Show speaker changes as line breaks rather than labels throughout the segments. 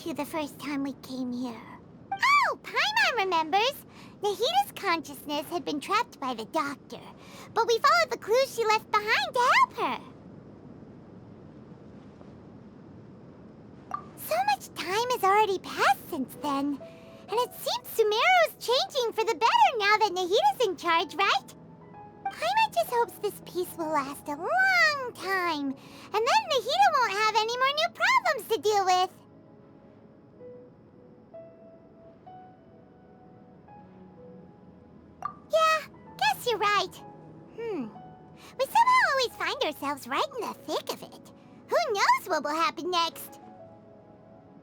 to the first time we came here. Oh, Paimon remembers! Nahita's consciousness had been trapped by the doctor, but we followed the clues she left behind to help her. So much time has already passed since then, and it seems Sumeru's changing for the better now that Nahita's in charge, right? Paimon just hopes this peace will last a long time, and then Nahita won't have any more new problems to deal with. Yeah, guess you're right. We somehow always find ourselves right in the thick of it. Who knows what will happen next?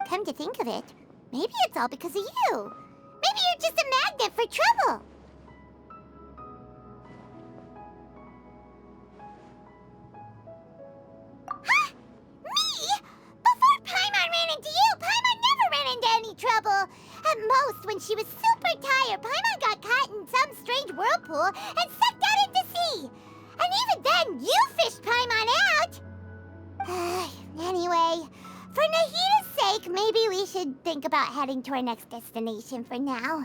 Come to think of it, maybe it's all because of you. Maybe you're just a magnet for trouble. Huh? Me? Before Paimon ran into you, Paimon never ran into any trouble. At most, when she was super tired, Paimon got caught in some strange whirlpool and sucked out into sea. And even then, you fished Paimon out. Anyway, for Nahita's sake, maybe we should think about heading to our next destination for now.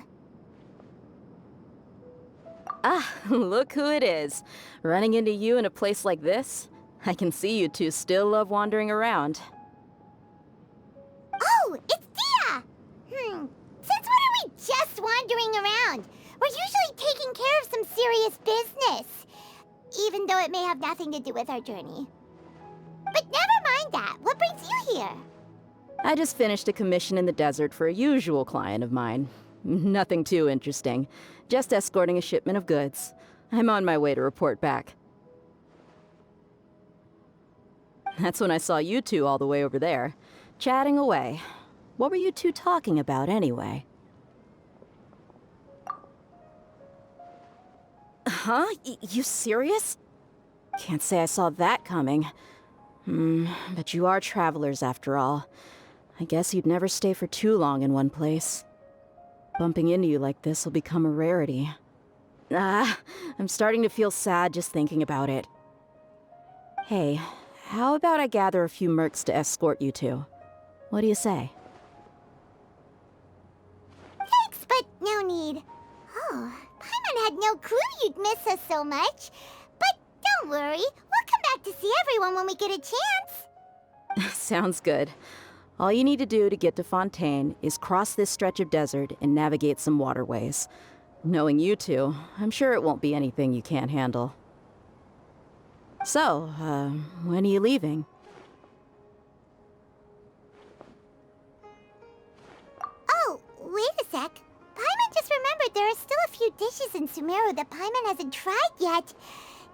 Ah, look who it is. Running into you in a place like this? I can see you two still love wandering around.
Oh, it's Dehya! Since when are we just wandering around? We're usually taking care of some serious business, even though it may have nothing to do with our journey. But never mind that. What brings you here?
I just finished a commission in the desert for a usual client of mine. Nothing too interesting. Just escorting a shipment of goods. I'm on my way to report back. That's when I saw you two all the way over there, chatting away. What were you two talking about anyway? Huh? You serious? Can't say I saw that coming. But you are travelers after all. I guess you'd never stay for too long in one place. Bumping into you like this will become a rarity. I'm starting to feel sad just thinking about it. Hey, how about I gather a few mercs to escort you two? What do you say?
Thanks, but no need. Oh, Paimon had no clue you'd miss us so much. But don't worry, we'll come back to see everyone when we get a chance.
Sounds good. All you need to do to get to Fontaine is cross this stretch of desert and navigate some waterways. Knowing you two, I'm sure it won't be anything you can't handle. So, when are you leaving?
Oh, wait a sec. Paimon just remembered there are still a few dishes in Sumeru that Paimon hasn't tried yet.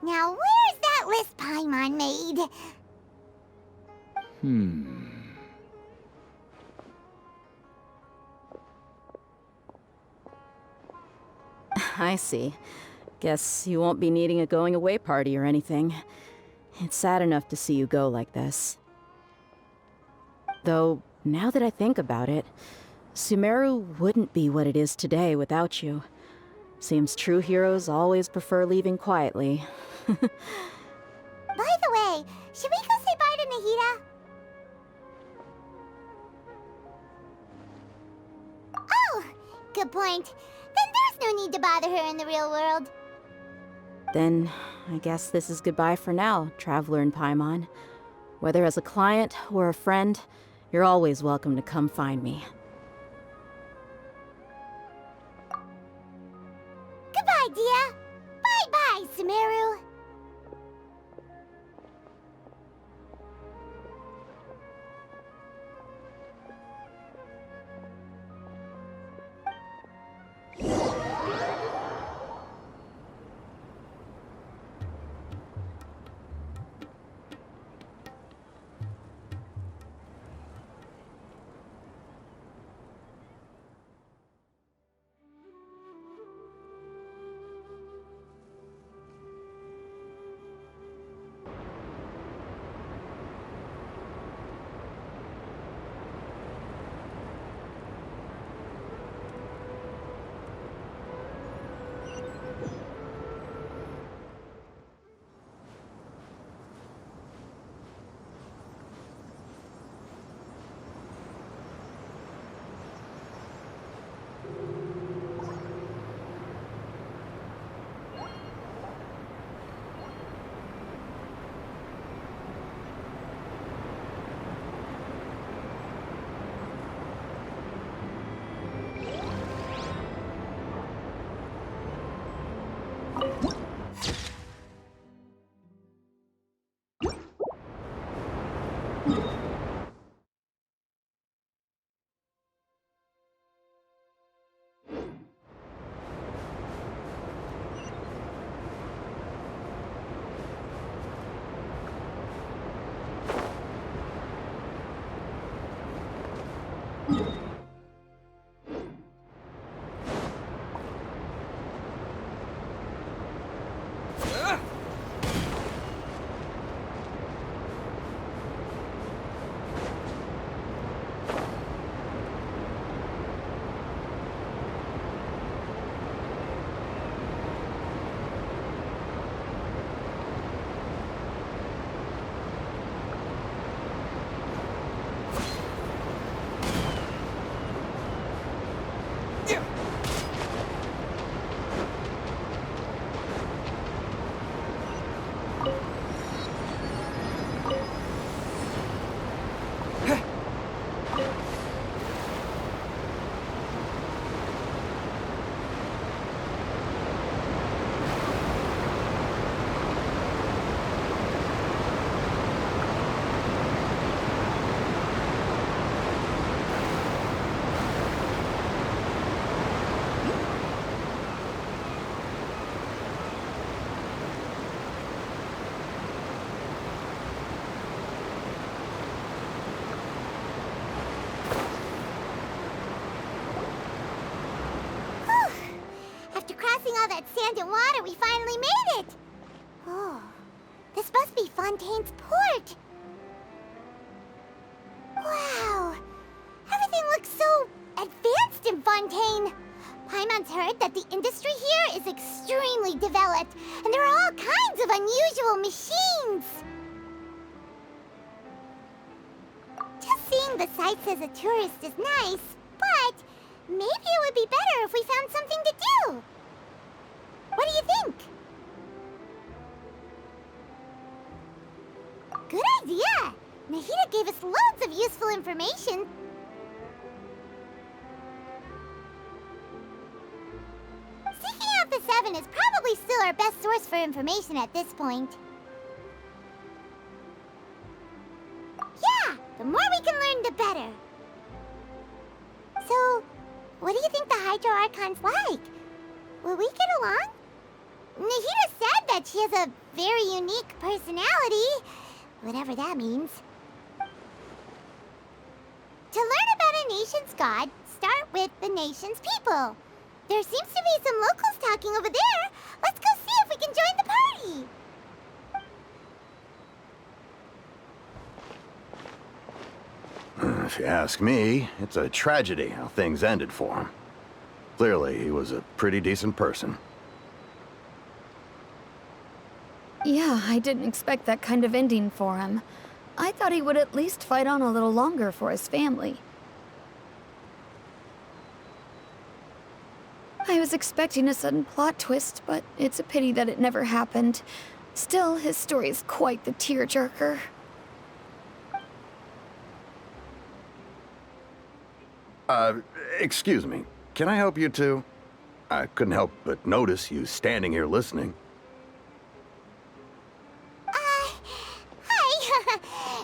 Now, where's that list Paimon made?
I see. Guess you won't be needing a going-away party or anything. It's sad enough to see you go like this. Though, now that I think about it, Sumeru wouldn't be what it is today without you. Seems true heroes always prefer leaving quietly.
By the way, should we go say bye to Nahita? Oh, good point. Then there's no need to bother her in the real world.
Then, I guess this is goodbye for now, Traveler in Paimon. Whether as a client or a friend, you're always welcome to come find me.
Goodbye, Dehya. Bye-bye, Sumeru. passing all that sand and water, we finally made it! Oh, this must be Fontaine's port! Wow! Everything looks so advanced in Fontaine! Paimon's heard that the industry here is extremely developed, and there are all kinds of unusual machines! Just seeing the sights as a tourist is nice, but maybe it would be better if we found something to do. What do you think? Good idea! Nahida gave us loads of useful information. Seeking out the Seven is probably still our best source for information at this point. Yeah, the more we can learn, the better. So, what do you think the Hydro Archon's like? Will we get along? Nahida said that she has a very unique personality, whatever that means. To learn about a nation's god, start with the nation's people. There seems to be some locals talking over there. Let's go see if we can join the party.
If you ask me, it's a tragedy how things ended for him. Clearly, he was a pretty decent person.
Yeah, I didn't expect that kind of ending for him. I thought he would at least fight on a little longer for his family. I was expecting a sudden plot twist, but it's a pity that it never happened. Still, his story is quite the tearjerker.
Excuse me. Can I help you two? I couldn't help but notice you standing here listening.
Hi.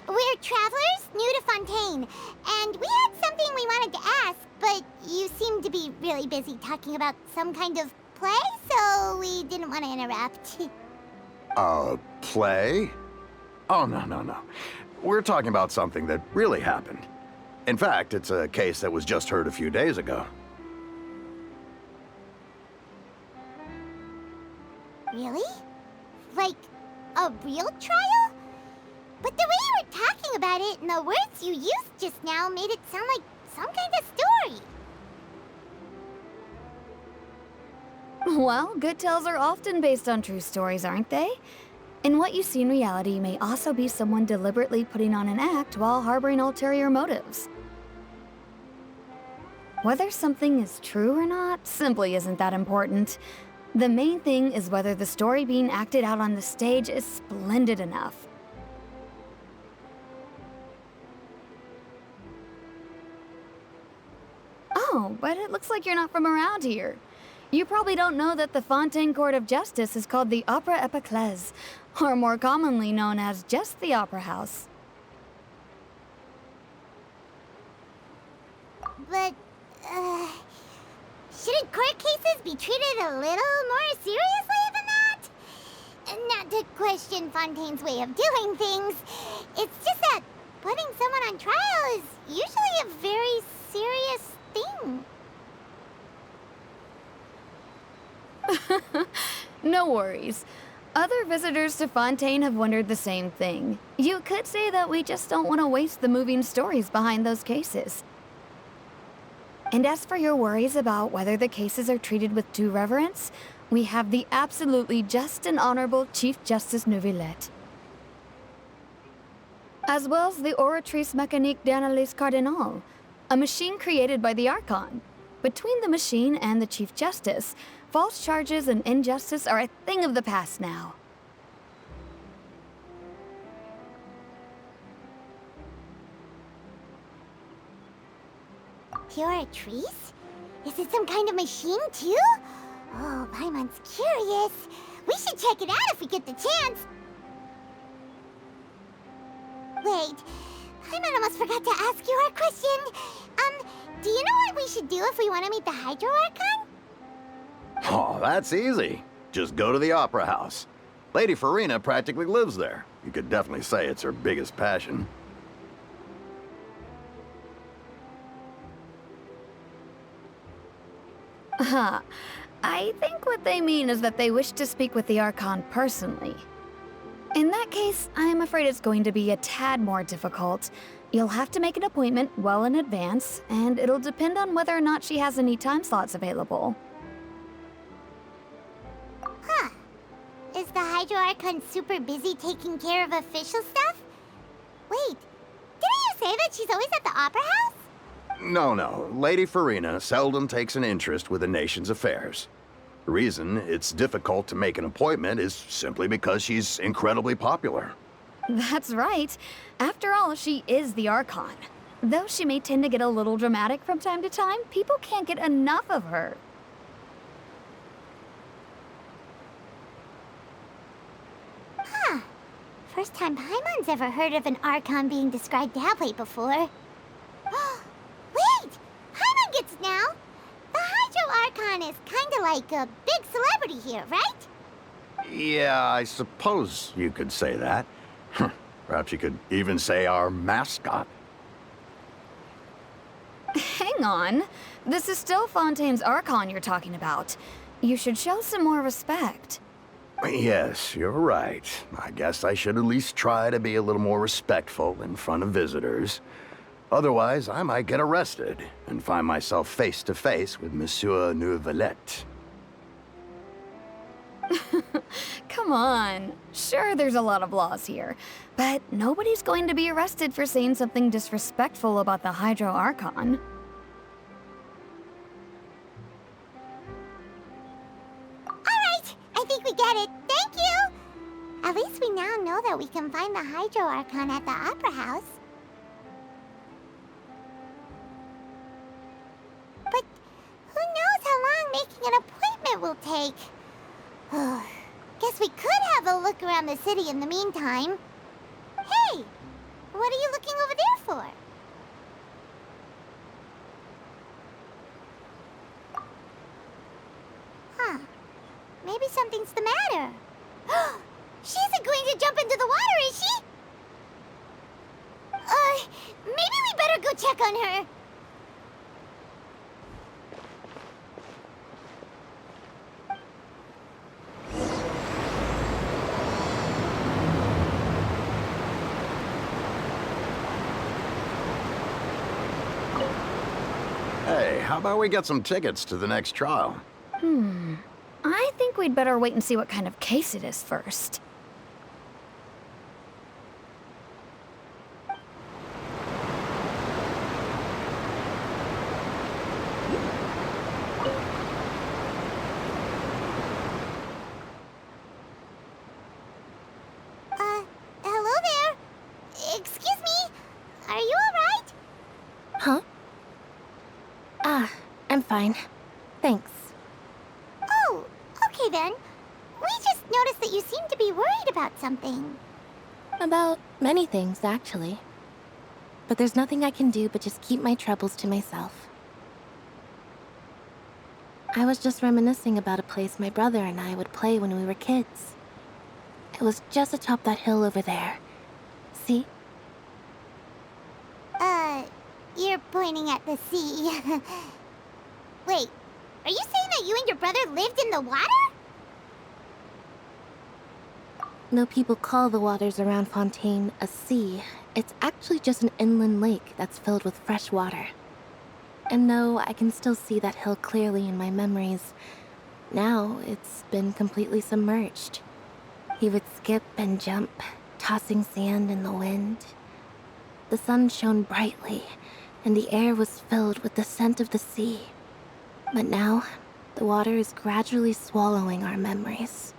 We're travelers new to Fontaine, and we had something we wanted to ask, but you seem to be really busy talking about some kind of play, so we didn't want to interrupt.
Play? Oh, no. We're talking about something that really happened. In fact, it's a case that was just heard a few days ago.
Really? Like, a real trial? But the way you were talking about it and the words you used just now made it sound like some kind of story.
Well, good tales are often based on true stories, aren't they? And what you see in reality may also be someone deliberately putting on an act while harboring ulterior motives. Whether something is true or not simply isn't that important. The main thing is whether the story being acted out on the stage is splendid enough. Oh, but it looks like you're not from around here. You probably don't know that the Fontaine Court of Justice is called the Opera Epiclese, or more commonly known as just the Opera House.
But, shouldn't court cases be treated a little more seriously than that? Not to question Fontaine's way of doing things. It's just that putting someone on trial is usually a very serious thing.
No worries. Other visitors to Fontaine have wondered the same thing. You could say that we just don't want to waste the moving stories behind those cases. And as for your worries about whether the cases are treated with due reverence, we have the absolutely just and honorable Chief Justice Neuvillette, as well as the Oratrice Mecanique d'Analyse Cardinale, a machine created by the Archon. Between the machine and the Chief Justice, false charges and injustice are a thing of the past now.
Oratrice? Is it some kind of machine, too? Oh, Paimon's curious. We should check it out if we get the chance. Wait, Paimon almost forgot to ask you our question. Do you know what we should do if we want to meet the Hydro Archon?
Oh, that's easy. Just go to the Opera House. Lady Farina practically lives there. You could definitely say it's her biggest passion.
I think what they mean is that they wish to speak with the Archon personally. In that case, I'm afraid it's going to be a tad more difficult. You'll have to make an appointment well in advance, and it'll depend on whether or not she has any time slots available.
Huh. Is the Hydro Archon super busy taking care of official stuff? Wait, didn't you say that she's always at the Opera House?
No. Lady Farina seldom takes an interest with the nation's affairs. The reason it's difficult to make an appointment is simply because she's incredibly popular.
That's right. After all, she is the Archon. Though she may tend to get a little dramatic from time to time, people can't get enough of her.
Huh. First time Paimon's ever heard of an Archon being described that way before. Wait! Paimon gets it now! The Hydro Archon is kinda like a big celebrity here, right?
Yeah, I suppose you could say that. Perhaps you could even say our mascot.
Hang on. This is still Fontaine's Archon you're talking about. You should show some more respect.
Yes, you're right. I guess I should at least try to be a little more respectful in front of visitors. Otherwise, I might get arrested and find myself face to face with Monsieur Neuvillette.
Come on. Sure, there's a lot of laws here, but nobody's going to be arrested for saying something disrespectful about the Hydro Archon.
Alright, I think we get it. Thank you! At least we now know that we can find the Hydro Archon at the Opera House. But who knows how long making an appointment will take? Guess we could have a look around the city in the meantime. Hey! What are you looking over there for? Huh. Maybe something's the matter. She isn't going to jump into the water, is she? Maybe we better go check on her.
Hey, how about we get some tickets to the next trial?
I think we'd better wait and see what kind of case it is first.
Hello there. Excuse me. Are you alright?
Huh? I'm fine. Thanks.
Oh, okay then. We just noticed that you seem to be worried about something.
About many things, actually. But there's nothing I can do but just keep my troubles to myself. I was just reminiscing about a place my brother and I would play when we were kids. It was just atop that hill over there. See?
You're pointing at the sea. Wait, are you saying that you and your brother lived in the water?
No, people call the waters around Fontaine a sea. It's actually just an inland lake that's filled with fresh water. And no, I can still see that hill clearly in my memories. Now, it's been completely submerged. He would skip and jump, tossing sand in the wind. The sun shone brightly, and the air was filled with the scent of the sea. But now, the water is gradually swallowing our memories.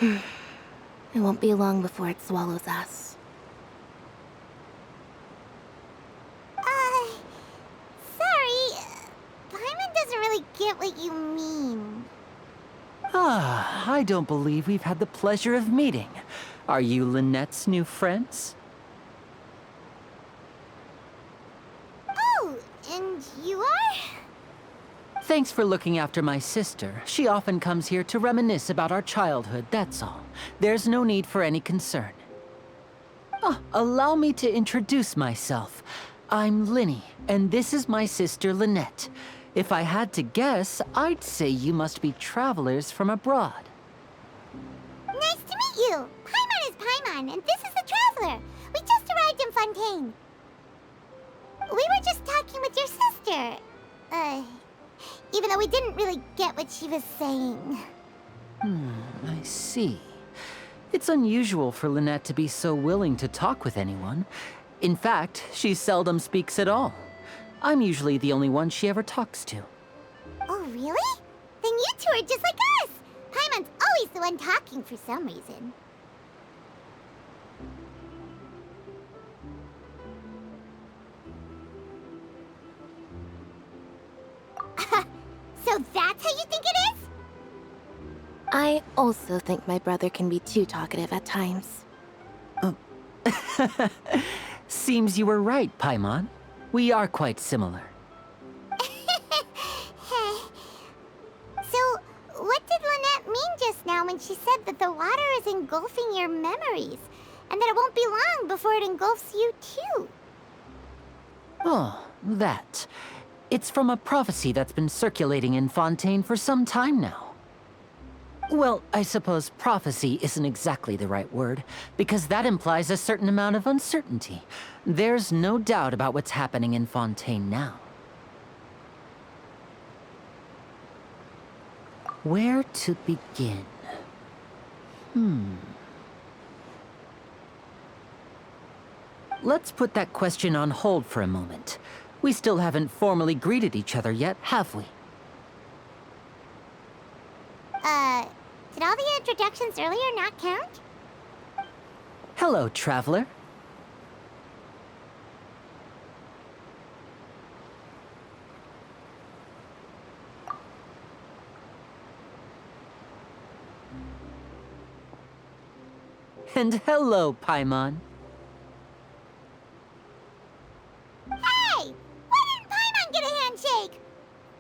It won't be long before it swallows us.
Sorry. Paimon doesn't really get what you mean.
I don't believe we've had the pleasure of meeting. Are you Lynette's new friends?
Oh, and you are?
Thanks for looking after my sister. She often comes here to reminisce about our childhood, that's all. There's no need for any concern. Allow me to introduce myself. I'm Linny, and this is my sister Lynette. If I had to guess, I'd say you must be travelers from abroad.
Nice to meet you. Paimon is Paimon, and this is the Traveler. We just arrived in Fontaine. We were just talking with your sister. Even though we didn't really get what she was saying.
I see. It's unusual for Lynette to be so willing to talk with anyone. In fact, she seldom speaks at all. I'm usually the only one she ever talks to.
Oh, really? Then you two are just like us. Paimon's always the one talking for some reason. So that's how you think it is?
I also think my brother can be too talkative at times.
Seems you were right, Paimon. We are quite similar.
So, what did Lynette mean just now when she said that the water is engulfing your memories, and that it won't be long before it engulfs you too?
Oh, that. It's from a prophecy that's been circulating in Fontaine for some time now. Well, I suppose prophecy isn't exactly the right word, because that implies a certain amount of uncertainty. There's no doubt about what's happening in Fontaine now. Where to begin? Let's put that question on hold for a moment. We still haven't formally greeted each other yet, have we?
Did all the introductions earlier not count?
Hello, Traveler. And hello, Paimon.
Hey! Why didn't Paimon get a handshake?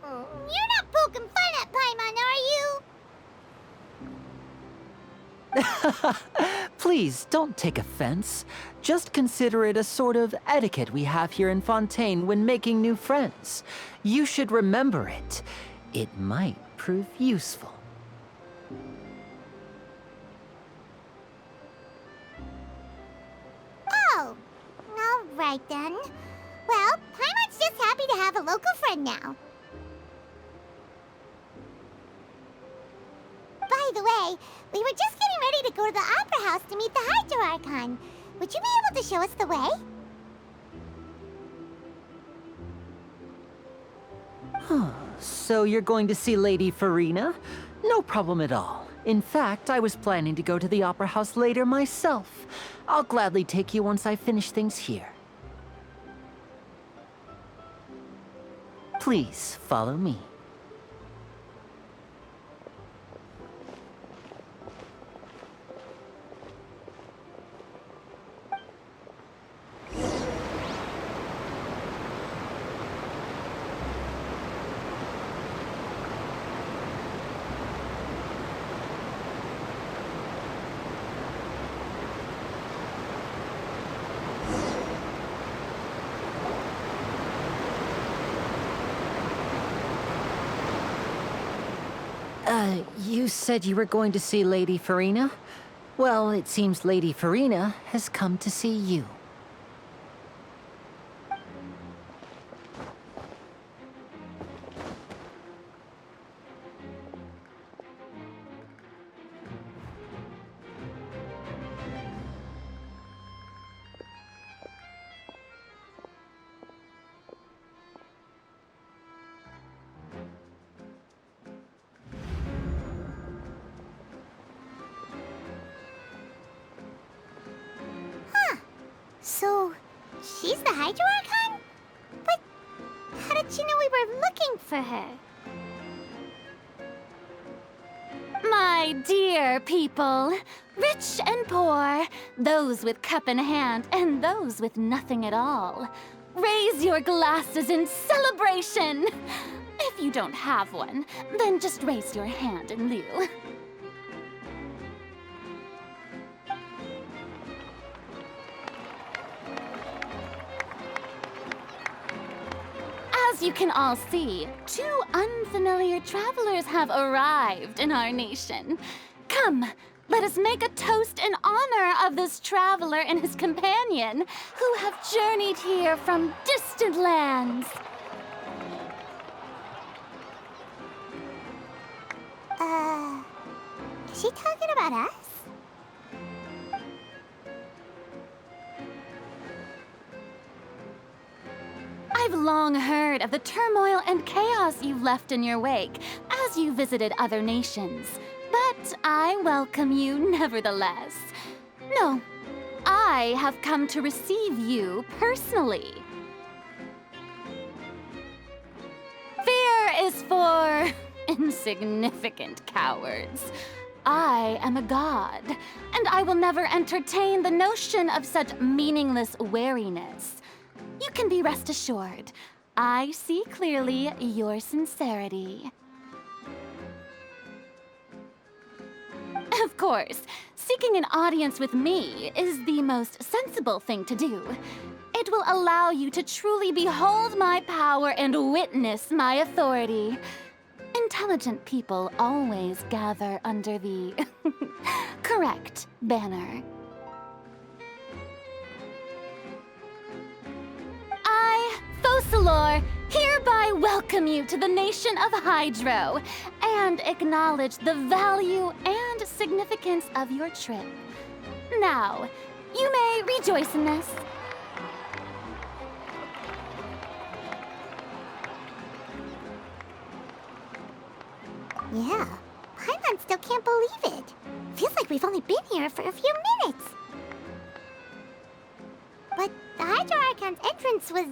You're not poking fun at Paimon, are you?
Please, don't take offense. Just consider it a sort of etiquette we have here in Fontaine when making new friends. You should remember it. It might prove useful.
Oh, all right then. Well, Paimon's just happy to have a local friend now. By the way, we were just getting ready to go to the Opera House to meet the Hydro Archon. Would you be able to show us the way?
So you're going to see Lady Farina? No problem at all. In fact, I was planning to go to the Opera House later myself. I'll gladly take you once I finish things here. Please, follow me. You said you were going to see Lady Farina? Well, it seems Lady Farina has come to see you.
So, she's the Hydro Archon? But how did she know we were looking for her?
My dear people, rich and poor, those with cup in hand and those with nothing at all, raise your glasses in celebration! If you don't have one, then just raise your hand in lieu. As As you can all see, 2 unfamiliar travelers have arrived in our nation. Come, let us make a toast in honor of this traveler and his companion who have journeyed here from distant lands.
Is she talking about us?
I've long heard of the turmoil and chaos you've left in your wake as you visited other nations, but I welcome you nevertheless. No, I have come to receive you personally. Fear is for insignificant cowards. I am a god, and I will never entertain the notion of such meaningless wariness. You can be rest assured. I see clearly your sincerity. Of course, seeking an audience with me is the most sensible thing to do. It will allow you to truly behold my power and witness my authority. Intelligent people always gather under the correct banner. I, Focalor, hereby welcome you to the nation of Hydro and acknowledge the value and significance of your trip. Now, you may rejoice in this.
Yeah, Paimon still can't believe it. Feels like we've only been here for a few minutes. But the Hydro Archon's entrance was,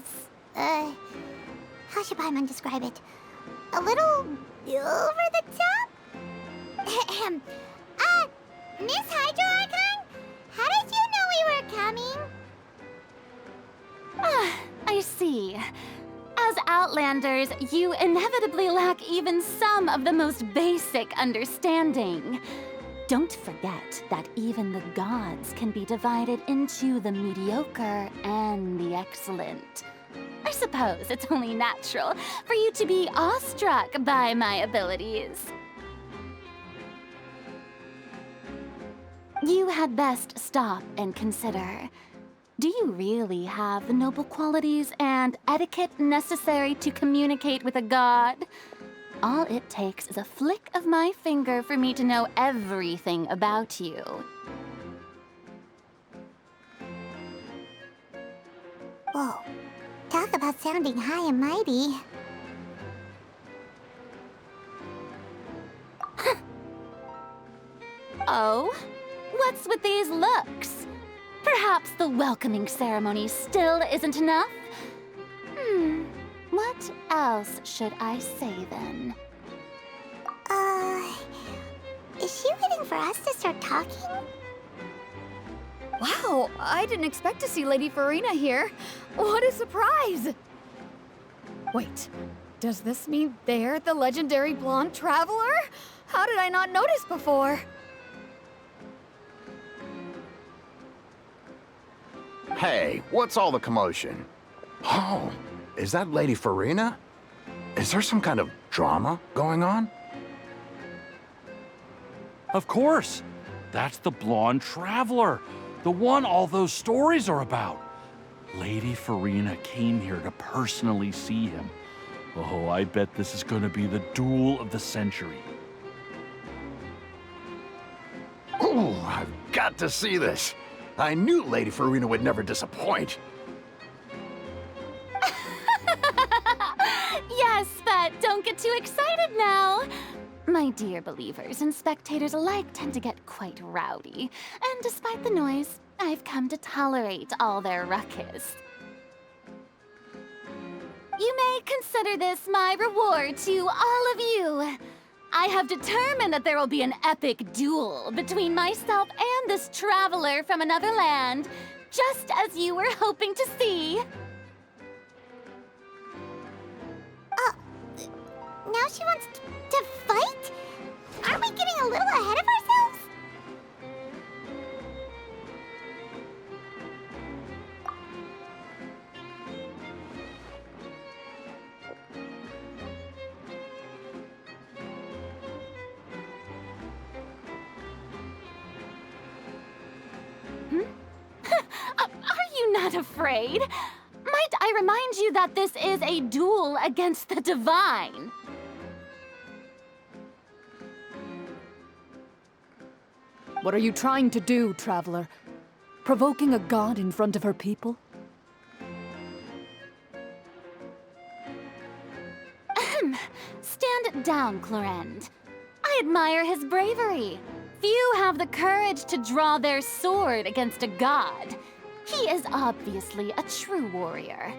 how should Paimon describe it? A little over the top? Miss Hydro Archon? How did you know we were coming?
I see. As Outlanders, you inevitably lack even some of the most basic understanding. Don't forget that even the gods can be divided into the mediocre and the excellent. I suppose it's only natural for you to be awestruck by my abilities. You had best stop and consider. Do you really have the noble qualities and etiquette necessary to communicate with a god? All it takes is a flick of my finger for me to know everything about you.
Whoa, talk about sounding high and mighty.
Oh, what's with these looks? Perhaps the welcoming ceremony still isn't enough? What else should I say then?
Is she waiting for us to start talking?
Wow, I didn't expect to see Lady Farina here. What a surprise! Wait, does this mean they're the legendary blonde traveler? How did I not notice before?
Hey, what's all the commotion? Oh, is that Lady Farina? Is there some kind of drama going on?
Of course. That's the blonde traveler. The one all those stories are about. Lady Farina came here to personally see him. Oh, I bet this is going to be the duel of the century.
Ooh, I've got to see this. I knew Lady Farina would never disappoint.
Yes, but don't get too excited now. My dear believers and spectators alike tend to get quite rowdy, and despite the noise, I've come to tolerate all their ruckus. You may consider this my reward to all of you. I have determined that there will be an epic duel between myself and this traveler from another land, just as you were hoping to see.
Now she wants to fight? Aren't we getting a little ahead of ourselves?
not afraid. Might I remind you that this is a duel against the divine?
What are you trying to do, traveler? Provoking a god in front of her people?
Stand down, Clorend. I admire his bravery. Few have the courage to draw their sword against a god. He is obviously a true warrior.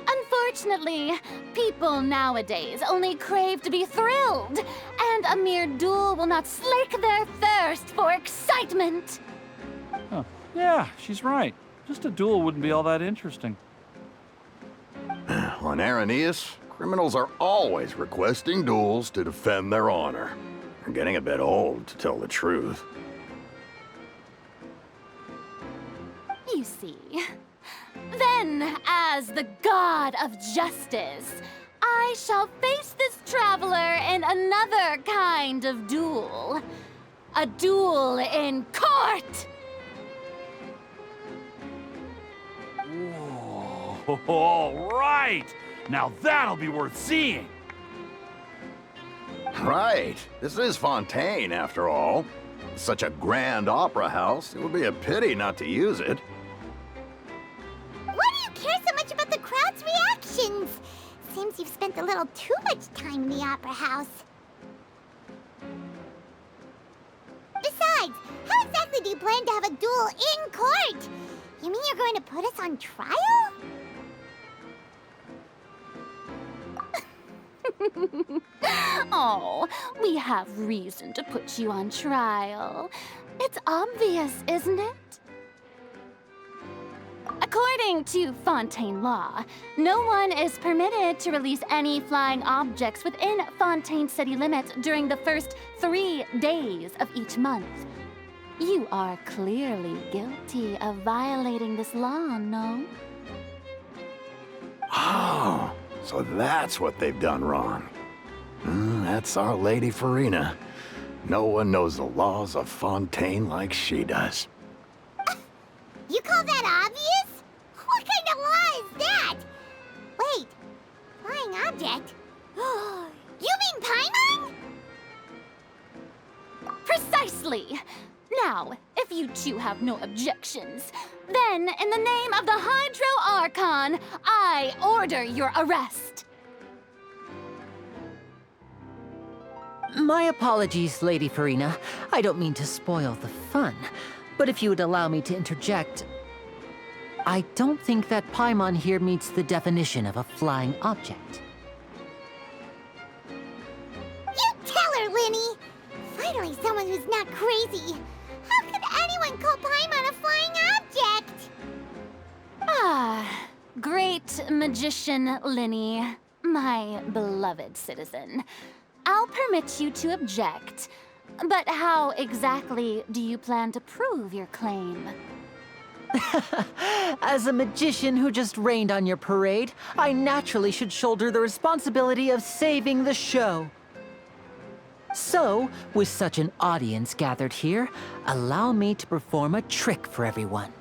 Unfortunately, people nowadays only crave to be thrilled, and a mere duel will not slake their thirst for excitement.
Huh. Yeah, she's right. Just a duel wouldn't be all that interesting.
On Araneus, criminals are always requesting duels to defend their honor. They're getting a bit old, to tell the truth.
You see. Then, as the god of justice, I shall face this traveler in another kind of duel. A duel in court!
Whoa, all right! Now that'll be worth seeing!
Right. This is Fontaine, after all. Such a grand opera house, it would be a pity not to use it.
Why do you care so much about the crowd's reactions? Seems you've spent a little too much time in the opera house. Besides, how exactly do you plan to have a duel in court? You mean you're going to put us on trial?
Oh, we have reason to put you on trial. It's obvious, isn't it? According to Fontaine law, no one is permitted to release any flying objects within Fontaine city limits during the first 3 days of each month. You are clearly guilty of violating this law, no?
Oh, so that's what they've done wrong. That's our Lady Farina. No one knows the laws of Fontaine like she does.
You call that obvious? What kind of law is that? Wait, flying object? You mean Paimon?
Precisely! Now, if you two have no objections, then in the name of the Hydro Archon, I order your arrest.
My apologies, Lady Farina. I don't mean to spoil the fun, but if you would allow me to interject, I don't think that Paimon here meets the definition of a flying object.
You tell her, Linny! Finally someone who's not crazy. How could anyone call Paimon a flying object?
Ah, great magician Linny, my beloved citizen. I'll permit you to object, but how exactly do you plan to prove your claim?
As a magician who just rained on your parade, I naturally should shoulder the responsibility of saving the show. So, with such an audience gathered here, allow me to perform a trick for everyone.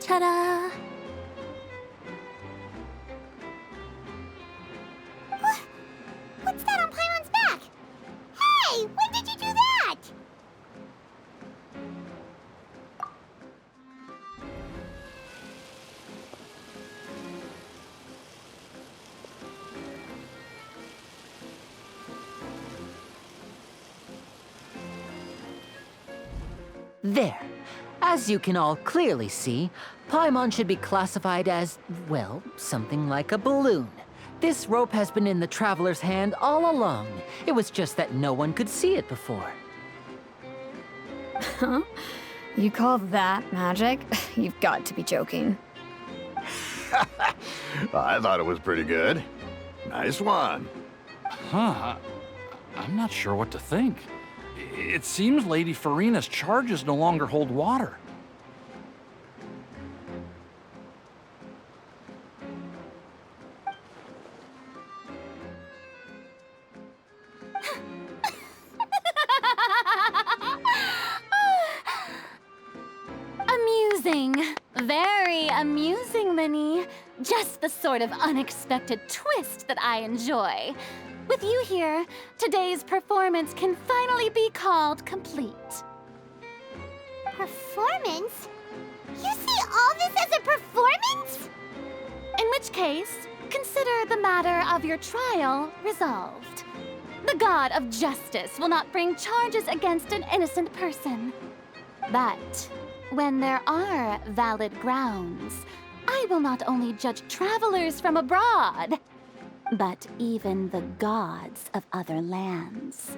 Ta-da!
What's that on Paimon's back? Hey, when did you do that?
There. As you can all clearly see, Paimon should be classified as, well, something like a balloon. This rope has been in the traveler's hand all along. It was just that no one could see it before.
Huh? You call that magic? You've got to be joking.
I thought it was pretty good. Nice one.
Huh. I'm not sure what to think. It seems Lady Farina's charges no longer hold water.
Amusing. Very amusing, Linny. Just the sort of unexpected twist that I enjoy. With you here, today's performance can finally be called complete.
Performance? You see all this as a performance?
In which case, consider the matter of your trial resolved. The god of justice will not bring charges against an innocent person. But when there are valid grounds, I will not only judge travelers from abroad, but even the gods of other lands.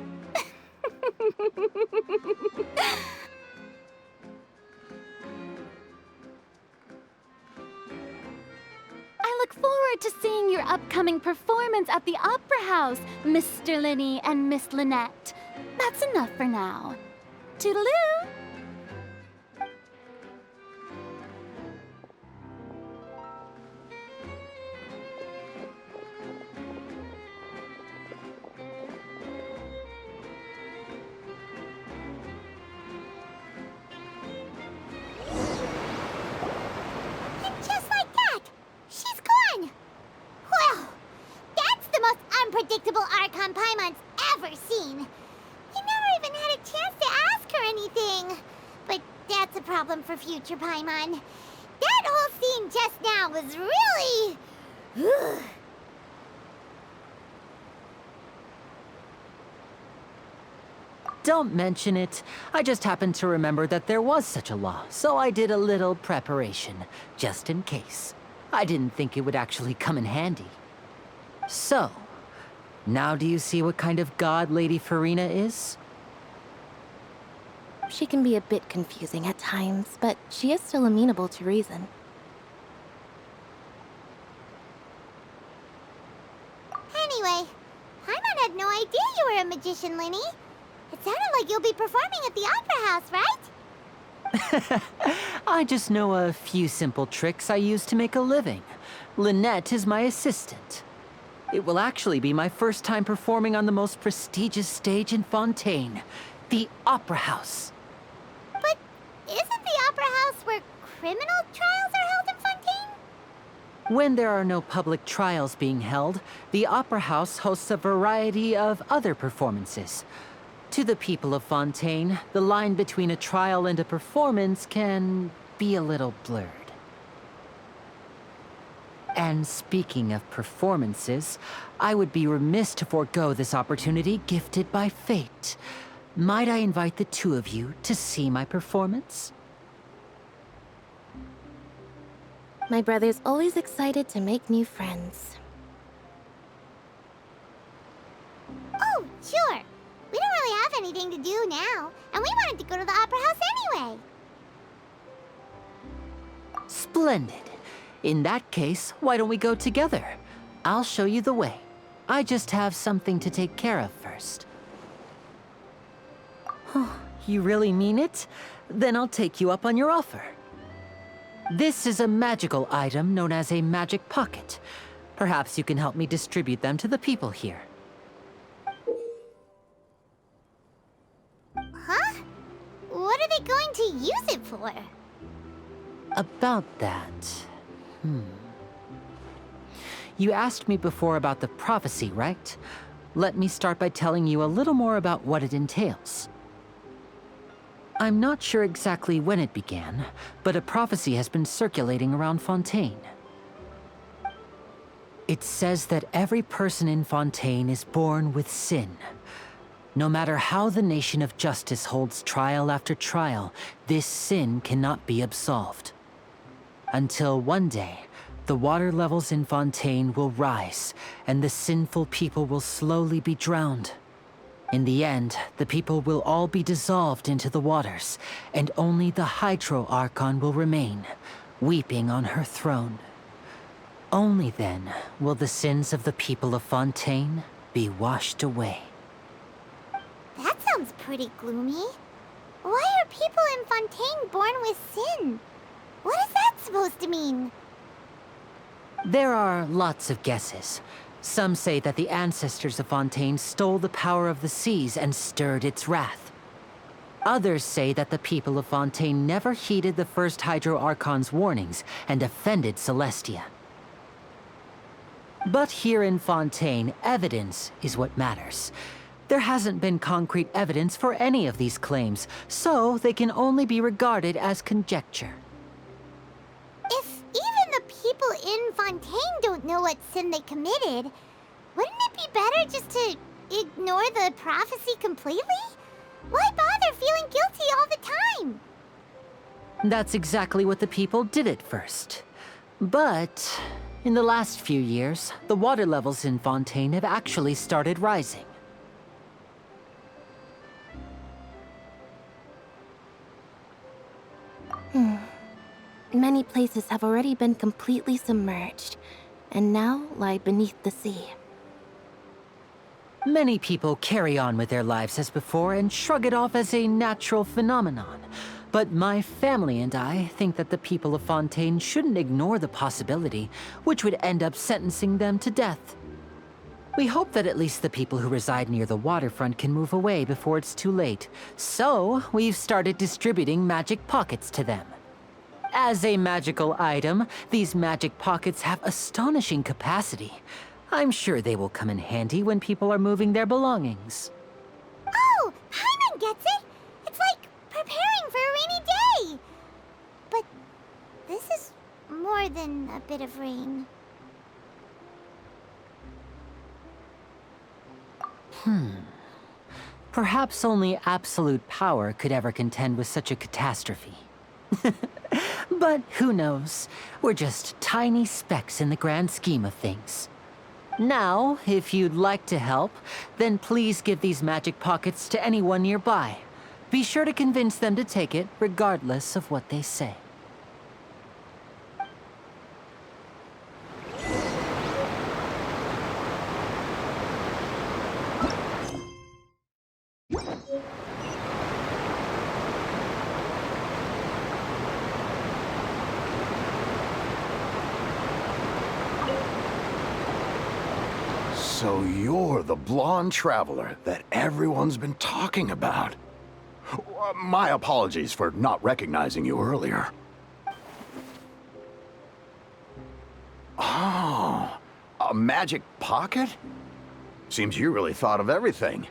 I look forward to seeing your upcoming performance at the Opera House, Mr. Linny and Miss Lynette. That's enough for now. Toodaloo!
Unpredictable Archon Paimon's ever seen. You never even had a chance to ask her anything. But that's a problem for future Paimon. That whole scene just now was really...
Don't mention it. I just happened to remember that there was such a law, so I did a little preparation, just in case. I didn't think it would actually come in handy. So, now do you see what kind of god Lady Farina is?
She can be a bit confusing at times, but she is still amenable to reason.
Anyway, Paimon had no idea you were a magician, Linny. It sounded like you'll be performing at the Opera House, right?
I just know a few simple tricks I use to make a living. Lynette is my assistant. It will actually be my first time performing on the most prestigious stage in Fontaine, the Opera House.
But isn't the Opera House where criminal trials are held in Fontaine?
When there are no public trials being held, the Opera House hosts a variety of other performances. To the people of Fontaine, the line between a trial and a performance can be a little blurred. And speaking of performances, I would be remiss to forego this opportunity gifted by fate. Might I invite the two of you to see my performance?
My brother's always excited to make new friends.
Oh, sure. We don't really have anything to do now, and we wanted to go to the Opera House anyway.
Splendid. In that case, why don't we go together? I'll show you the way. I just have something to take care of first. You really mean it? Then I'll take you up on your offer. This is a magical item known as a magic pocket. Perhaps you can help me distribute them to the people here.
Huh? What are they going to use it for?
About that... You asked me before about the prophecy, right? Let me start by telling you a little more about what it entails. I'm not sure exactly when it began, but a prophecy has been circulating around Fontaine. It says that every person in Fontaine is born with sin. No matter how the nation of justice holds trial after trial, this sin cannot be absolved. Until one day, the water levels in Fontaine will rise, and the sinful people will slowly be drowned. In the end, the people will all be dissolved into the waters, and only the Hydro Archon will remain, weeping on her throne. Only then will the sins of the people of Fontaine be washed away.
That sounds pretty gloomy. Why are people in Fontaine born with sin? What is that supposed to mean?
There are lots of guesses. Some say that the ancestors of Fontaine stole the power of the seas and stirred its wrath. Others say that the people of Fontaine never heeded the first Hydro Archon's warnings and offended Celestia. But here in Fontaine, evidence is what matters. There hasn't been concrete evidence for any of these claims, so they can only be regarded as conjecture.
If even the people in Fontaine don't know what sin they committed, wouldn't it be better just to ignore the prophecy completely? Why bother feeling guilty all the time?
That's exactly what the people did at first. But in the last few years, the water levels in Fontaine have actually started rising.
Many places have already been completely submerged, and now lie beneath the sea.
Many people carry on with their lives as before and shrug it off as a natural phenomenon. But my family and I think that the people of Fontaine shouldn't ignore the possibility, which would end up sentencing them to death. We hope that at least the people who reside near the waterfront can move away before it's too late. So, we've started distributing magic pockets to them. As a magical item, these magic pockets have astonishing capacity. I'm sure they will come in handy when people are moving their belongings.
Oh, Paimon gets it! It's like preparing for a rainy day! But this is more than a bit of rain.
Perhaps only absolute power could ever contend with such a catastrophe. But who knows? We're just tiny specks in the grand scheme of things. Now, if you'd like to help, then please give these magic pockets to anyone nearby. Be sure to convince them to take it, regardless of what they say.
So you're the blonde traveler that everyone's been talking about. My apologies for not recognizing you earlier. Oh, a magic pocket? Seems you really thought of everything.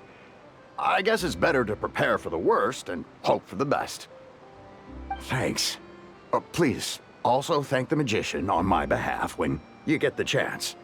I guess it's better to prepare for the worst and hope for the best. Thanks. Please, also thank the magician on my behalf when you get the chance.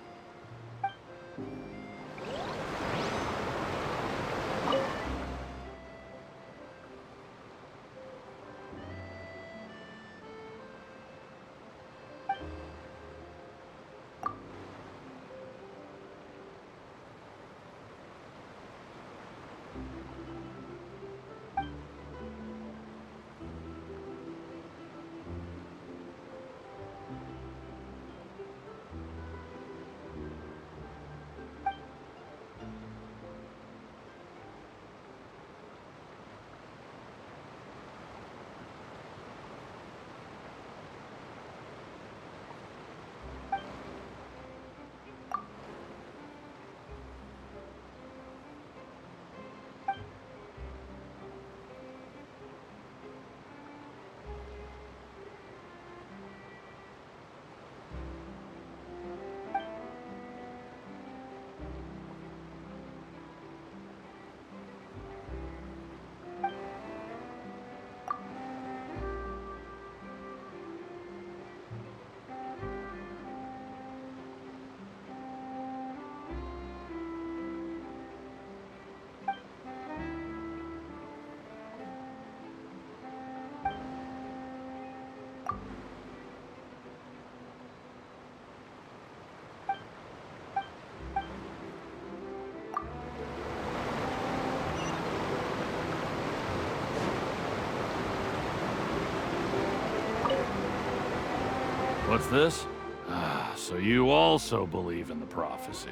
What's this? Ah, so you also believe in the prophecy.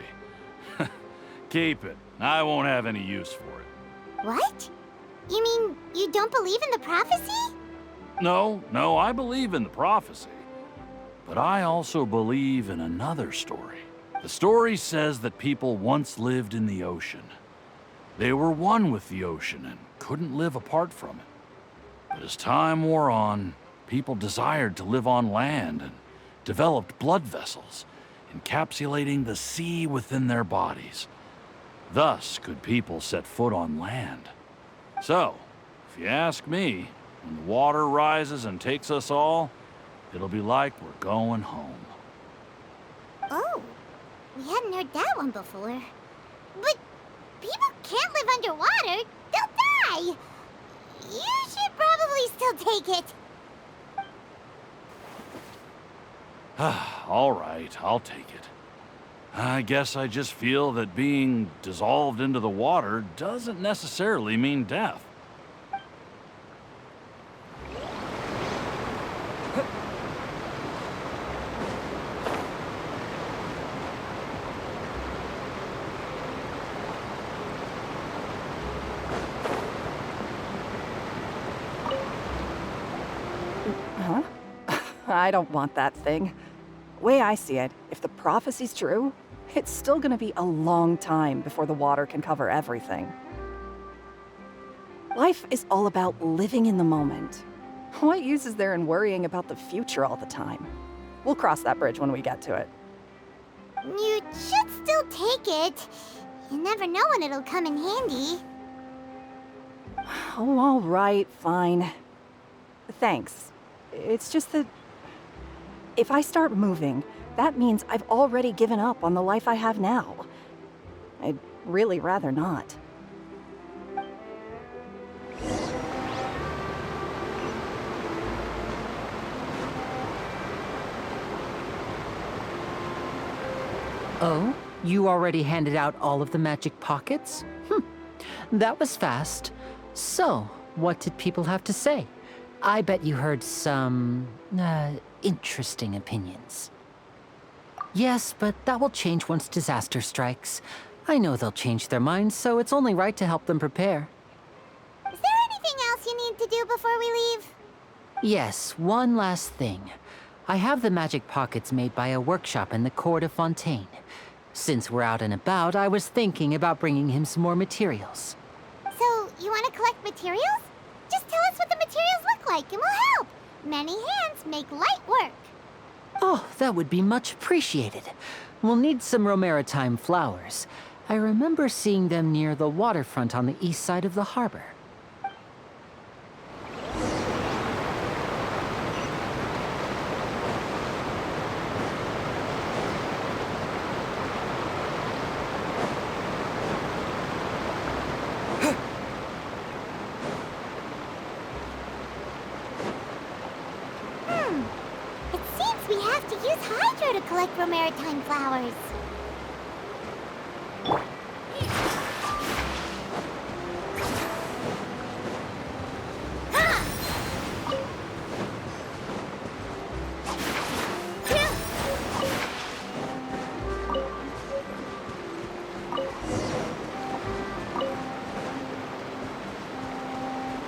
Keep it. I won't have any use for it.
What? You mean you don't believe in the prophecy?
No, I believe in the prophecy. But I also believe in another story. The story says that people once lived in the ocean. They were one with the ocean and couldn't live apart from it. But as time wore on, people desired to live on land and developed blood vessels, encapsulating the sea within their bodies. Thus could people set foot on land. So, if you ask me, when the water rises and takes us all, it'll be like we're going home.
Oh, we hadn't heard that one before. But people can't live underwater. They'll die. You should probably still take it.
All right, I'll take it. I guess I just feel that being dissolved into the water doesn't necessarily mean death.
Huh? I don't want that thing. Way I see it, if the prophecy's true, it's still gonna be a long time before the water can cover everything. Life is all about living in the moment. What use is there in worrying about the future all the time? We'll cross that bridge when we get to it.
You should still take it. You never know when it'll come in handy.
Oh, all right, fine. Thanks. It's just that if I start moving, that means I've already given up on the life I have now. I'd really rather not.
Oh? You already handed out all of the magic pockets? That was fast. So, what did people have to say? I bet you heard some, interesting opinions. Yes, but that will change once disaster strikes. I know they'll change their minds, so it's only right to help them prepare.
Is there anything else you need to do before we leave?
Yes, one last thing. I have the magic pockets made by a workshop in the court of Fontaine. Since we're out and about, I was thinking about bringing him some more materials.
So, you want to collect materials? Just tell us what the materials look like and we'll help. Many hands make light work.
Oh, that would be much appreciated. We'll need some Romaritime flowers. I remember seeing them near the waterfront on the east side of the harbor.
It seems we have to use Hydro to collect Romaritime flowers.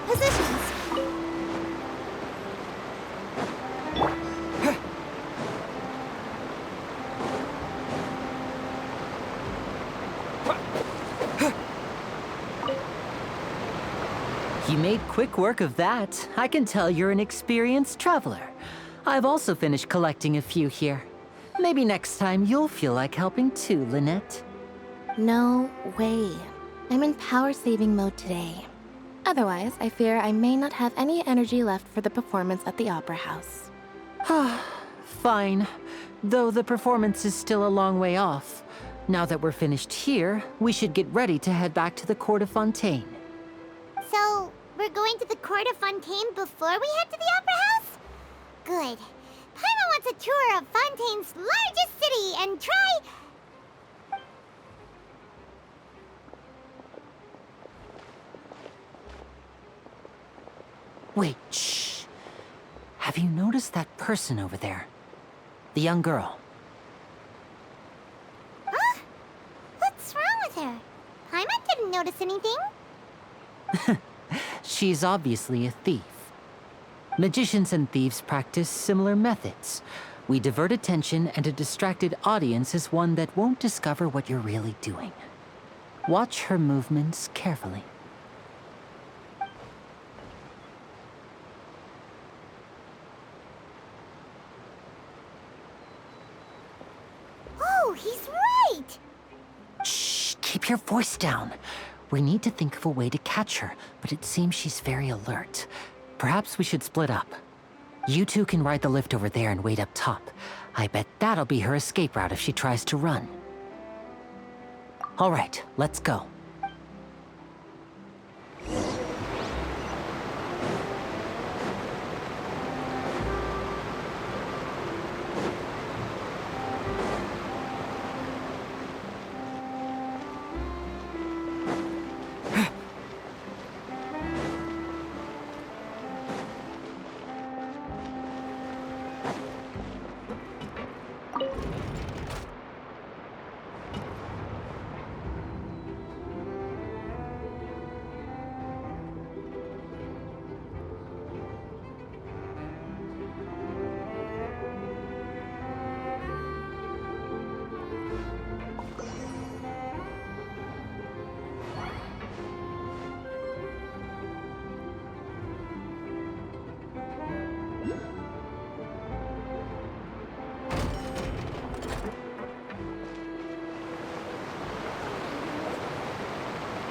Positions.
You made quick work of that. I can tell you're an experienced traveler. I've also finished collecting a few here. Maybe next time you'll feel like helping too, Lynette.
No way. I'm in power-saving mode today. Otherwise, I fear I may not have any energy left for the performance at the Opera House.
Fine. Though the performance is still a long way off. Now that we're finished here, we should get ready to head back to the Court of Fontaine.
So, we're going to the Court of Fontaine before we head to the Opera House? Good. Paimon wants a tour of Fontaine's largest city and try...
Wait, shh. Have you noticed that person over there? The young girl.
Huh? What's wrong with her? Paimon didn't notice anything.
She's obviously a thief. Magicians and thieves practice similar methods. We divert attention, and a distracted audience is one that won't discover what you're really doing. Watch her movements carefully.
Oh, he's right!
Shh, keep your voice down. We need to think of a way to catch her, but it seems she's very alert. Perhaps we should split up. You two can ride the lift over there and wait up top. I bet that'll be her escape route if she tries to run. All right, let's go.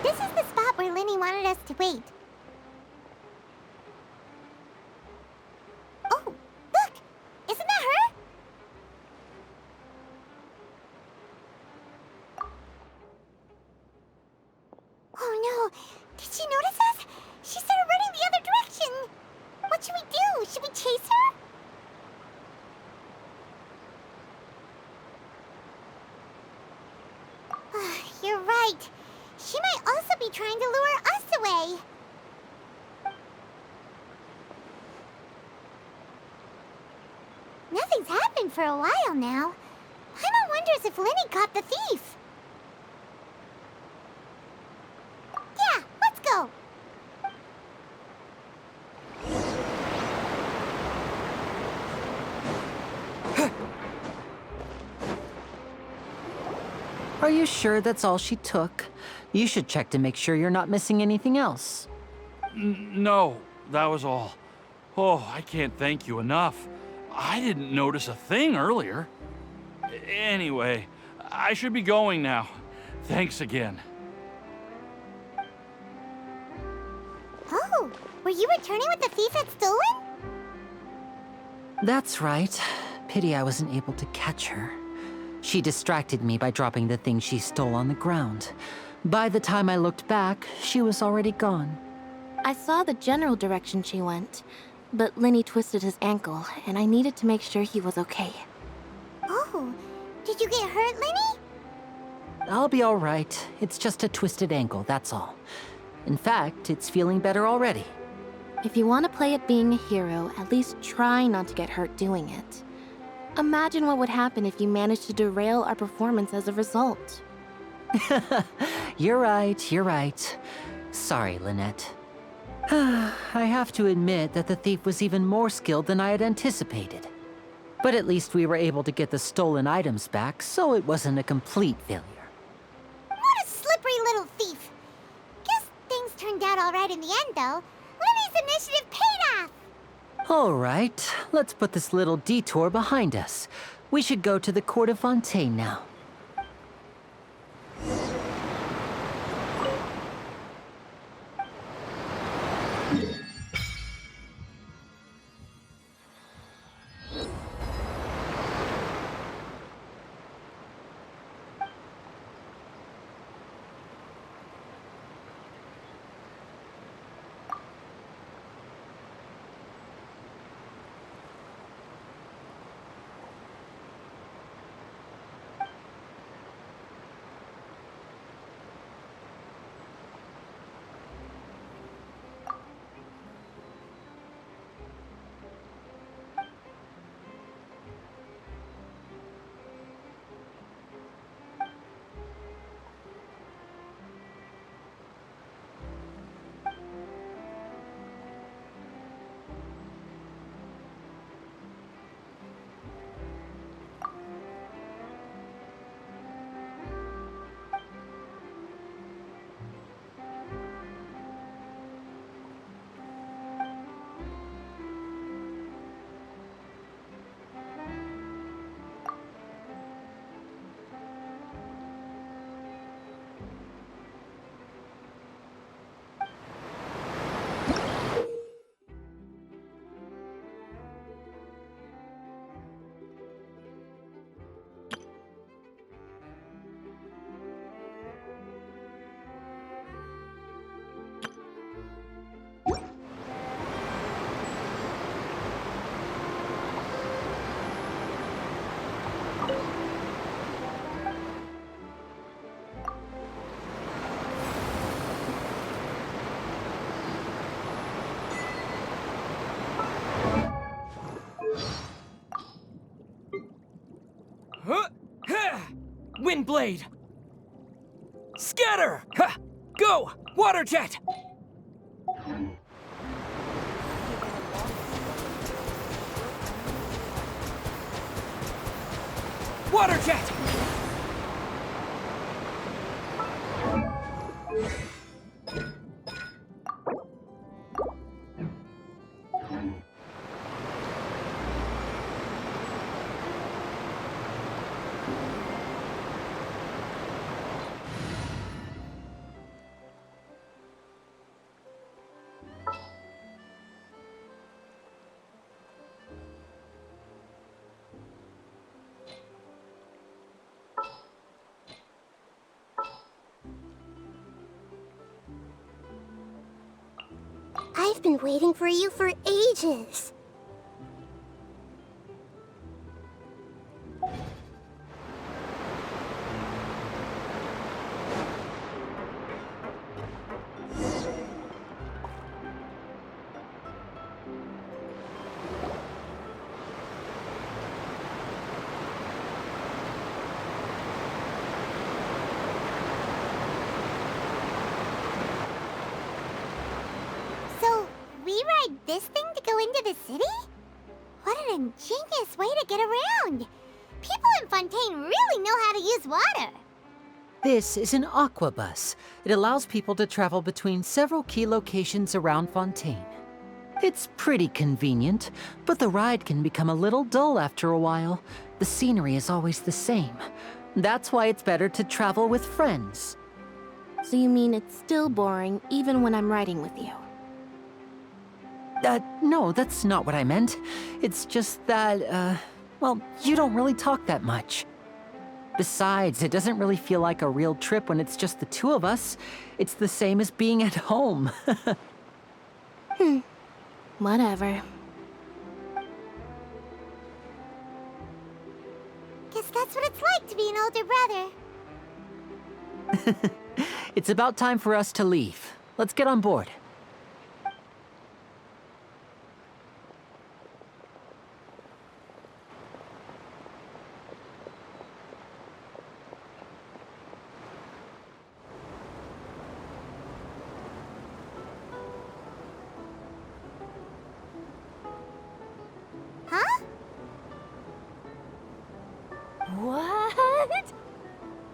This is the spot where Linny wanted us to wait. Oh, look! Isn't that her? Oh no! Did she notice us? She started running the other direction! What should we do? Should we chase her? You're right. She might also be trying to lure us away. Nothing's happened for a while now. Paimon wonders if Linny caught the thief. Yeah, let's go.
Are you sure that's all she took? You should check to make sure you're not missing anything else.
No, that was all. Oh, I can't thank you enough. I didn't notice a thing earlier. Anyway, I should be going now. Thanks again.
Oh, were you returning what the thief had stolen?
That's right. Pity I wasn't able to catch her. She distracted me by dropping the thing she stole on the ground. By the time I looked back, she was already gone.
I saw the general direction she went, but Linny twisted his ankle, and I needed to make sure he was okay.
Oh, did you get hurt, Linny?
I'll be all right. It's just a twisted ankle, that's all. In fact, it's feeling better already.
If you want to play at being a hero, at least try not to get hurt doing it. Imagine what would happen if you managed to derail our performance as a result.
You're right, you're right. Sorry, Lynette. I have to admit that the thief was even more skilled than I had anticipated. But at least we were able to get the stolen items back, so it wasn't a complete failure.
What a slippery little thief. Guess things turned out all right in the end, though. Linny's initiative paid off.
All right, let's put this little detour behind us. We should go to the court of Fontaine now.
Windblade! Scatter! Ha! Go! Water jet! Water jet!
I've been waiting for you for ages. This thing to go into the city? What an ingenious way to get around! People in Fontaine really know how to use water!
This is an aquabus. It allows people to travel between several key locations around Fontaine. It's pretty convenient, but the ride can become a little dull after a while. The scenery is always the same. That's why it's better to travel with friends.
So you mean it's still boring even when I'm riding with you?
No, that's not what I meant. It's just that, well, you don't really talk that much. Besides, it doesn't really feel like a real trip when it's just the two of us. It's the same as being at home.
Whatever.
Guess that's what it's like to be an older brother.
It's about time for us to leave. Let's get on board.
What?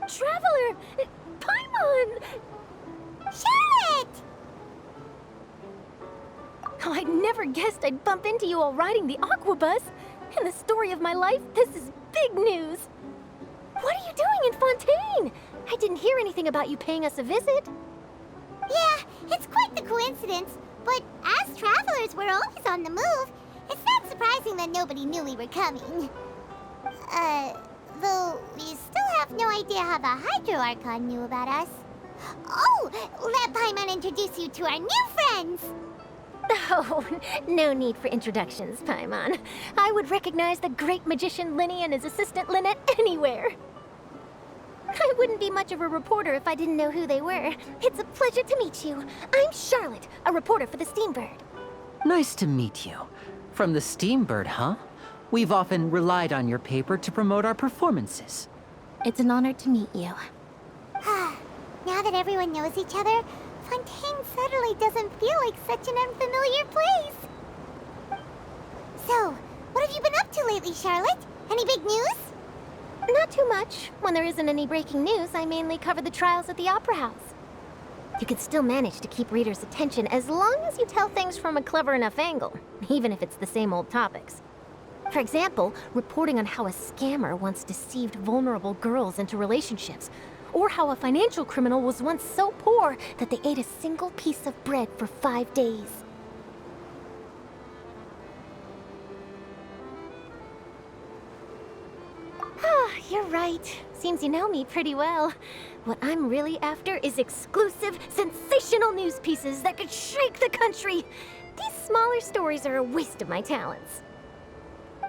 Traveler! Paimon!
Charlotte!
Oh, I never guessed I'd bump into you while riding the aquabus. In the story of my life, this is big news. What are you doing in Fontaine? I didn't hear anything about you paying us a visit.
Yeah, it's quite the coincidence. But as travelers, we're always on the move. It's not surprising that nobody knew we were coming. Though we still have no idea how the Hydro Archon knew about us. Oh, let Paimon introduce you to our new friends!
Oh, no need for introductions, Paimon. I would recognize the great magician Linny and his assistant Lynette anywhere. I wouldn't be much of a reporter if I didn't know who they were. It's a pleasure to meet you. I'm Charlotte, a reporter for the Steambird.
Nice to meet you. From the Steambird, huh? We've often relied on your paper to promote our performances.
It's an honor to meet you.
Now that everyone knows each other, Fontaine suddenly doesn't feel like such an unfamiliar place. So, what have you been up to lately, Charlotte? Any big news?
Not too much. When there isn't any breaking news, I mainly cover the trials at the Opera House. You can still manage to keep readers' attention as long as you tell things from a clever enough angle, even if it's the same old topics. For example, reporting on how a scammer once deceived vulnerable girls into relationships, or how a financial criminal was once so poor that they ate a single piece of bread for 5 days. You're right. Seems you know me pretty well. What I'm really after is exclusive, sensational news pieces that could shake the country. These smaller stories are a waste of my talents.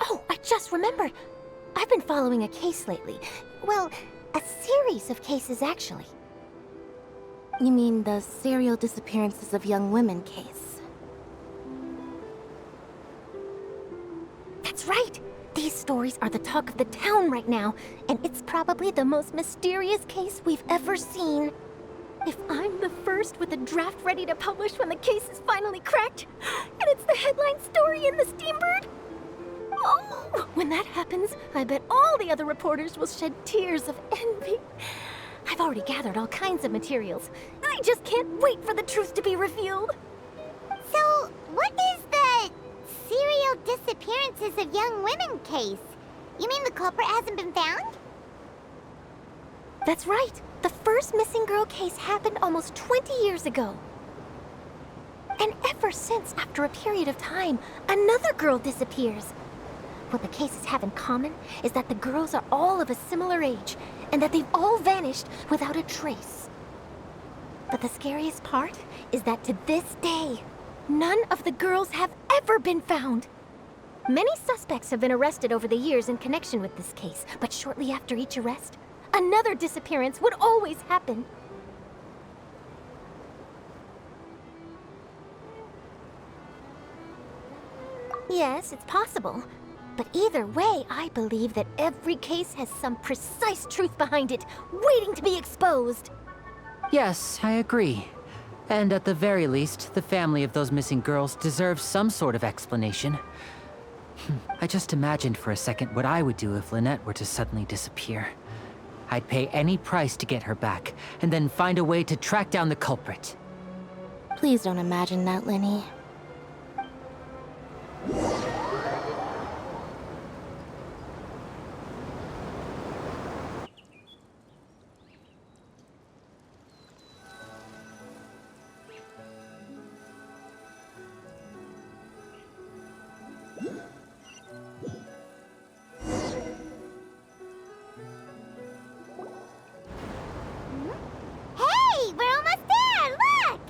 Oh, I just remembered. I've been following a case lately. Well, a series of cases, actually.
You mean the serial disappearances of young women case? That's right! These stories are the talk of the town right now, and it's probably the most mysterious case we've ever seen. If I'm the first with a draft ready to publish when the case is finally cracked, and it's the headline story in the Steambird, oh, when that happens, I bet all the other reporters will shed tears of envy. I've already gathered all kinds of materials. I just can't wait for the truth to be revealed.
So, what is the serial disappearances of young women case? You mean the culprit hasn't been found?
That's right. The first missing girl case happened almost 20 years ago. And ever since, after a period of time, another girl disappears. What the cases have in common is that the girls are all of a similar age, and that they've all vanished without a trace. But the scariest part is that to this day, none of the girls have ever been found. Many suspects have been arrested over the years in connection with this case, but shortly after each arrest, another disappearance would always happen. Yes, it's possible. But either way, I believe that every case has some precise truth behind it, waiting to be exposed.
Yes, I agree. And at the very least, the family of those missing girls deserves some sort of explanation. I just imagined for a second what I would do if Lynette were to suddenly disappear. I'd pay any price to get her back, and then find a way to track down the culprit.
Please don't imagine that, Lenny.
Hey, we're almost there! Look!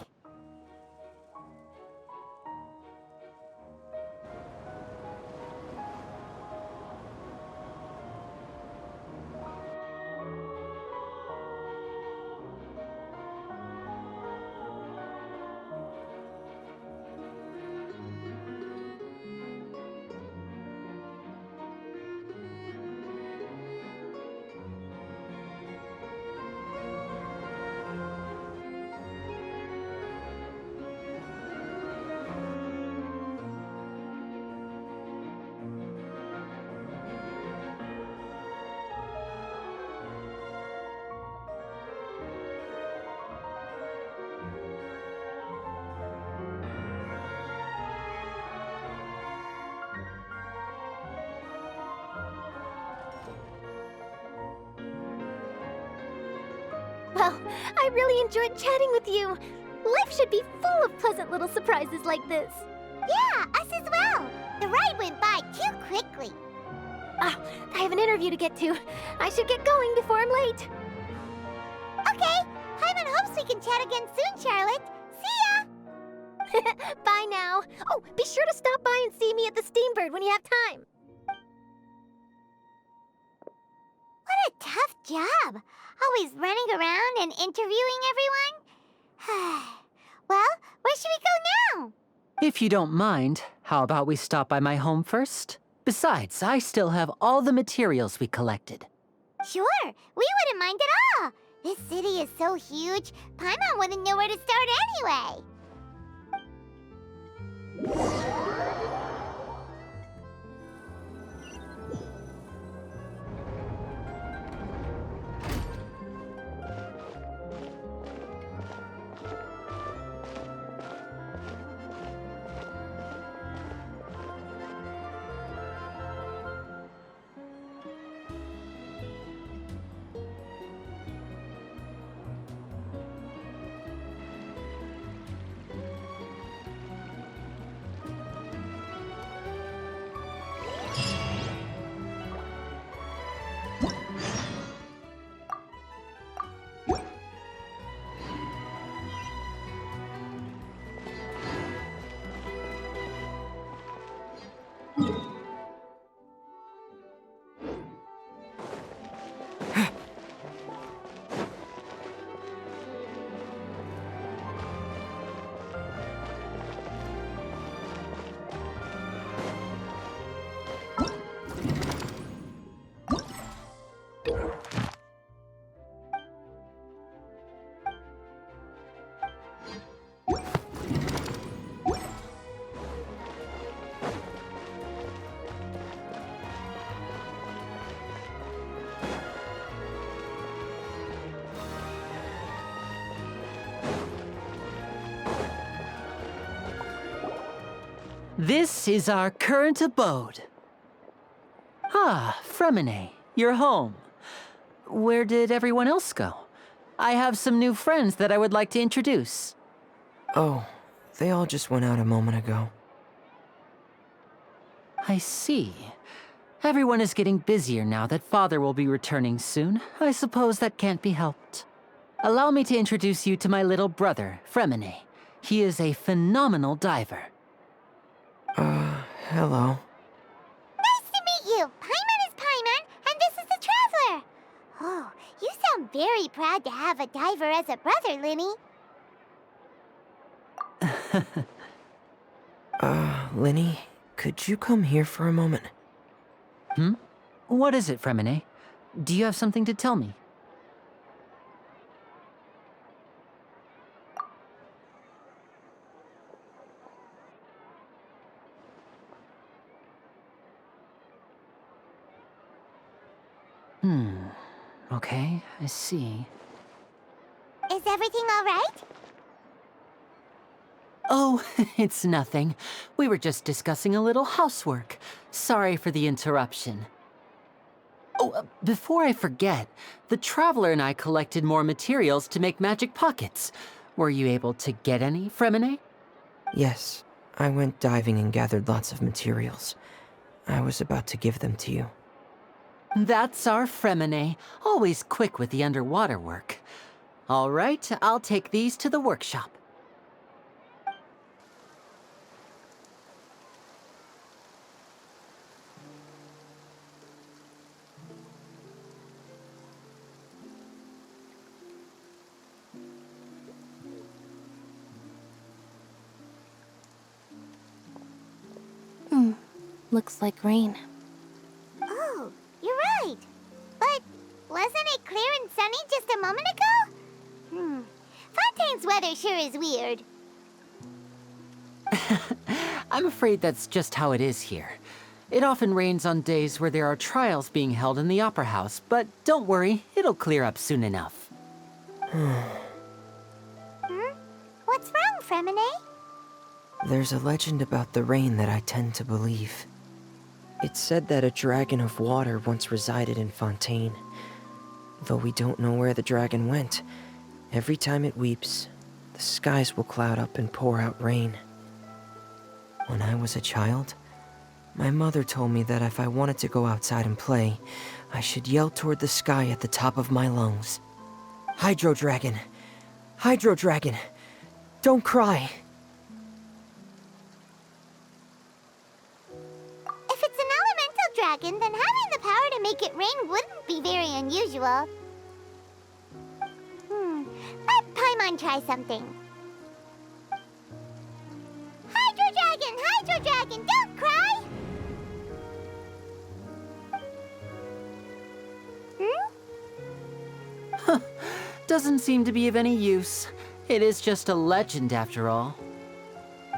Well, I really enjoyed chatting with you. Life should be full of pleasant little surprises like this.
Yeah, us as well. The ride went by too quickly.
Ah, I have an interview to get to. I should get going before I'm late.
Okay, Hyman hopes we can chat again soon, Charlotte. See ya!
Bye now. Oh, be sure to stop by and see me at the Steambird when you have time.
What a tough job. Always running around and interviewing everyone. Well, where should we go now?
If you don't mind, how about we stop by my home first? Besides, I still have all the materials we collected.
Sure, we wouldn't mind at all. This city is so huge, Paimon wouldn't know where to start anyway.
This is our current abode. Ah, Fremine, you're home. Where did everyone else go? I have some new friends that I would like to introduce.
Oh, they all just went out a moment ago.
I see. Everyone is getting busier now that Father will be returning soon. I suppose that can't be helped. Allow me to introduce you to my little brother, Fremine. He is a phenomenal diver.
Hello.
Nice to meet you. Paimon is Paimon, and this is the Traveler. Oh, you sound very proud to have a diver as a brother, Linny.
Linny, could you come here for a moment?
What is it, Fremine? Do you have something to tell me? Okay, I see.
Is everything all right?
Oh, it's nothing. We were just discussing a little housework. Sorry for the interruption. Oh, before I forget, the Traveler and I collected more materials to make magic pockets. Were you able to get any, Fremine?
Yes, I went diving and gathered lots of materials. I was about to give them to you.
That's our Fremine, always quick with the underwater work. All right, I'll take these to the workshop.
Looks like rain.
Oh, you're right. But wasn't it clear and sunny just a moment ago? Fontaine's weather sure is weird.
I'm afraid that's just how it is here. It often rains on days where there are trials being held in the Opera House, but don't worry, it'll clear up soon enough.
What's wrong, Fremine?
There's a legend about the rain that I tend to believe. It's said that a dragon of water once resided in Fontaine. Though we don't know where the dragon went, every time it weeps, the skies will cloud up and pour out rain. When I was a child, my mother told me that if I wanted to go outside and play, I should yell toward the sky at the top of my lungs. Hydro Dragon! Hydro Dragon! Don't cry!
If it's an elemental dragon, then having the power to make it rain wouldn't be very unusual. Let Paimon try something. Hydro Dragon, don't cry!
Doesn't seem to be of any use. It is just a legend after all.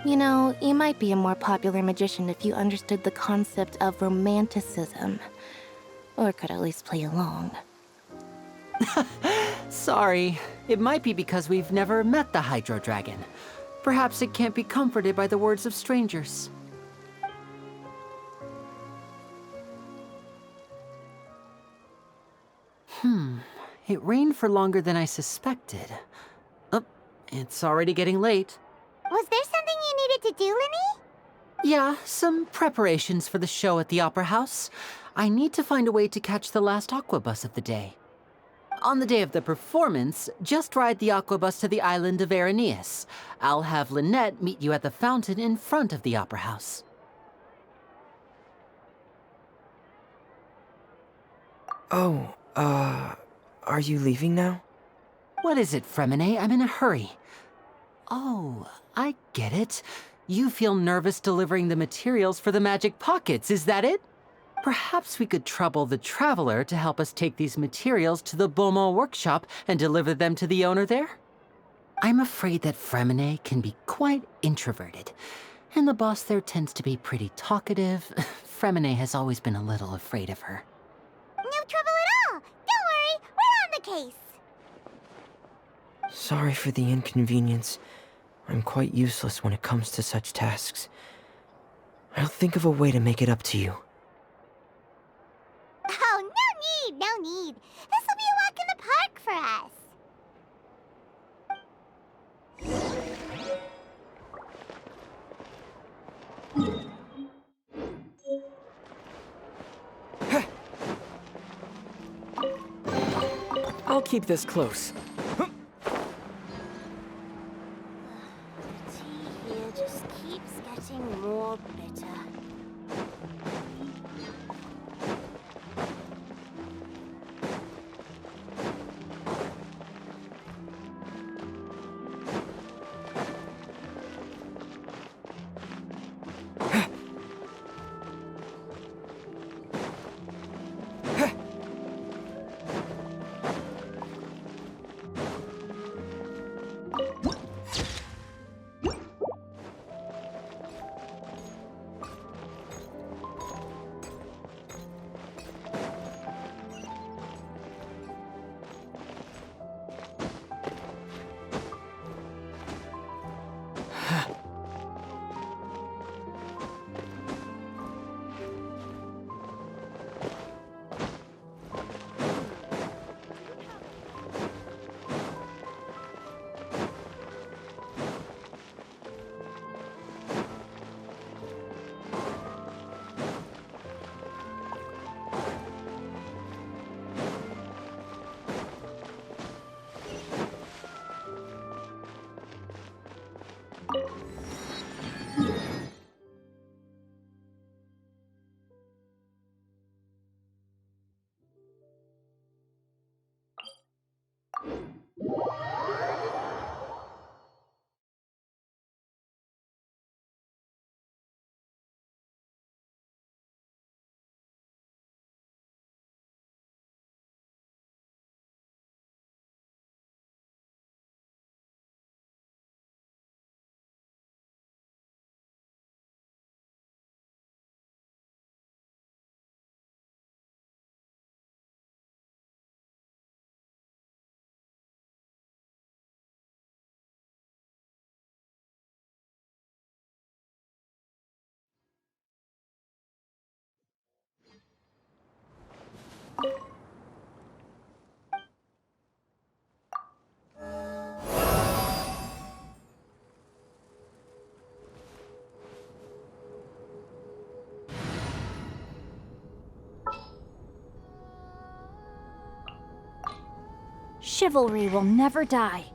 You know, you might be a more popular magician if you understood the concept of romanticism. Or could at least play along.
Sorry. It might be because we've never met the Hydro Dragon. Perhaps it can't be comforted by the words of strangers. It rained for longer than I suspected. Oh, it's already getting late.
Was there something you needed to do, Linny?
Yeah, some preparations for the show at the Opera House. I need to find a way to catch the last aqua bus of the day. On the day of the performance, just ride the aqua bus to the island of Araneus. I'll have Lynette meet you at the fountain in front of the Opera House.
Oh, are you leaving now?
What is it, Fremine? I'm in a hurry. Oh, I get it. You feel nervous delivering the materials for the magic pockets, is that it? Perhaps we could trouble the Traveler to help us take these materials to the Beaumont workshop and deliver them to the owner there? I'm afraid that Fremine can be quite introverted, and the boss there tends to be pretty talkative. Fremine has always been a little afraid of her.
No trouble at all! Don't worry, we're on the case!
Sorry for the inconvenience. I'm quite useless when it comes to such tasks. I'll think of a way to make it up to you.
Oh, no need. This will be a walk in the park for us.
I'll keep this close.
The tea here just keeps getting more bitter.
Chivalry will never die.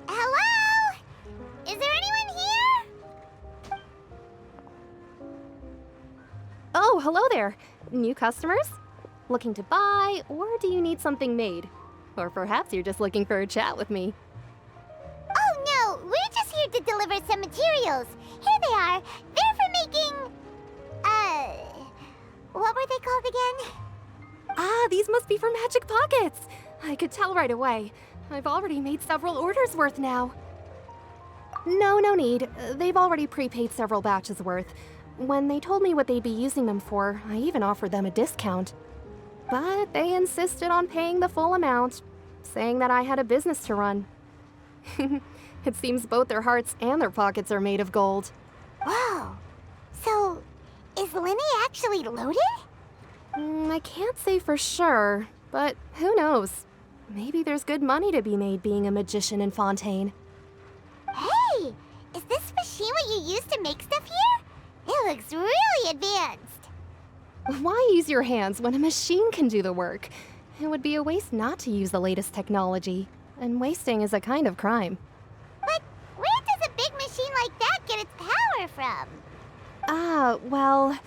Hello? Is there anyone here?
Oh, hello there. New customers? Looking to buy, or do you need something made? Or perhaps you're just looking for a chat with me.
Oh no, we're just here to deliver some materials. Here they are. They're for making... what were they called again?
Ah, these must be for magic pockets. I could tell right away. I've already made several orders worth now. No need. They've already prepaid several batches worth. When they told me what they'd be using them for, I even offered them a discount. But they insisted on paying the full amount, saying that I had a business to run. It seems both their hearts and their pockets are made of gold.
Whoa. So, is Linny actually loaded?
I can't say for sure, but who knows? Maybe there's good money to be made being a magician in Fontaine.
Hey! Is this Mishima make stuff here? It looks really advanced.
Why use your hands when a machine can do the work? It would be a waste not to use the latest technology. And wasting is a kind of crime.
But where does a big machine like that get its power from?
Well,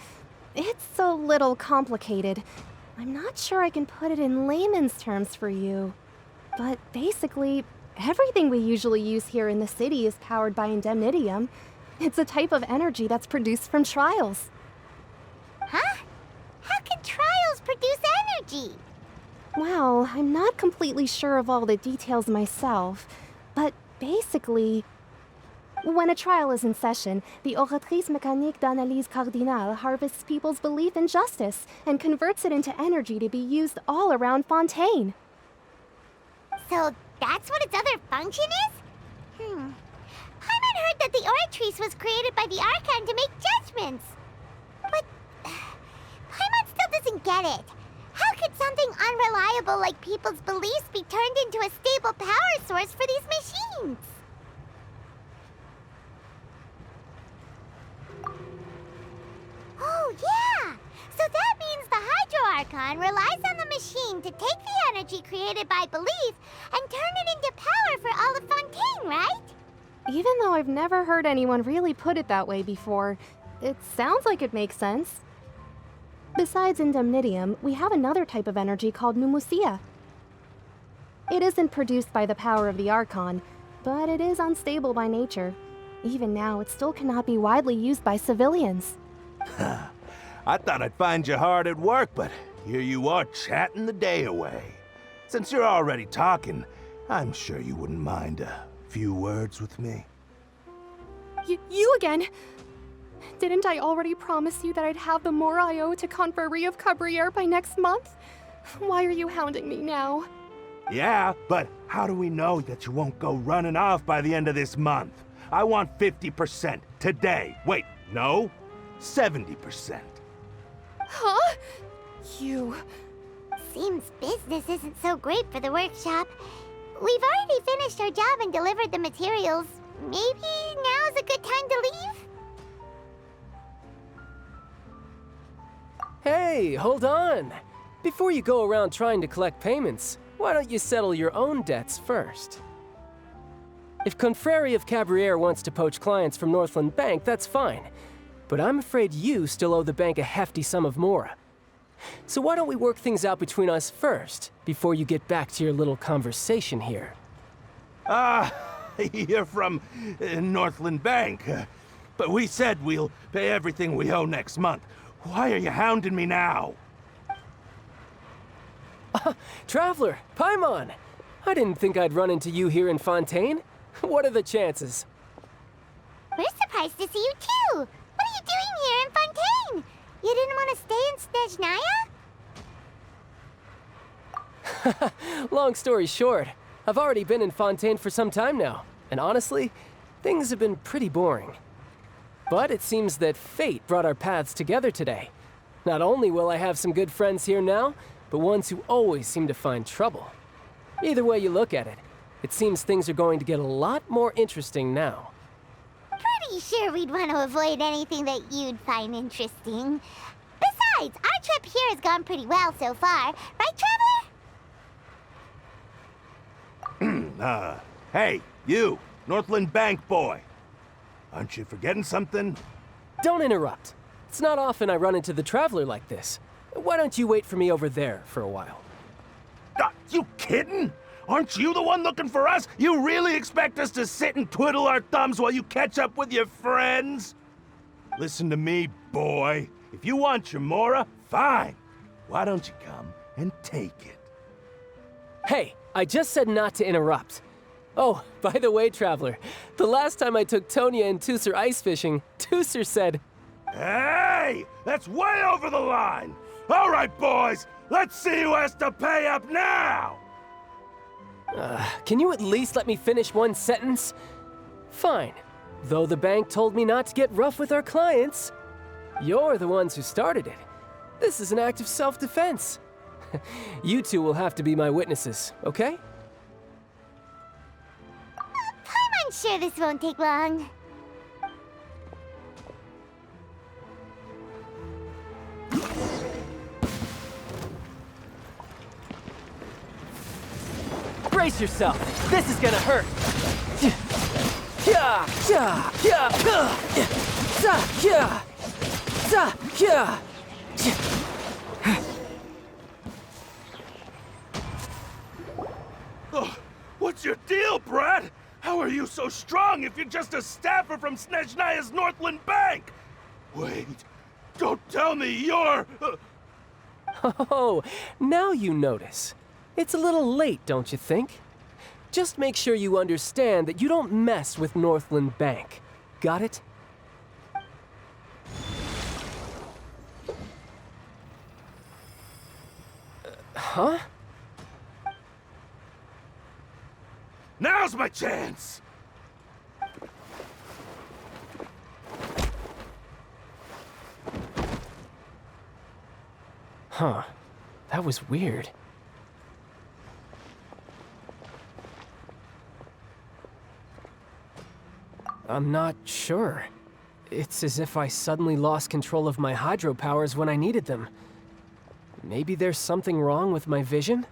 it's a little complicated. I'm not sure I can put it in layman's terms for you. But basically, everything we usually use here in the city is powered by indemnitium. It's a type of energy that's produced from trials.
Huh? How can trials produce energy?
Well, I'm not completely sure of all the details myself, but basically, when a trial is in session, the Oratrice Mecanique d'analyse Cardinale harvests people's belief in justice and converts it into energy to be used all around Fontaine.
So that's what its other function is? Paimon heard that the Oratrice was created by the Archon to make judgments. But Paimon still doesn't get it. How could something unreliable like people's beliefs be turned into a stable power source for these machines? Oh, yeah! So that means the Hydro Archon relies on the machine to take the energy created by belief and turn it into power for all of Fontaine, right?
Even though I've never heard anyone really put it that way before, it sounds like it makes sense. Besides indemnitium, we have another type of energy called pneumosia. It isn't produced by the power of the Archon, but it is unstable by nature. Even now, it still cannot be widely used by civilians.
I thought I'd find you hard at work, but here you are chatting the day away. Since you're already talking, I'm sure you wouldn't mind a few words with me.
You again? Didn't I already promise you that I'd have the more I owe to Confrérie of Cabriere by next month? Why are you hounding me now?
Yeah, but how do we know that you won't go running off by the end of this month? I want 50% today. Wait, no? 70%.
Huh? You...
Seems business isn't so great for the workshop. We've already finished our job and delivered the materials. Maybe now's a good time to leave?
Hey, hold on! Before you go around trying to collect payments, why don't you settle your own debts first? If Confrérie of Cabriere wants to poach clients from Northland Bank, that's fine. But I'm afraid you still owe the bank a hefty sum of mora. So why don't we work things out between us first, before you get back to your little conversation here?
You're from Northland Bank. But we said we'll pay everything we owe next month. Why are you hounding me now?
Traveler, Paimon! I didn't think I'd run into you here in Fontaine. What are the chances?
We're surprised to see you too! What are you doing here in Fontaine? You didn't want to stay in Snezhnaya?
Long story short, I've already been in Fontaine for some time now, and honestly, things have been pretty boring. But it seems that fate brought our paths together today. Not only will I have some good friends here now, but ones who always seem to find trouble. Either way you look at it, it seems things are going to get a lot more interesting now.
Pretty sure we'd want to avoid anything that you'd find interesting. Besides, our trip here has gone pretty well so far. Right, Traveler?
Hey, you, Northland Bank boy. Aren't you forgetting something?
Don't interrupt. It's not often I run into the Traveler like this. Why don't you wait for me over there for a while?
You kidding? Aren't you the one looking for us? You really expect us to sit and twiddle our thumbs while you catch up with your friends? Listen to me, boy. If you want your mora, fine. Why don't you come and take it?
Hey, I just said not to interrupt. Oh, by the way, Traveler, the last time I took Tonya and Tusser ice fishing, Tusser said,
"Hey, that's way over the line! All right, boys, let's see who has to pay up now!"
Can you at least let me finish one sentence? Fine. Though the bank told me not to get rough with our clients. You're the ones who started it. This is an act of self-defense. You two will have to be my witnesses, okay?
I'm sure this won't take long.
Brace yourself. This is gonna hurt.
Oh, what's your deal, Brad? How are you so strong if you're just a staffer from Snezhnaya's Northland Bank? Wait, don't tell me you're...
Oh, now you notice. It's a little late, don't you think? Just make sure you understand that you don't mess with Northland Bank. Got it? Huh?
Now's my chance!
Huh. That was weird. I'm not sure. It's as if I suddenly lost control of my hydro powers when I needed them. Maybe there's something wrong with my vision?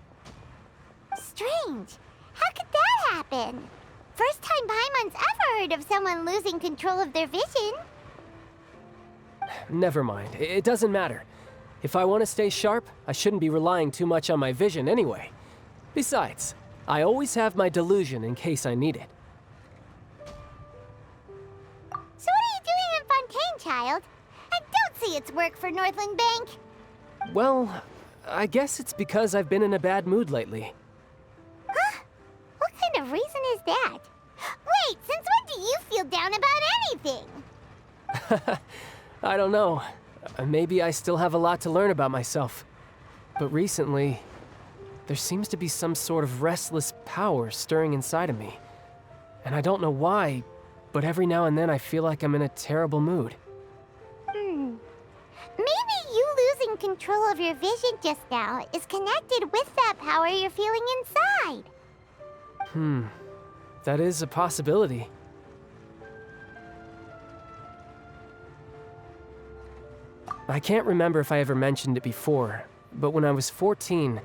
Strange. How could that happen? First time Paimon's ever heard of someone losing control of their vision.
Never mind. It doesn't matter. If I want to stay sharp, I shouldn't be relying too much on my vision anyway. Besides, I always have my delusion in case I need it.
So what are you doing in Fontaine, child? I don't see its work for Northland Bank.
Well, I guess it's because I've been in a bad mood lately.
Huh? What kind of reason is that? Wait, since when do you feel down about anything?
I don't know. Maybe I still have a lot to learn about myself. But recently, there seems to be some sort of restless power stirring inside of me. And I don't know why, but every now and then I feel like I'm in a terrible mood.
Maybe you losing control of your vision just now is connected with that power you're feeling inside.
That is a possibility. I can't remember if I ever mentioned it before, but when I was 14,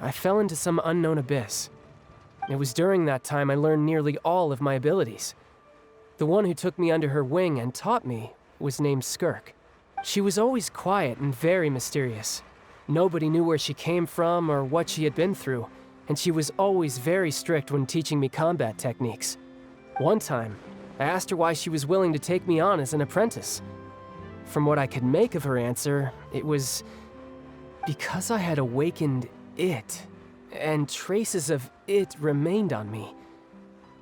I fell into some unknown abyss. It was during that time I learned nearly all of my abilities. The one who took me under her wing and taught me was named Skirk. She was always quiet and very mysterious. Nobody knew where she came from or what she had been through, and she was always very strict when teaching me combat techniques. One time, I asked her why she was willing to take me on as an apprentice. From what I could make of her answer, it was because I had awakened it, and traces of it remained on me.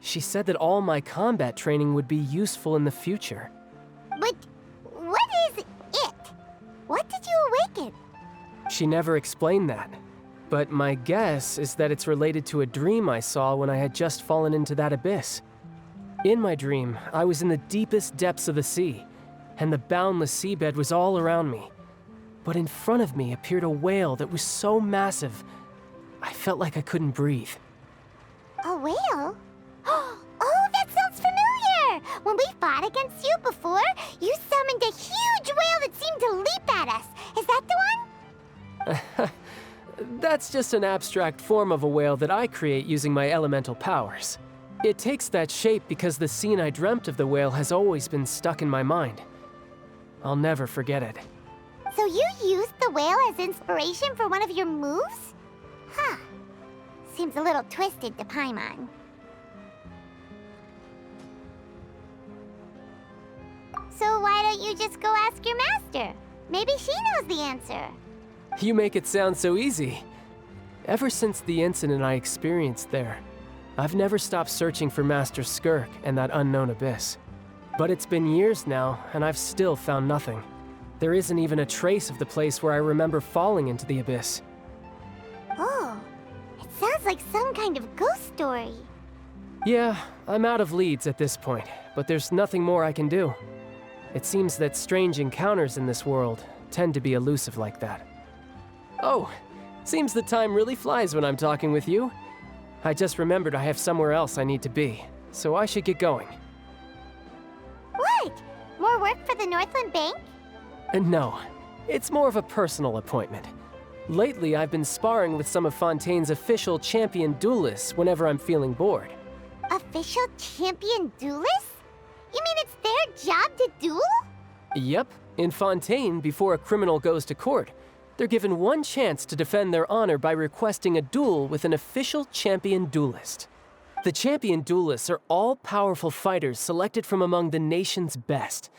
She said that all my combat training would be useful in the future.
But what is it? What did you awaken?
She never explained that, but my guess is that it's related to a dream I saw when I had just fallen into that abyss. In my dream, I was in the deepest depths of the sea, and the boundless seabed was all around me. But in front of me appeared a whale that was so massive, I felt like I couldn't breathe.
A whale? Oh, that sounds familiar! When we fought against you before, you summoned a huge whale that seemed to leap at us. Is that the one?
That's just an abstract form of a whale that I create using my elemental powers. It takes that shape because the scene I dreamt of the whale has always been stuck in my mind. I'll never forget it.
So you used the whale as inspiration for one of your moves? Huh. Seems a little twisted to Paimon. So why don't you just go ask your master? Maybe she knows the answer.
You make it sound so easy. Ever since the incident I experienced there, I've never stopped searching for Master Skirk and that unknown abyss. But it's been years now, and I've still found nothing. There isn't even a trace of the place where I remember falling into the abyss.
Oh, it sounds like some kind of ghost story.
Yeah, I'm out of leads at this point, but there's nothing more I can do. It seems that strange encounters in this world tend to be elusive like that. Oh, seems the time really flies when I'm talking with you. I just remembered I have somewhere else I need to be, so I should get going.
What? More work for the Northland Bank?
No, it's more of a personal appointment. Lately, I've been sparring with some of Fontaine's official champion duelists whenever I'm feeling bored.
Official champion duelists? You mean it's their job to duel?
Yep. In Fontaine, before a criminal goes to court, they're given one chance to defend their honor by requesting a duel with an official champion duelist. The champion duelists are all powerful fighters selected from among the nation's best.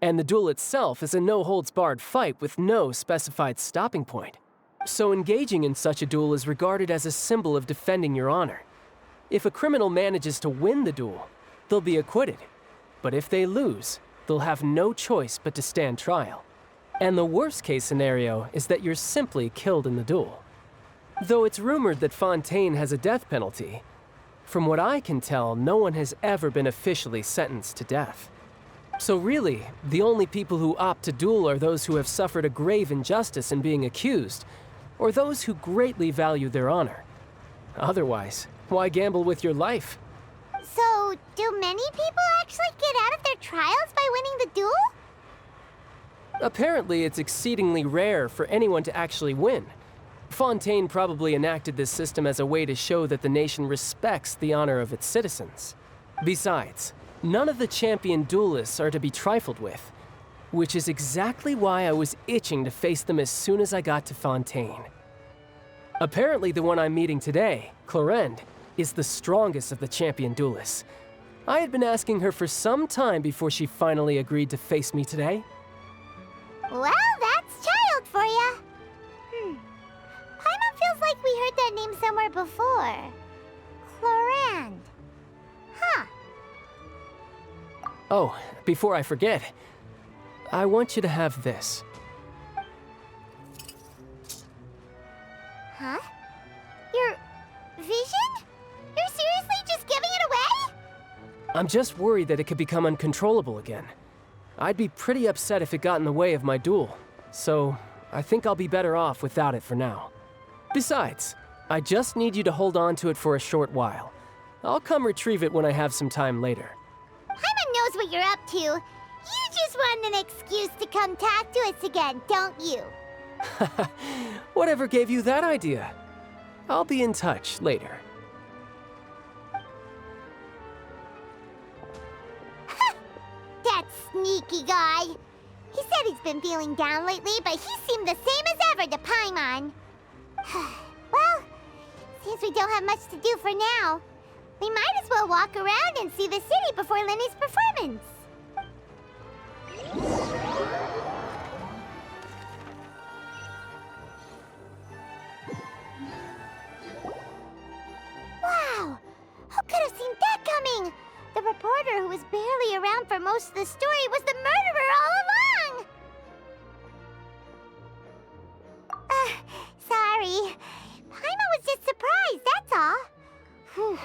And the duel itself is a no-holds-barred fight with no specified stopping point. So engaging in such a duel is regarded as a symbol of defending your honor. If a criminal manages to win the duel, they'll be acquitted. But if they lose, they'll have no choice but to stand trial. And the worst-case scenario is that you're simply killed in the duel. Though it's rumored that Fontaine has a death penalty, from what I can tell, no one has ever been officially sentenced to death. So really, the only people who opt to duel are those who have suffered a grave injustice in being accused, or those who greatly value their honor. Otherwise, why gamble with your life?
So, do many people actually get out of their trials by winning the duel?
Apparently, it's exceedingly rare for anyone to actually win. Fontaine probably enacted this system as a way to show that the nation respects the honor of its citizens. Besides, none of the champion duelists are to be trifled with, which is exactly why I was itching to face them as soon as I got to Fontaine. Apparently, the one I'm meeting today, Clorinde, is the strongest of the champion duelists. I had been asking her for some time before she finally agreed to face me today.
Well, that's child for ya. Paimon feels like we heard that name somewhere before. Clorinde. Huh.
Oh, before I forget, I want you to have this.
Huh? Your vision? You're seriously just giving it away?
I'm just worried that it could become uncontrollable again. I'd be pretty upset if it got in the way of my duel, so I think I'll be better off without it for now. Besides, I just need you to hold on to it for a short while. I'll come retrieve it when I have some time later.
Paimon knows what you're up to. You just want an excuse to come talk to us again, don't you?
Whatever gave you that idea? I'll be in touch later.
That sneaky guy. He said he's been feeling down lately, but he seemed the same as ever to Paimon. Well, since we don't have much to do for now, we might as well walk around and see the city before Lenny's performance. Wow! Who could have seen that coming? The reporter who was barely around for most of the story was the murderer all along! Sorry. Paimon was just surprised, that's all. Whew.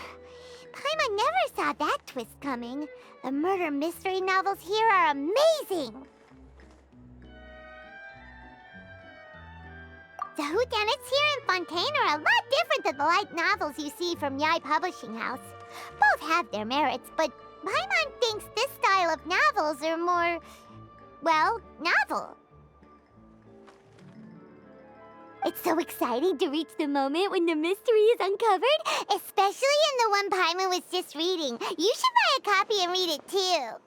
Paimon never saw that twist coming. The murder mystery novels here are amazing! The whodunits here in Fontaine are a lot different than the light novels you see from Yai Publishing House. Both have their merits, but Paimon thinks this style of novels are more, well, novel. It's so exciting to reach the moment when the mystery is uncovered, especially in the one Paimon was just reading. You should buy a copy and read it too.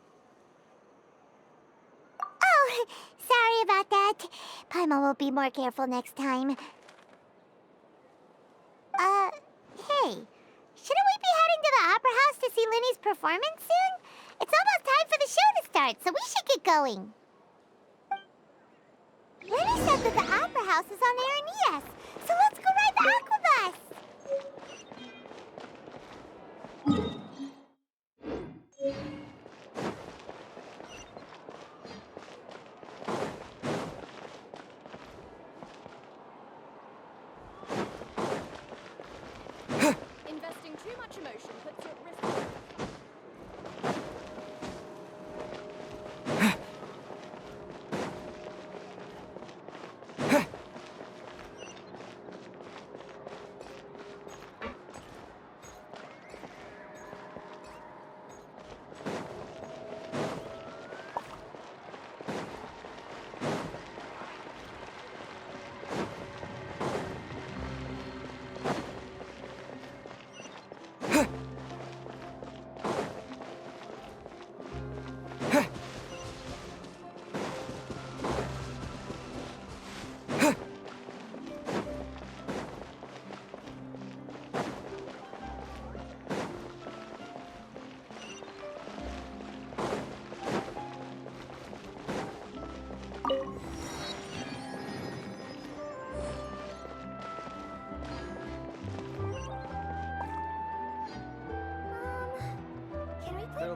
Oh, sorry about that. Paimon will be more careful next time. Hey. Shouldn't we be heading to the Opera House to see Lenny's performance soon? It's almost time for the show to start, so we should get going. Lenny said that the Opera House is on Araneas, so let's go ride the Aquabus!
Investing too much emotion puts you at risk.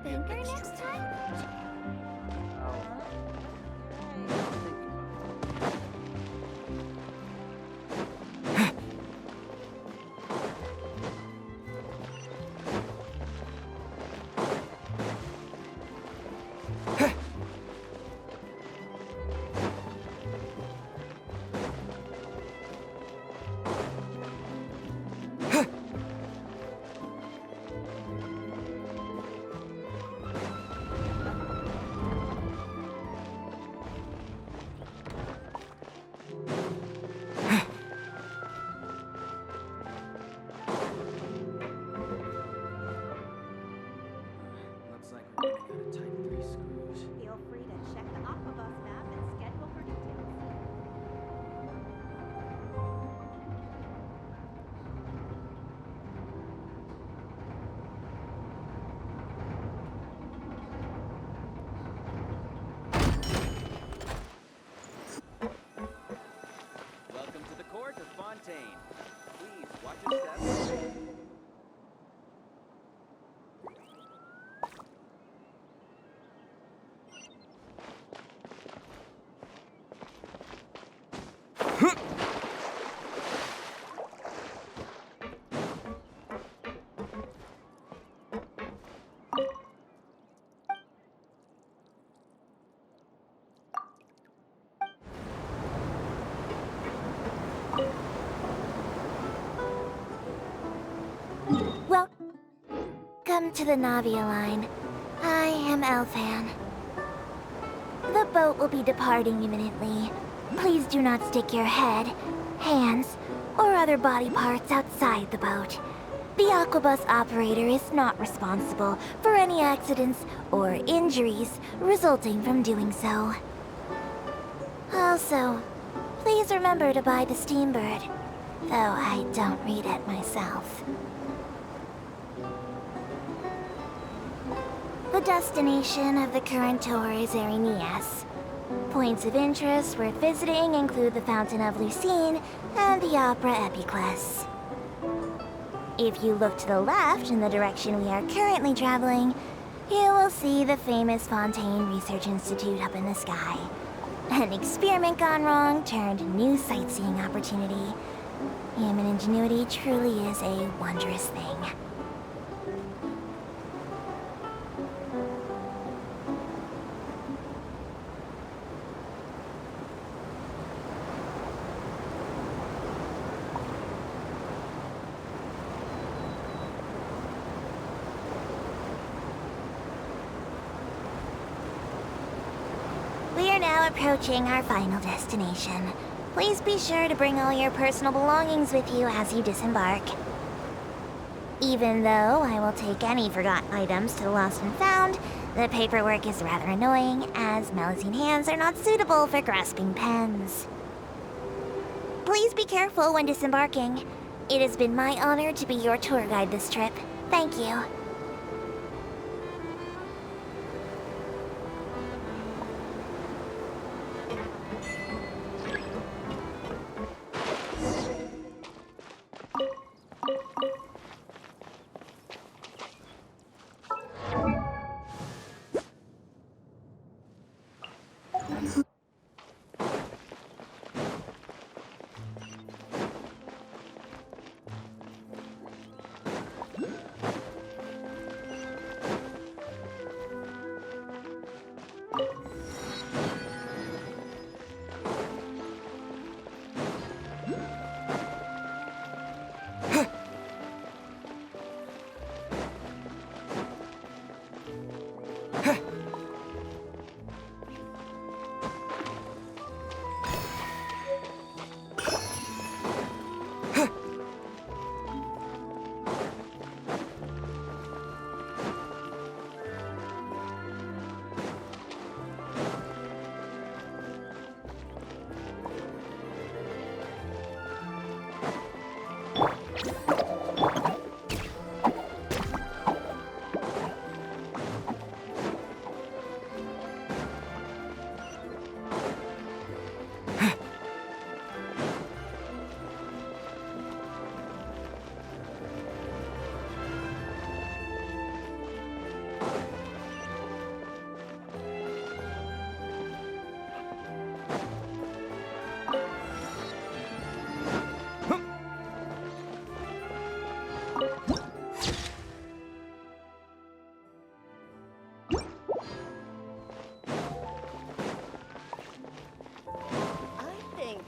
banker next time?
Looks like we're running out of Type 3 screws.
Feel free to check the Aquabus map and schedule for details.
Welcome to the court of Fontaine. Please watch your steps.
Welcome to the Navia line. I am Elfan. The boat will be departing imminently. Please do not stick your head, hands, or other body parts outside the boat. The Aquabus operator is not responsible for any accidents or injuries resulting from doing so. Also, please remember to buy the Steambird, though I don't read it myself. The destination of the current tour is Erinias. Points of interest worth visiting include the Fountain of Lucine and the Opera Epiclese. If you look to the left in the direction we are currently traveling, you will see the famous Fontaine Research Institute up in the sky. An experiment gone wrong turned new sightseeing opportunity. Human ingenuity truly is a wondrous thing. We are now approaching our final destination. Please be sure to bring all your personal belongings with you as you disembark. Even though I will take any forgotten items to the lost and found, the paperwork is rather annoying, as Melusine hands are not suitable for grasping pens. Please be careful when disembarking. It has been my honor to be your tour guide this trip. Thank you.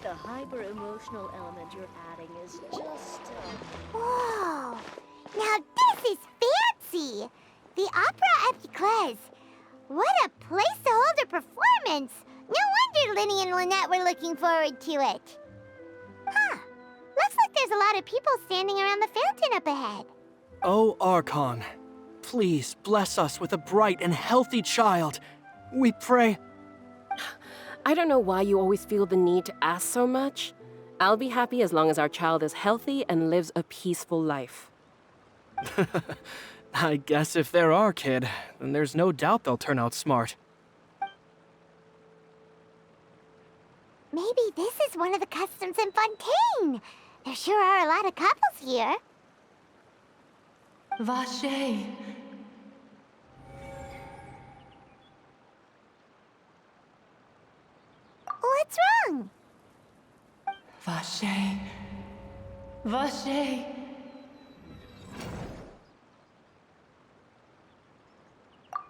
the hyper-emotional element you're adding is just,
Whoa! Now this is fancy! The Opera Epiclese. What a place to hold a performance! No wonder Linny and Lynette were looking forward to it. Huh. Looks like there's a lot of people standing around the fountain up ahead.
Oh, Archon, please bless us with a bright and healthy child. We pray.
I don't know why you always feel the need to ask so much. I'll be happy as long as our child is healthy and lives a peaceful life.
I guess if they're our kid, then there's no doubt they'll turn out smart.
Maybe this is one of the customs in Fontaine. There sure are a lot of couples here.
Vache.
What's wrong?
Vache. Vache.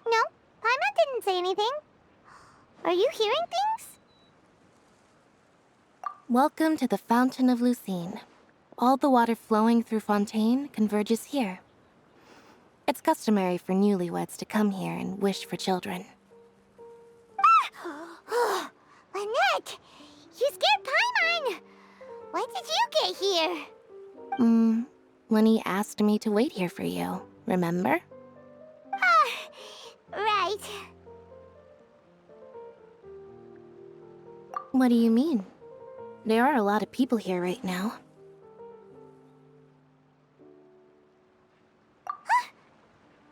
No, Paimon didn't say anything. Are you hearing things?
Welcome to the Fountain of Lucine. All the water flowing through Fontaine converges here. It's customary for newlyweds to come here and wish for children.
Ah! Lynette! You scared Paimon! When did you get here?
Lenny asked me to wait here for you, remember?
Right.
What do you mean? There are a lot of people here right now.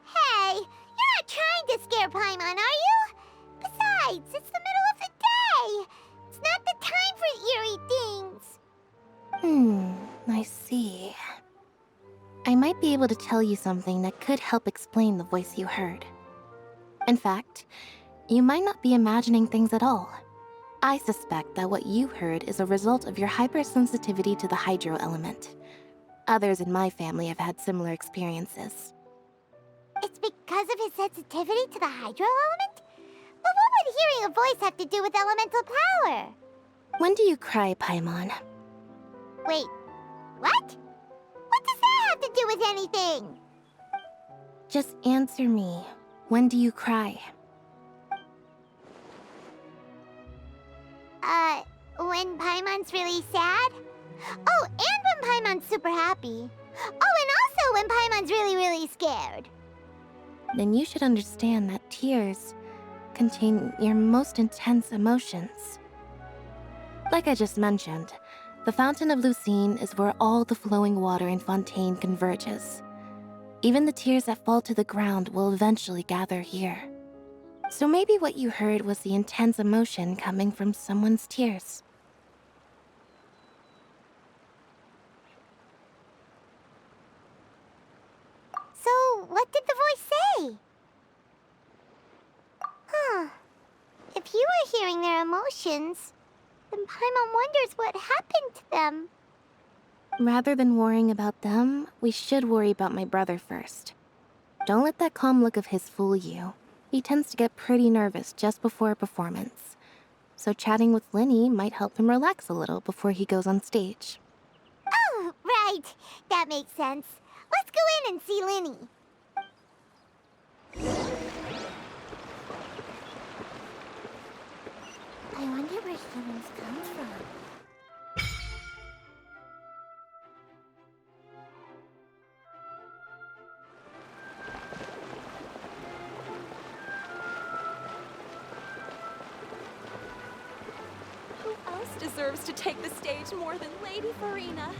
Hey, you're not trying to scare Paimon, are you? Besides, it's the middle of the day. It's not the time for eerie things.
I see. I might be able to tell you something that could help explain the voice you heard. In fact, you might not be imagining things at all. I suspect that what you heard is a result of your hypersensitivity to the hydro element. Others in my family have had similar experiences.
It's because of his sensitivity to the hydro element? But what would hearing a voice have to do with elemental power?
When do you cry, Paimon?
Wait, what? What does that have to do with anything?
Just answer me. When do you cry?
When Paimon's really sad? Oh, and when Paimon's super happy. Oh, and also when Paimon's really, really scared.
Then you should understand that tears contain your most intense emotions. Like I just mentioned, the Fountain of Lucine is where all the flowing water in Fontaine converges. Even the tears that fall to the ground will eventually gather here. So maybe what you heard was the intense emotion coming from someone's tears.
So, what did the voice say? If you were hearing their emotions, then Paimon wonders what happened to them.
Rather than worrying about them, we should worry about my brother first. Don't let that calm look of his fool you. He tends to get pretty nervous just before a performance. So chatting with Linny might help him relax a little before he goes on stage.
Oh, right. That makes sense. Let's go in and see Linny. I wonder where humans come from.
Who else deserves to take the stage more than Lady Farina?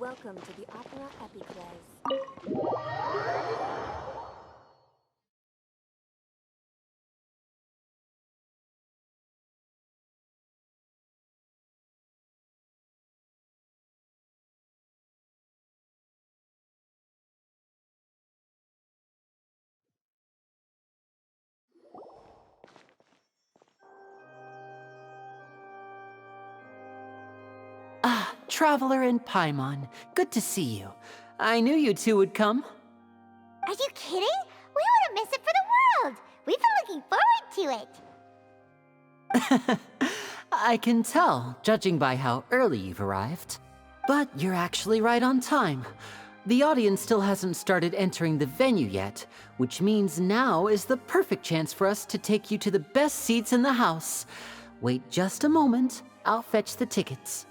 Welcome to the Opera Epiclese.
Ah, Traveler and Paimon, good to see you. I knew you two would come.
Are you kidding? We wouldn't miss it for the world. We've been looking forward to it.
I can tell, judging by how early you've arrived. But you're actually right on time. The audience still hasn't started entering the venue yet, which means now is the perfect chance for us to take you to the best seats in the house. Wait just a moment, I'll fetch the tickets.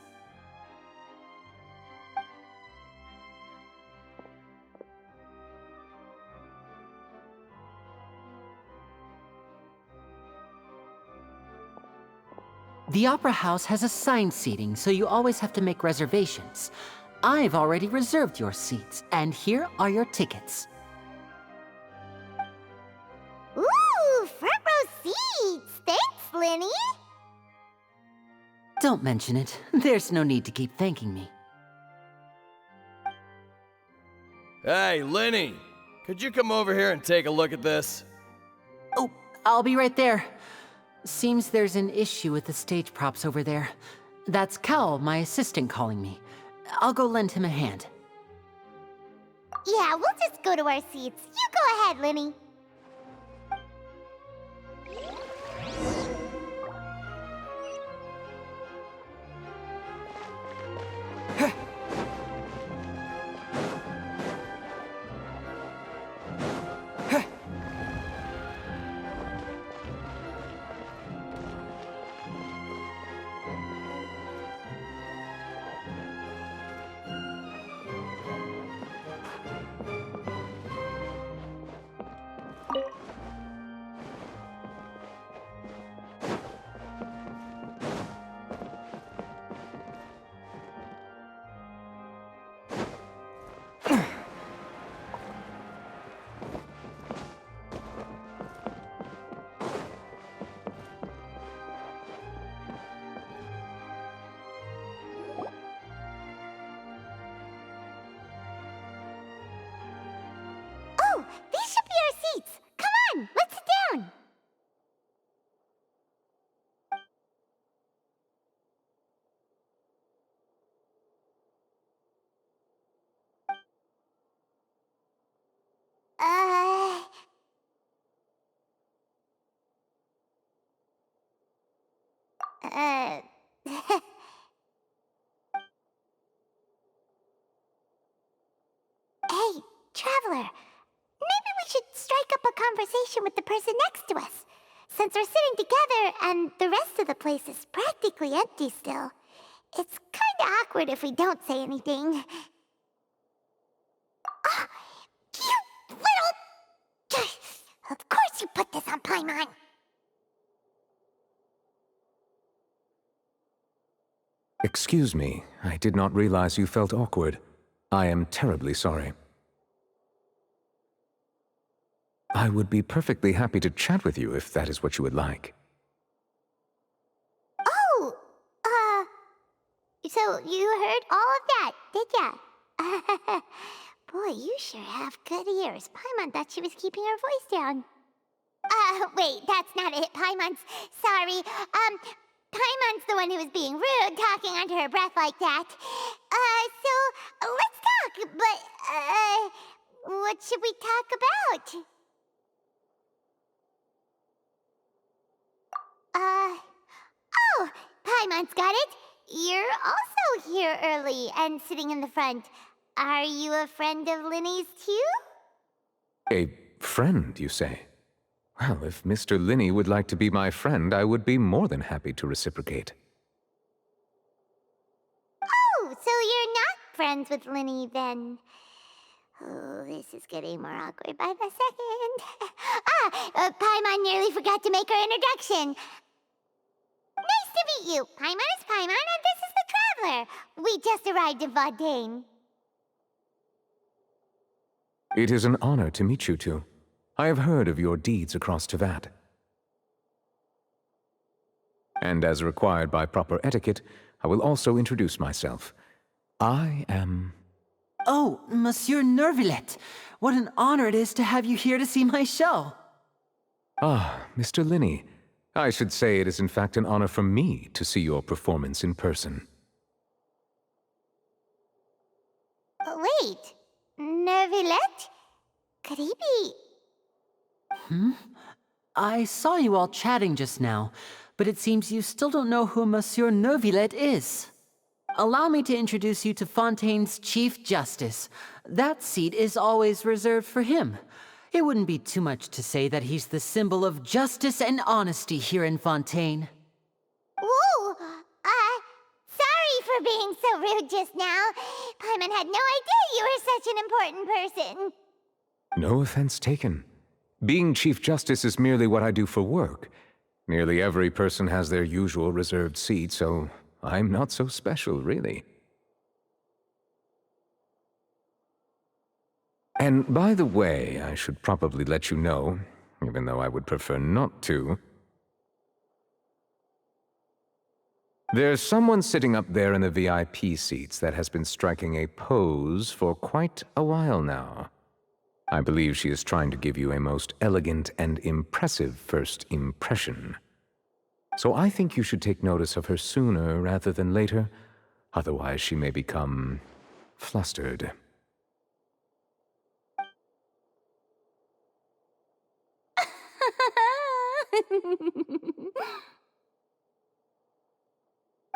The Opera House has assigned seating, so you always have to make reservations. I've already reserved your seats, and here are your tickets.
Ooh, front row seats! Thanks, Linny!
Don't mention it. There's no need to keep thanking me.
Hey, Linny! Could you come over here and take a look at this?
Oh, I'll be right there. Seems there's an issue with the stage props over there. That's Cal, my assistant, calling me. I'll go lend him a hand.
Yeah, we'll just go to our seats. You go ahead, Linny. These should be our seats. Come on, let's sit down. Hey, Traveler. Maybe we should strike up a conversation with the person next to us. Since we're sitting together and the rest of the place is practically empty still, it's kinda awkward if we don't say anything. Ah, you little... Of course you put this on Paimon!
Excuse me, I did not realize you felt awkward. I am terribly sorry. I would be perfectly happy to chat with you if that is what you would like.
Oh, so you heard all of that, did ya? Boy, you sure have good ears. Paimon thought she was keeping her voice down. Wait, that's not it, Paimon's... Sorry, Paimon's the one who was being rude, talking under her breath like that. So, let's talk, but, what should we talk about? Oh, Paimon's got it. You're also here early and sitting in the front. Are you a friend of Linny's too?
A friend, you say? Well, if Mr. Linny would like to be my friend, I would be more than happy to reciprocate.
Oh, so you're not friends with Linny then? Oh, this is getting more awkward by the second. Paimon nearly forgot to make her introduction. Nice to meet you. Paimon is Paimon, and this is the Traveler. We just arrived in Fontaine.
It is an honor to meet you two. I have heard of your deeds across Teyvat. And as required by proper etiquette, I will also introduce myself. I am...
Oh, Monsieur Neuvillette. What an honor it is to have you here to see my show.
Ah, Mr. Linney. I should say it is in fact an honor for me to see your performance in person.
Wait, Neuvillette? Could he be...
I saw you all chatting just now, but it seems you still don't know who Monsieur Neuvillette is. Allow me to introduce you to Fontaine's Chief Justice. That seat is always reserved for him. It wouldn't be too much to say that he's the symbol of justice and honesty here in Fontaine.
Whoa! Sorry for being so rude just now. Paimon had no idea you were such an important person.
No offense taken. Being Chief Justice is merely what I do for work. Nearly every person has their usual reserved seat, so I'm not so special, really. And by the way, I should probably let you know, even though I would prefer not to. There's someone sitting up there in the VIP seats that has been striking a pose for quite a while now. I believe she is trying to give you a most elegant and impressive first impression. So I think you should take notice of her sooner rather than later, otherwise she may become flustered.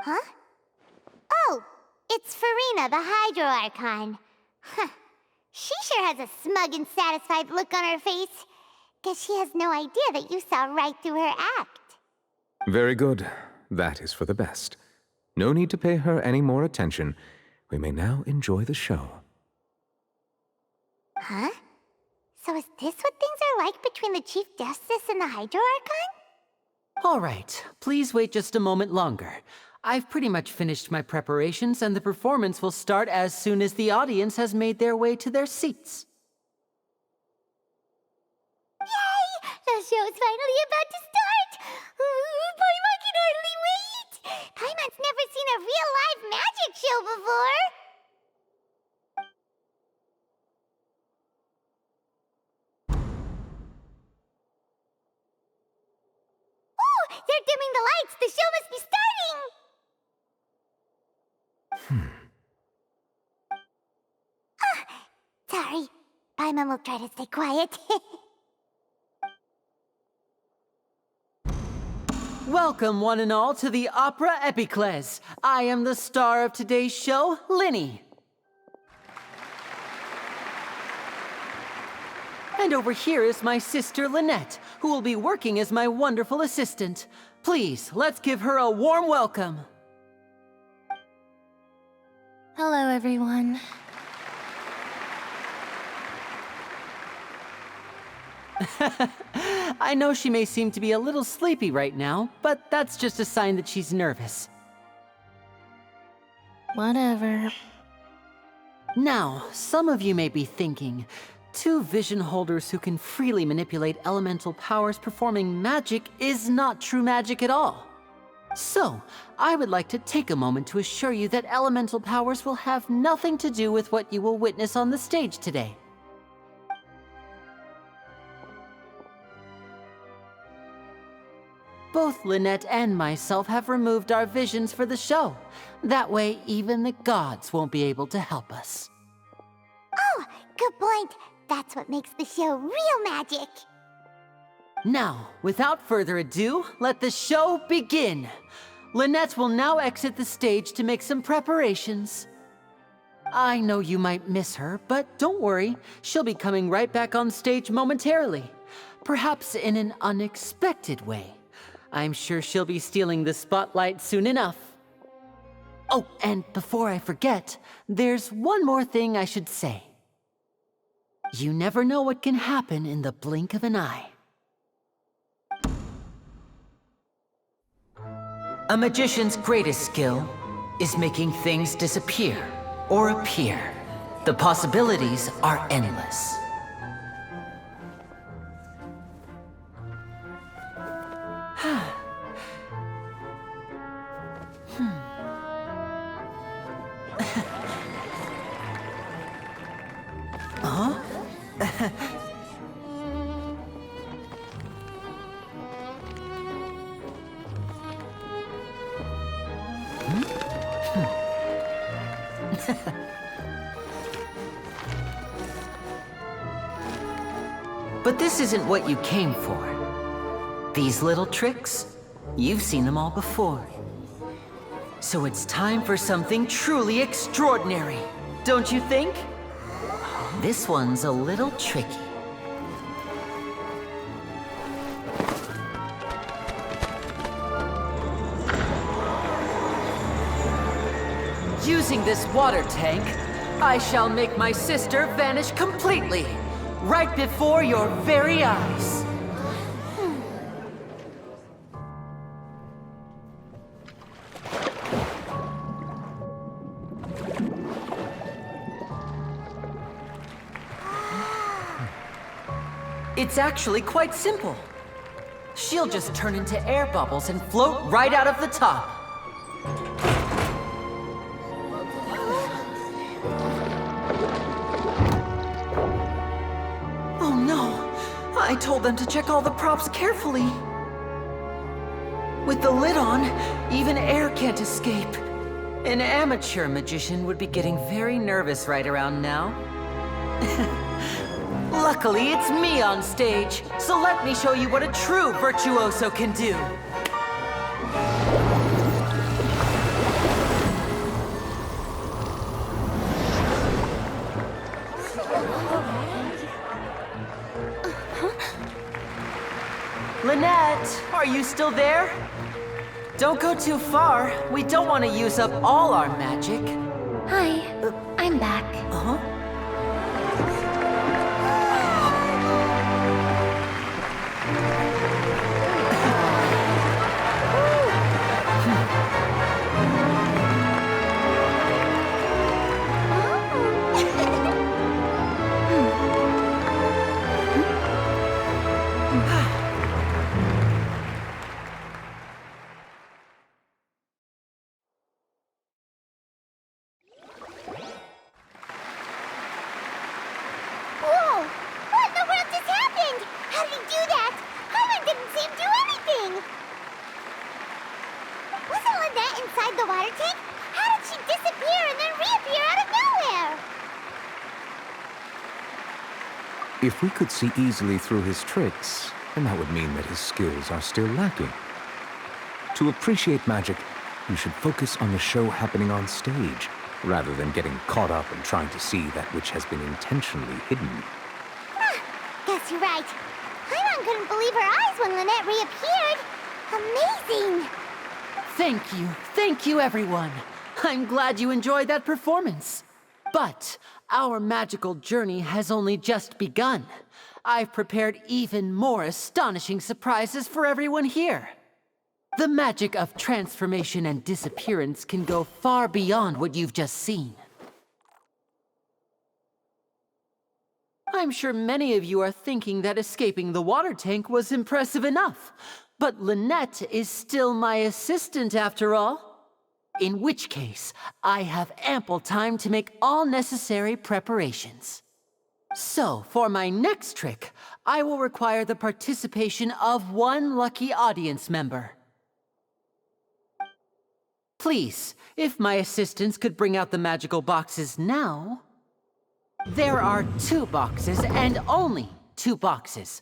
Huh? Oh, it's Farina, the Hydro Archon. Huh. She sure has a smug and satisfied look on her face. Guess she has no idea that you saw right through her act.
Very good. That is for the best. No need to pay her any more attention. We may now enjoy the show.
Huh? So is this what things are like between the Chief Justice and the Hydro Archon?
All right, please wait just a moment longer. I've pretty much finished my preparations, and the performance will start as soon as the audience has made their way to their seats.
Yay! The show's finally about to start! Paimon can hardly wait! Paimon's never seen a real live magic show before! Oh! They're dimming the lights! The show must be starting! Sorry. Paimon will try to stay quiet.
Welcome, one and all, to the Opera Epiclese. I am the star of today's show, Linny. And over here is my sister, Lynette, who will be working as my wonderful assistant. Please, let's give her a warm welcome.
Hello, everyone.
I know she may seem to be a little sleepy right now, but that's just a sign that she's nervous.
Whatever.
Now, some of you may be thinking, two vision holders who can freely manipulate elemental powers performing magic is not true magic at all. So, I would like to take a moment to assure you that elemental powers will have nothing to do with what you will witness on the stage today. Both Lynette and myself have removed our visions for the show. That way, even the gods won't be able to help us.
Oh, good point. That's what makes the show real magic.
Now, without further ado, let the show begin. Lynette will now exit the stage to make some preparations. I know you might miss her, but don't worry. She'll be coming right back on stage momentarily. Perhaps in an unexpected way. I'm sure she'll be stealing the spotlight soon enough. Oh, and before I forget, there's one more thing I should say. You never know what can happen in the blink of an eye. A magician's greatest skill is making things disappear or appear. The possibilities are endless. Huh? But this isn't what you came for. These little tricks, you've seen them all before. So it's time for something truly extraordinary, don't you think? This one's a little tricky. Using this water tank, I shall make my sister vanish completely, right before your very eyes. It's actually quite simple. She'll just turn into air bubbles and float right out of the top. Oh no! I told them to check all the props carefully. With the lid on, even air can't escape. An amateur magician would be getting very nervous right around now. Luckily, it's me on stage, so let me show you what a true virtuoso can do. Lynette, are you still there? Don't go too far. We don't want to use up all our magic.
Hi, I'm back.
Uh-huh.
Whoa! What in the world just happened? How did he do that? Carmen didn't see him do anything! Wasn't Lynette inside the water tank? How did she disappear and then reappear out of nowhere?
If we could see easily through his tricks, then that would mean that his skills are still lacking. To appreciate magic, you should focus on the show happening on stage, rather than getting caught up in trying to see that which has been intentionally hidden.
Guess you're right. Paimon couldn't believe her eyes when Lynette reappeared. Amazing!
Thank you everyone. I'm glad you enjoyed that performance. But our magical journey has only just begun. I've prepared even more astonishing surprises for everyone here. The magic of transformation and disappearance can go far beyond what you've just seen. I'm sure many of you are thinking that escaping the water tank was impressive enough, but Lynette is still my assistant after all. In which case, I have ample time to make all necessary preparations. So, for my next trick, I will require the participation of one lucky audience member. Please, if my assistants could bring out the magical boxes now. There are 2 boxes, and only 2 boxes.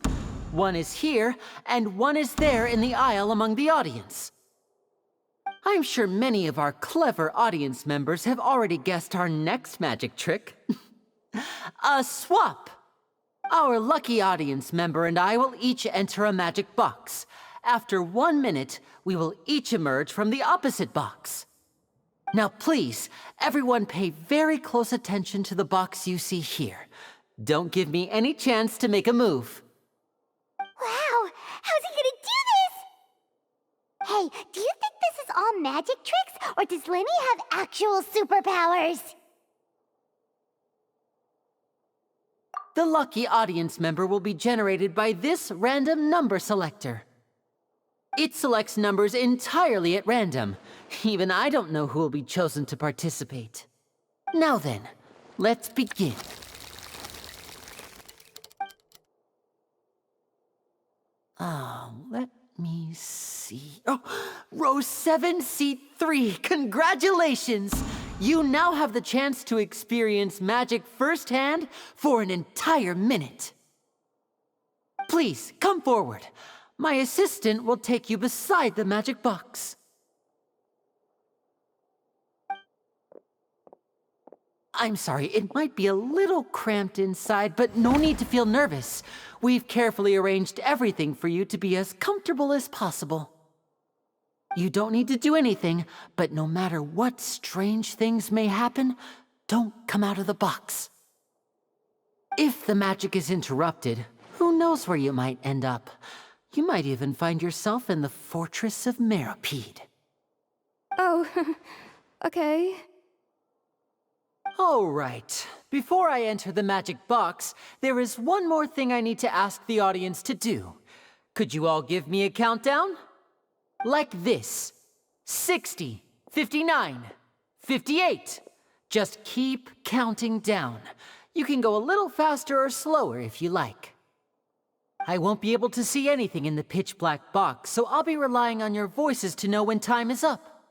One is here, and one is there in the aisle among the audience. I'm sure many of our clever audience members have already guessed our next magic trick. A swap! Our lucky audience member and I will each enter a magic box. After 1 minute, we will each emerge from the opposite box. Now please, everyone pay very close attention to the box you see here. Don't give me any chance to make a move.
Wow! How's he gonna do this? Hey, do you think this is all magic tricks, or does Lenny have actual superpowers?
The lucky audience member will be generated by this random number selector. It selects numbers entirely at random. Even I don't know who will be chosen to participate. Now then, let's begin. Let me see. Oh, row 7, seat 3. Congratulations! You now have the chance to experience magic firsthand for an entire minute. Please, come forward. My assistant will take you beside the magic box. I'm sorry, it might be a little cramped inside, but no need to feel nervous. We've carefully arranged everything for you to be as comfortable as possible. You don't need to do anything, but no matter what strange things may happen, don't come out of the box. If the magic is interrupted, who knows where you might end up? You might even find yourself in the Fortress of Meropide.
Oh, okay.
All right. Before I enter the magic box, there is one more thing I need to ask the audience to do. Could you all give me a countdown? Like this. 60, 59, 58. Just keep counting down. You can go a little faster or slower if you like. I won't be able to see anything in the pitch-black box, so I'll be relying on your voices to know when time is up.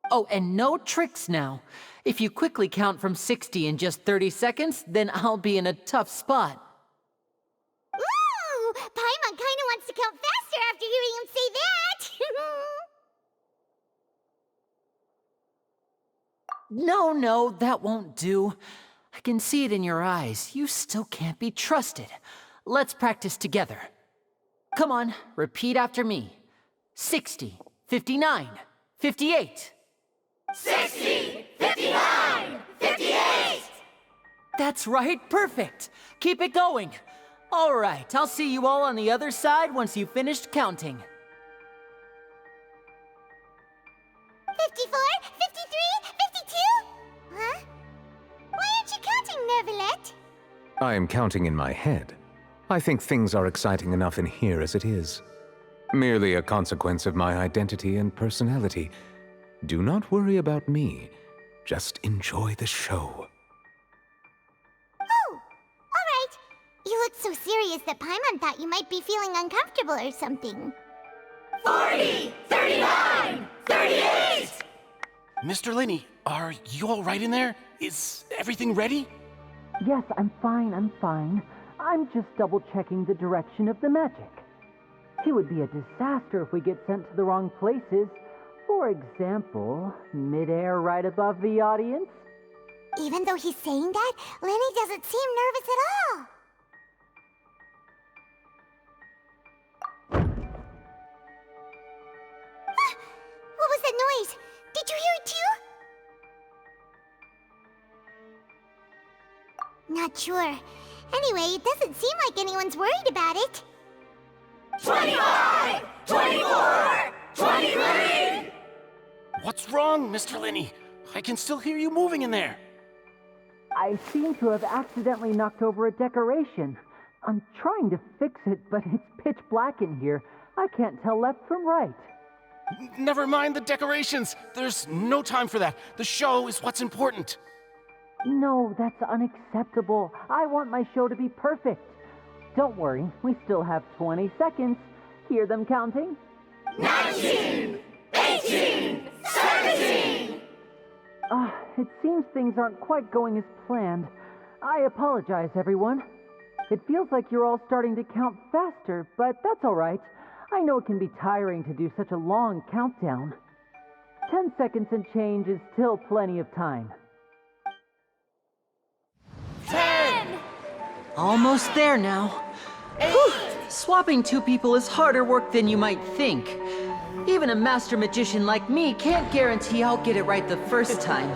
Oh, and no tricks now. If you quickly count from 60 in just 30 seconds, then I'll be in a tough spot.
Ooh! Paimon kinda wants to count faster after hearing him say that!
No, that won't do. I can see it in your eyes. You still can't be trusted. Let's practice together. Come on, repeat after me. 60, 59, 58.
60, 59, 58!
That's right, perfect. Keep it going. All right, I'll see you all on the other side once you've finished counting.
54, 53, 52? Huh? Why aren't you counting, Nervalet?
I am counting in my head. I think things are exciting enough in here as it is. Merely a consequence of my identity and personality. Do not worry about me. Just enjoy the show.
Oh, all right. You looked so serious that Paimon thought you might be feeling uncomfortable or something.
40, 39, 38! Mr. Linney, are you all right in there? Is everything ready?
Yes, I'm fine. I'm just double-checking the direction of the magic. It would be a disaster if we get sent to the wrong places. For example, midair right above the audience.
Even though he's saying that, Lenny doesn't seem nervous at all. What was that noise? Did you hear it too? Not sure. Anyway, it doesn't seem like anyone's worried about it.
25, 24, 23! What's wrong, Mr. Linney? I can still hear you moving in there.
I seem to have accidentally knocked over a decoration. I'm trying to fix it, but it's pitch black in here. I can't tell left from right.
Never mind the decorations. There's no time for that. The show is what's important.
No, that's unacceptable. I want my show to be perfect. Don't worry, we still have 20 seconds. Hear them counting?
19, 18, 17!
It seems things aren't quite going as planned. I apologize, everyone. It feels like you're all starting to count faster, but that's all right. I know it can be tiring to do such a long countdown. 10 seconds and change is still plenty of time.
10!
Almost there now. Whew. Swapping two people is harder work than you might think. Even a master magician like me can't guarantee I'll get it right the first time.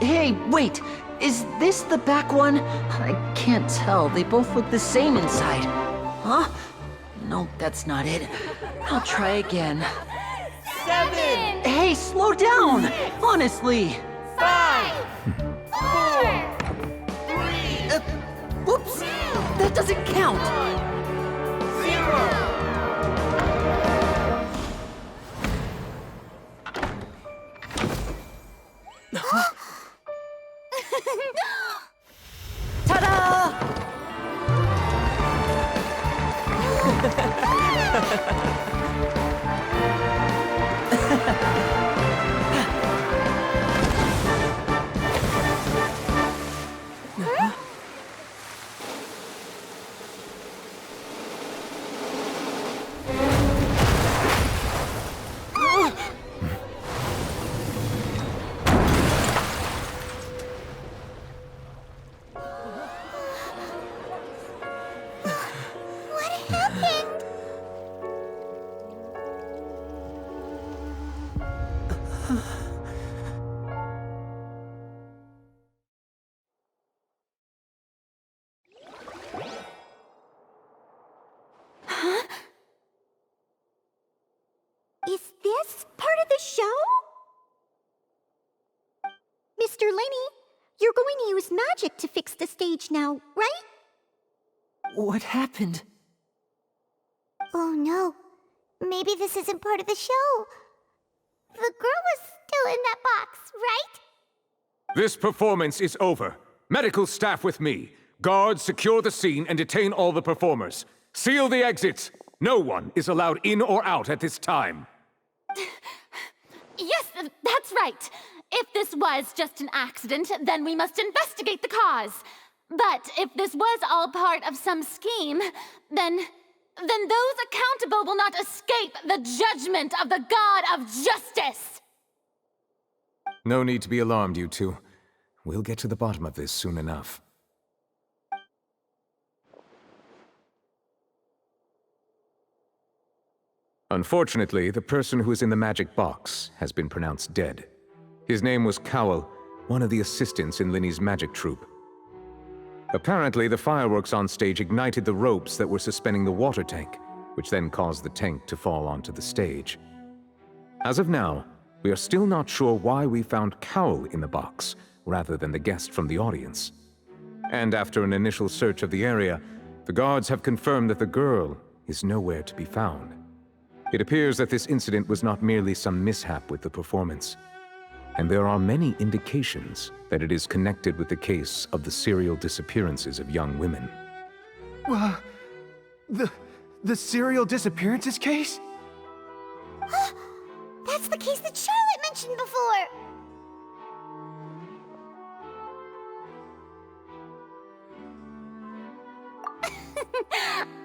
Hey, wait! Is this the back one? I can't tell. They both look the same inside. Huh? No, that's not it. I'll try again.
7!
Hey, slow down! Honestly!
5! 4! 3!
Whoops! That doesn't count!
0!
Is this part of the show? Mr. Lenny, you're going to use magic to fix the stage now, right?
What happened?
Oh no. Maybe this isn't part of the show. The girl was still in that box, right?
This performance is over. Medical staff with me. Guards, secure the scene and detain all the performers. Seal the exits. No one is allowed in or out at this time.
Yes, that's right. If this was just an accident, then we must investigate the cause. But if this was all part of some scheme, then those accountable will not escape the judgment of the God of Justice!
No need to be alarmed, you two. We'll get to the bottom of this soon enough. Unfortunately, the person who is in the magic box has been pronounced dead. His name was Cowell, one of the assistants in Linny's magic troupe. Apparently, the fireworks on stage ignited the ropes that were suspending the water tank, which then caused the tank to fall onto the stage. As of now, we are still not sure why we found Cowell in the box, rather than the guest from the audience. And after an initial search of the area, the guards have confirmed that the girl is nowhere to be found. It appears that this incident was not merely some mishap with the performance, and there are many indications that it is connected with the case of the serial disappearances of young women.
The serial disappearances case?
That's the case that Charlotte mentioned before!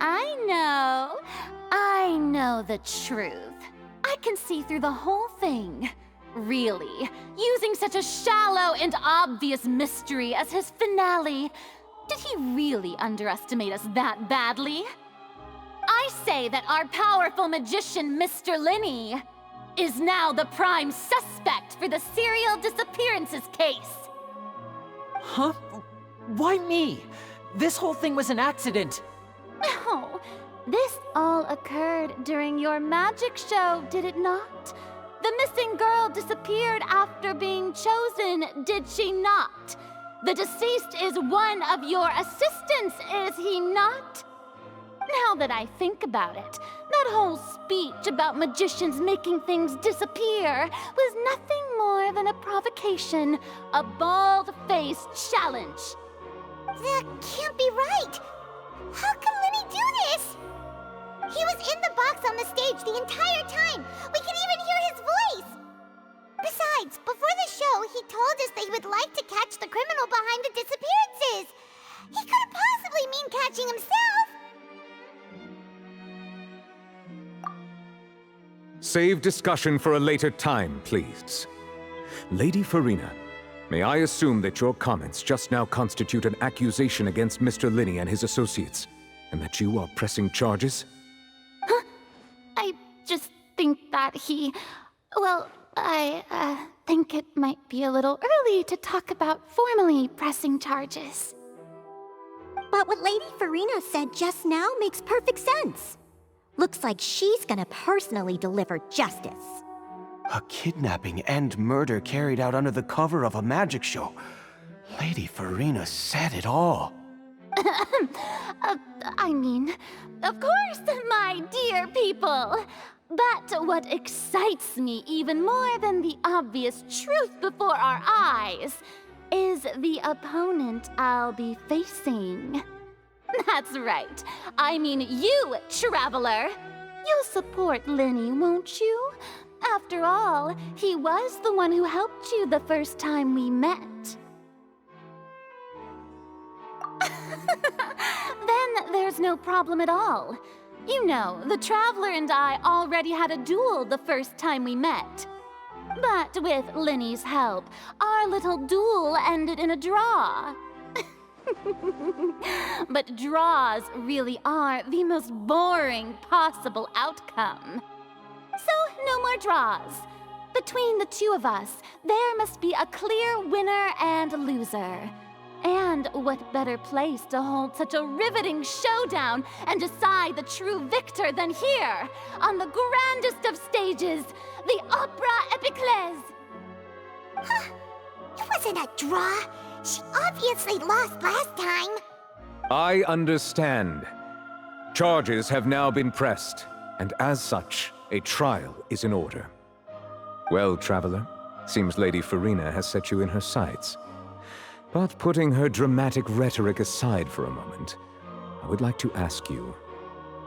I know the truth. I can see through the whole thing. Really, using such a shallow and obvious mystery as his finale. Did he really underestimate us that badly? I say that our powerful magician, Mr. Lenny, is now the prime suspect for the serial disappearances case.
Huh? Why me? This whole thing was an accident.
No, this all occurred during your magic show, did it not? The missing girl disappeared after being chosen, did she not? The deceased is one of your assistants, is he not? Now that I think about it, that whole speech about magicians making things disappear was nothing more than a provocation, a bald-faced challenge.
That can't be right! How can Lenny do this? He was in the box on the stage the entire time! We can even hear his voice! Besides, before the show, he told us that he would like to catch the criminal behind the disappearances! He couldn't possibly mean catching himself!
Save discussion for a later time, please. Lady Farina, may I assume that your comments just now constitute an accusation against Mr. Lenny and his associates, and that you are pressing charges?
Huh? I just think that I think it might be a little early to talk about formally pressing charges.
But what Lady Farina said just now makes perfect sense. Looks like she's gonna personally deliver justice.
A kidnapping and murder carried out under the cover of a magic show. Lady Farina said it all.
I mean, of course, my dear people. But what excites me even more than the obvious truth before our eyes is the opponent I'll be facing. That's right. I mean you, Traveler. You'll support Lenny, won't you? After all, he was the one who helped you the first time we met. Then there's no problem at all. You know, the Traveler and I already had a duel the first time we met. But with Lenny's help, our little duel ended in a draw. But draws really are the most boring possible outcome. So, no more draws. Between the two of us, there must be a clear winner and loser. And what better place to hold such a riveting showdown and decide the true victor than here, on the grandest of stages, the Opera Epiclese?
Huh. It wasn't a draw. She obviously lost last time.
I understand. Charges have now been pressed, and as such, a trial is in order. Well, Traveler, seems Lady Farina has set you in her sights. But putting her dramatic rhetoric aside for a moment, I would like to ask you,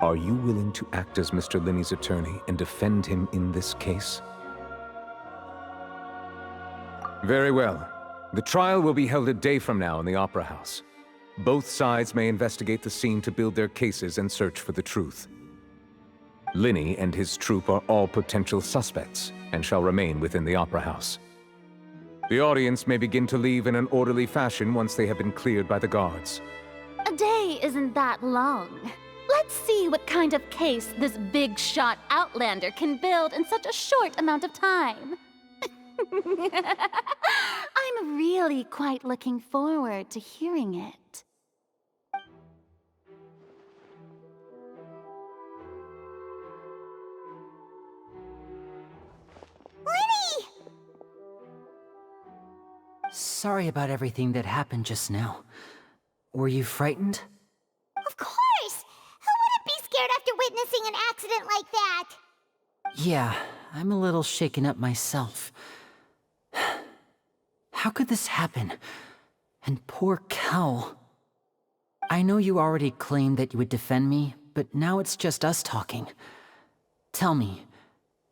are you willing to act as Mr. Linney's attorney and defend him in this case? Very well. The trial will be held a day from now in the Opera House. Both sides may investigate the scene to build their cases and search for the truth. Linney and his troupe are all potential suspects and shall remain within the Opera House. The audience may begin to leave in an orderly fashion once they have been cleared by the guards.
A day isn't that long. Let's see what kind of case this big-shot outlander can build in such a short amount of time. I'm really quite looking forward to hearing it.
Linny!
Sorry about everything that happened just now. Were you frightened?
Of course! Who wouldn't be scared after witnessing an accident like that?
Yeah, I'm a little shaken up myself. How could this happen? And poor Cal. I know you already claimed that you would defend me, but now it's just us talking. Tell me,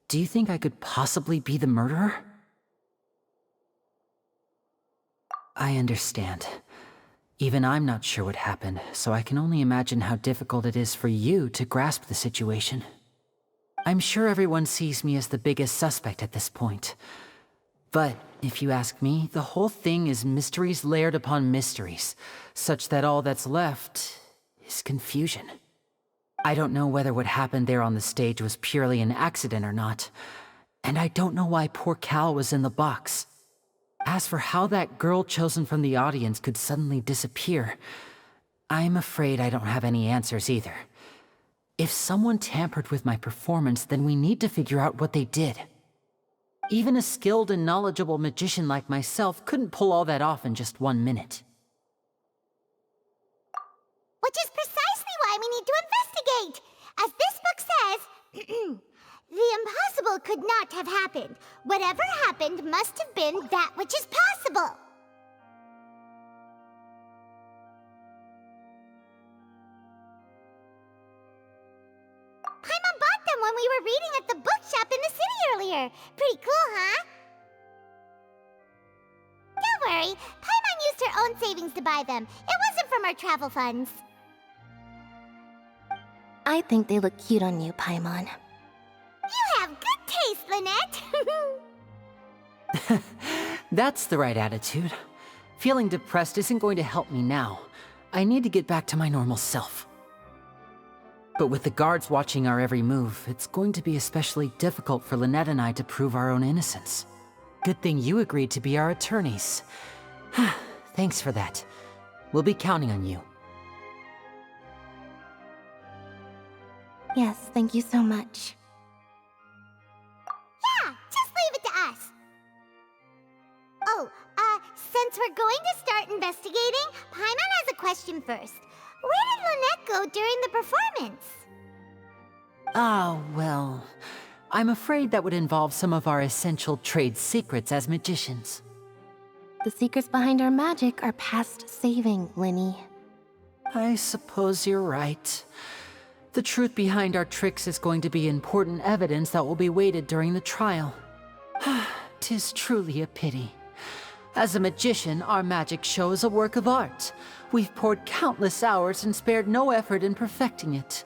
do you think I could possibly be the murderer? I understand. Even I'm not sure what happened, so I can only imagine how difficult it is for you to grasp the situation. I'm sure everyone sees me as the biggest suspect at this point. But if you ask me, the whole thing is mysteries layered upon mysteries, such that all that's left is confusion. I don't know whether what happened there on the stage was purely an accident or not, and I don't know why poor Cal was in the box. As for how that girl chosen from the audience could suddenly disappear, I'm afraid I don't have any answers either. If someone tampered with my performance, then we need to figure out what they did. Even a skilled and knowledgeable magician like myself couldn't pull all that off in just 1 minute.
Which is precisely why we need to investigate! As this book says, the impossible could not have happened. Whatever happened must have been that which is possible. Paimon bought them when we were reading at the bookshop in the city earlier. Pretty cool, huh? Don't worry, Paimon used her own savings to buy them. It wasn't from our travel funds.
I think they look cute on you, Paimon.
You have good taste, Lynette!
That's the right attitude. Feeling depressed isn't going to help me now. I need to get back to my normal self. But with the guards watching our every move, it's going to be especially difficult for Lynette and I to prove our own innocence. Good thing you agreed to be our attorneys. Thanks for that. We'll be counting on you.
Yes, thank you so much.
Yeah, just leave it to us. Oh, since we're going to start investigating, Paimon has a question first. Where did Lynette go during the performance?
Ah, well, I'm afraid that would involve some of our essential trade secrets as magicians.
The secrets behind our magic are past saving, Linny.
I suppose you're right. The truth behind our tricks is going to be important evidence that will be weighted during the trial. 'Tis truly a pity. As a magician, our magic show is a work of art. We've poured countless hours and spared no effort in perfecting it.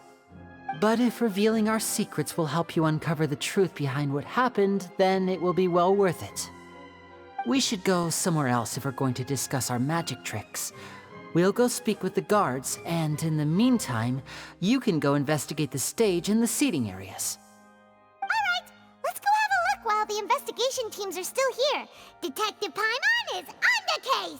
But if revealing our secrets will help you uncover the truth behind what happened, then it will be well worth it. We should go somewhere else if we're going to discuss our magic tricks. We'll go speak with the guards, and in the meantime, you can go investigate the stage and the seating areas.
All right, let's go have a look while the investigation teams are still here. Detective Paimon is on the case!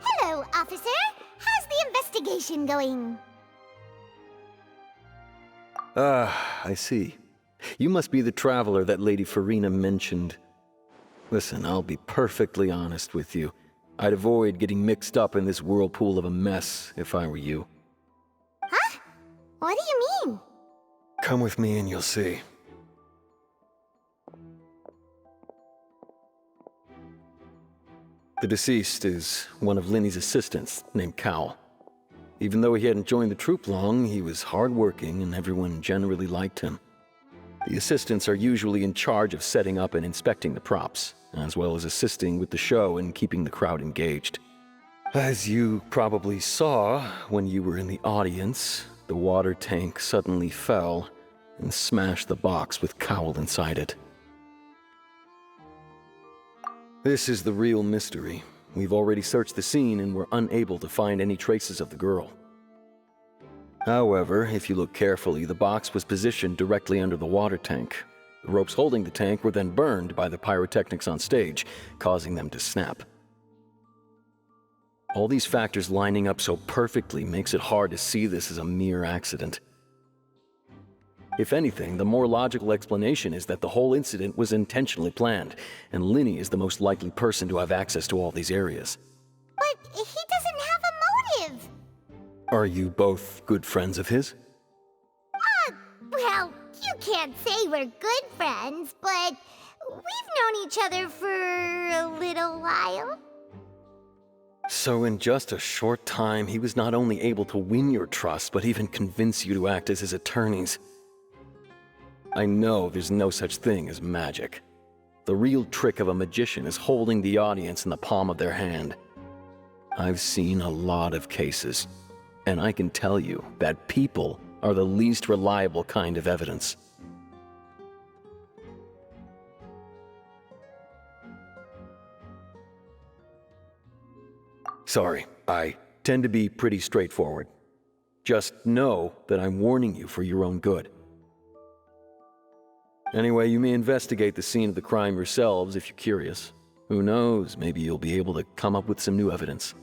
Hello, officer. How's the investigation going?
Ah, I see. You must be the traveler that Lady Farina mentioned. Listen, I'll be perfectly honest with you. I'd avoid getting mixed up in this whirlpool of a mess if I were you.
Huh? What do you mean?
Come with me and you'll see. The deceased is one of Linny's assistants, named Cal. Even though he hadn't joined the troupe long, he was hardworking and everyone generally liked him. The assistants are usually in charge of setting up and inspecting the props, as well as assisting with the show and keeping the crowd engaged. As you probably saw when you were in the audience, the water tank suddenly fell and smashed the box with Cowl inside it. This is the real mystery. We've already searched the scene and were unable to find any traces of the girl. However, if you look carefully, the box was positioned directly under the water tank. The ropes holding the tank were then burned by the pyrotechnics on stage, causing them to snap. All these factors lining up so perfectly makes it hard to see this as a mere accident. If anything, the more logical explanation is that the whole incident was intentionally planned, and Linny is the most likely person to have access to all these areas.
But he doesn't have a motive!
Are you both good friends of his?
Well, you can't say we're good friends, but we've known each other for a little while.
So in just a short time, he was not only able to win your trust, but even convince you to act as his attorneys. I know there's no such thing as magic. The real trick of a magician is holding the audience in the palm of their hand. I've seen a lot of cases, and I can tell you that people are the least reliable kind of evidence. Sorry, I tend to be pretty straightforward. Just know that I'm warning you for your own good. Anyway, you may investigate the scene of the crime yourselves if you're curious. Who knows, maybe you'll be able to come up with some new evidence.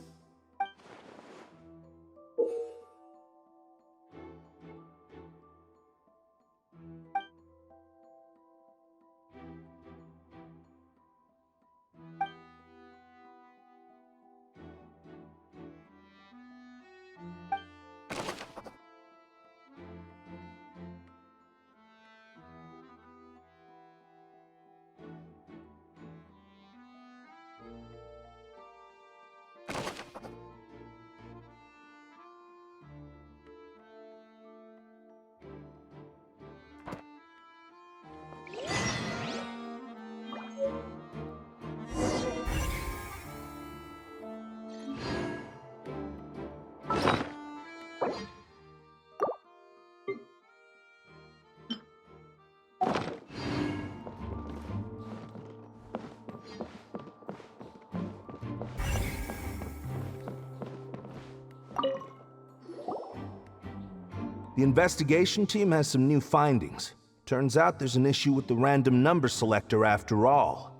The investigation team has some new findings. Turns out there's an issue with the random number selector after all.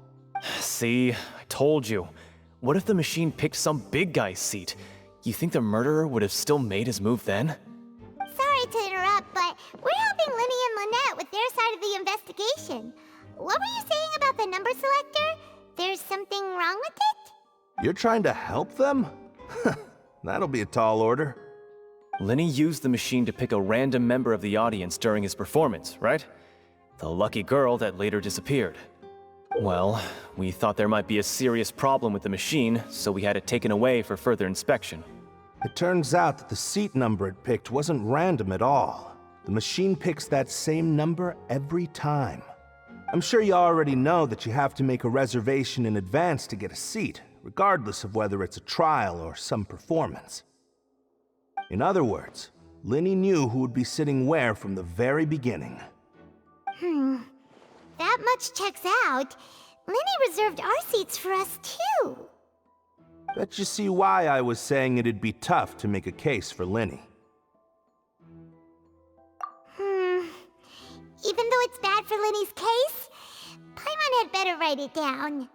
See, I told you. What if the machine picked some big guy's seat? You think the murderer would have still made his move then?
Sorry to interrupt, but we're helping Linny and Lynette with their side of the investigation. What were you saying about the number selector? There's something wrong with it?
You're trying to help them? That'll be a tall order.
Linny used the machine to pick a random member of the audience during his performance, right? The lucky girl that later disappeared. Well, we thought there might be a serious problem with the machine, so we had it taken away for further inspection.
It turns out that the seat number it picked wasn't random at all. The machine picks that same number every time. I'm sure you already know that you have to make a reservation in advance to get a seat, regardless of whether it's a trial or some performance. In other words, Linny knew who would be sitting where from the very beginning.
That much checks out. Linny reserved our seats for us too.
Bet you see why I was saying it'd be tough to make a case for Linny.
Even though it's bad for Linny's case, Paimon had better write it down.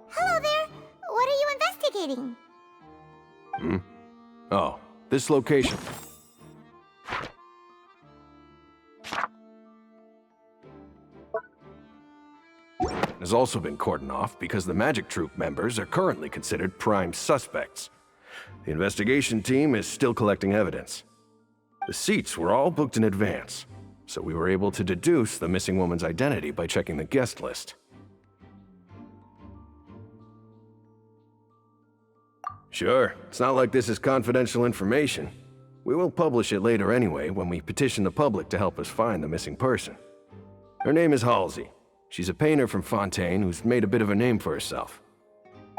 Hello there. What are you investigating?
Oh, this location. Has also been cordoned off because the Magic Troop members are currently considered prime suspects. The investigation team is still collecting evidence. The seats were all booked in advance, so we were able to deduce the missing woman's identity by checking the guest list. Sure, it's not like this is confidential information. We will publish it later anyway when we petition the public to help us find the missing person. Her name is Halsey. She's a painter from Fontaine who's made a bit of a name for herself.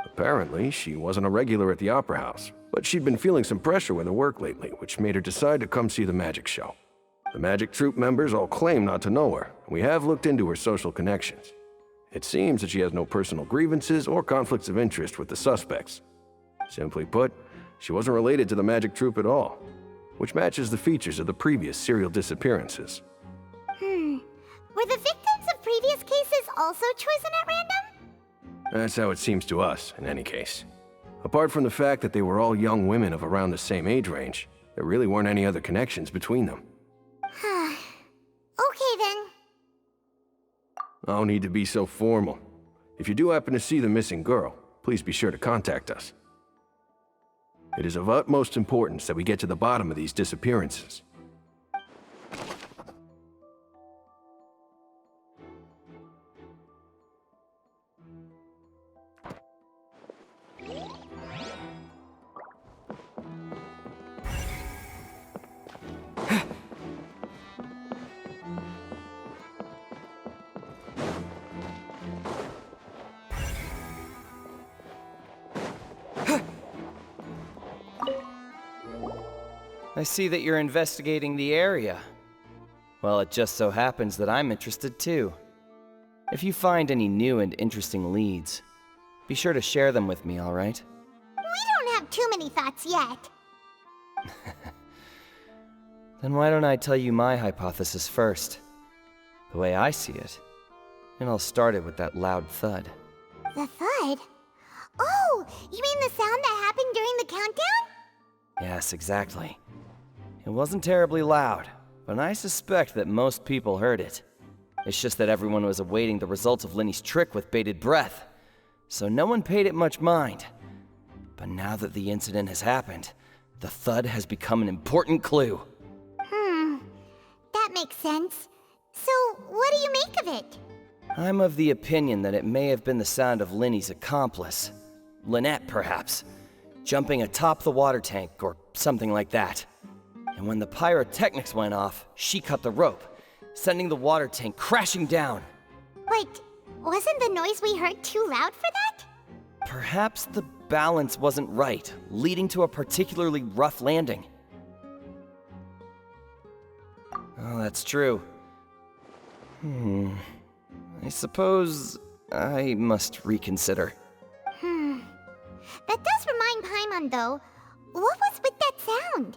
Apparently, she wasn't a regular at the Opera House, but she'd been feeling some pressure with her work lately, which made her decide to come see the magic show. The Magic Troop members all claim not to know her, and we have looked into her social connections. It seems that she has no personal grievances or conflicts of interest with the suspects. Simply put, she wasn't related to the Magic Troop at all, which matches the features of the previous serial disappearances.
Were the victims of previous cases also chosen at random?
That's how it seems to us, in any case. Apart from the fact that they were all young women of around the same age range, there really weren't any other connections between them.
Okay then.
No need to be so formal. If you do happen to see the missing girl, please be sure to contact us. It is of utmost importance that we get to the bottom of these disappearances.
I see that you're investigating the area. Well, it just so happens that I'm interested too. If you find any new and interesting leads, be sure to share them with me, alright?
We don't have too many thoughts yet.
Then why don't I tell you my hypothesis first? The way I see it. And I'll start it with that loud thud.
The thud? Oh, you mean the sound that happened during the countdown?
Yes, exactly. It wasn't terribly loud, but I suspect that most people heard it. It's just that everyone was awaiting the results of Linny's trick with bated breath, so no one paid it much mind. But now that the incident has happened, the thud has become an important clue.
That makes sense. So, what do you make of it?
I'm of the opinion that it may have been the sound of Linny's accomplice. Lynette, perhaps. Jumping atop the water tank, or something like that. And when the pyrotechnics went off, she cut the rope, sending the water tank crashing down.
But wasn't the noise we heard too loud for that?
Perhaps the balance wasn't right, leading to a particularly rough landing. Oh, that's true. I suppose I must reconsider.
That does remind Paimon, though. What was with that sound?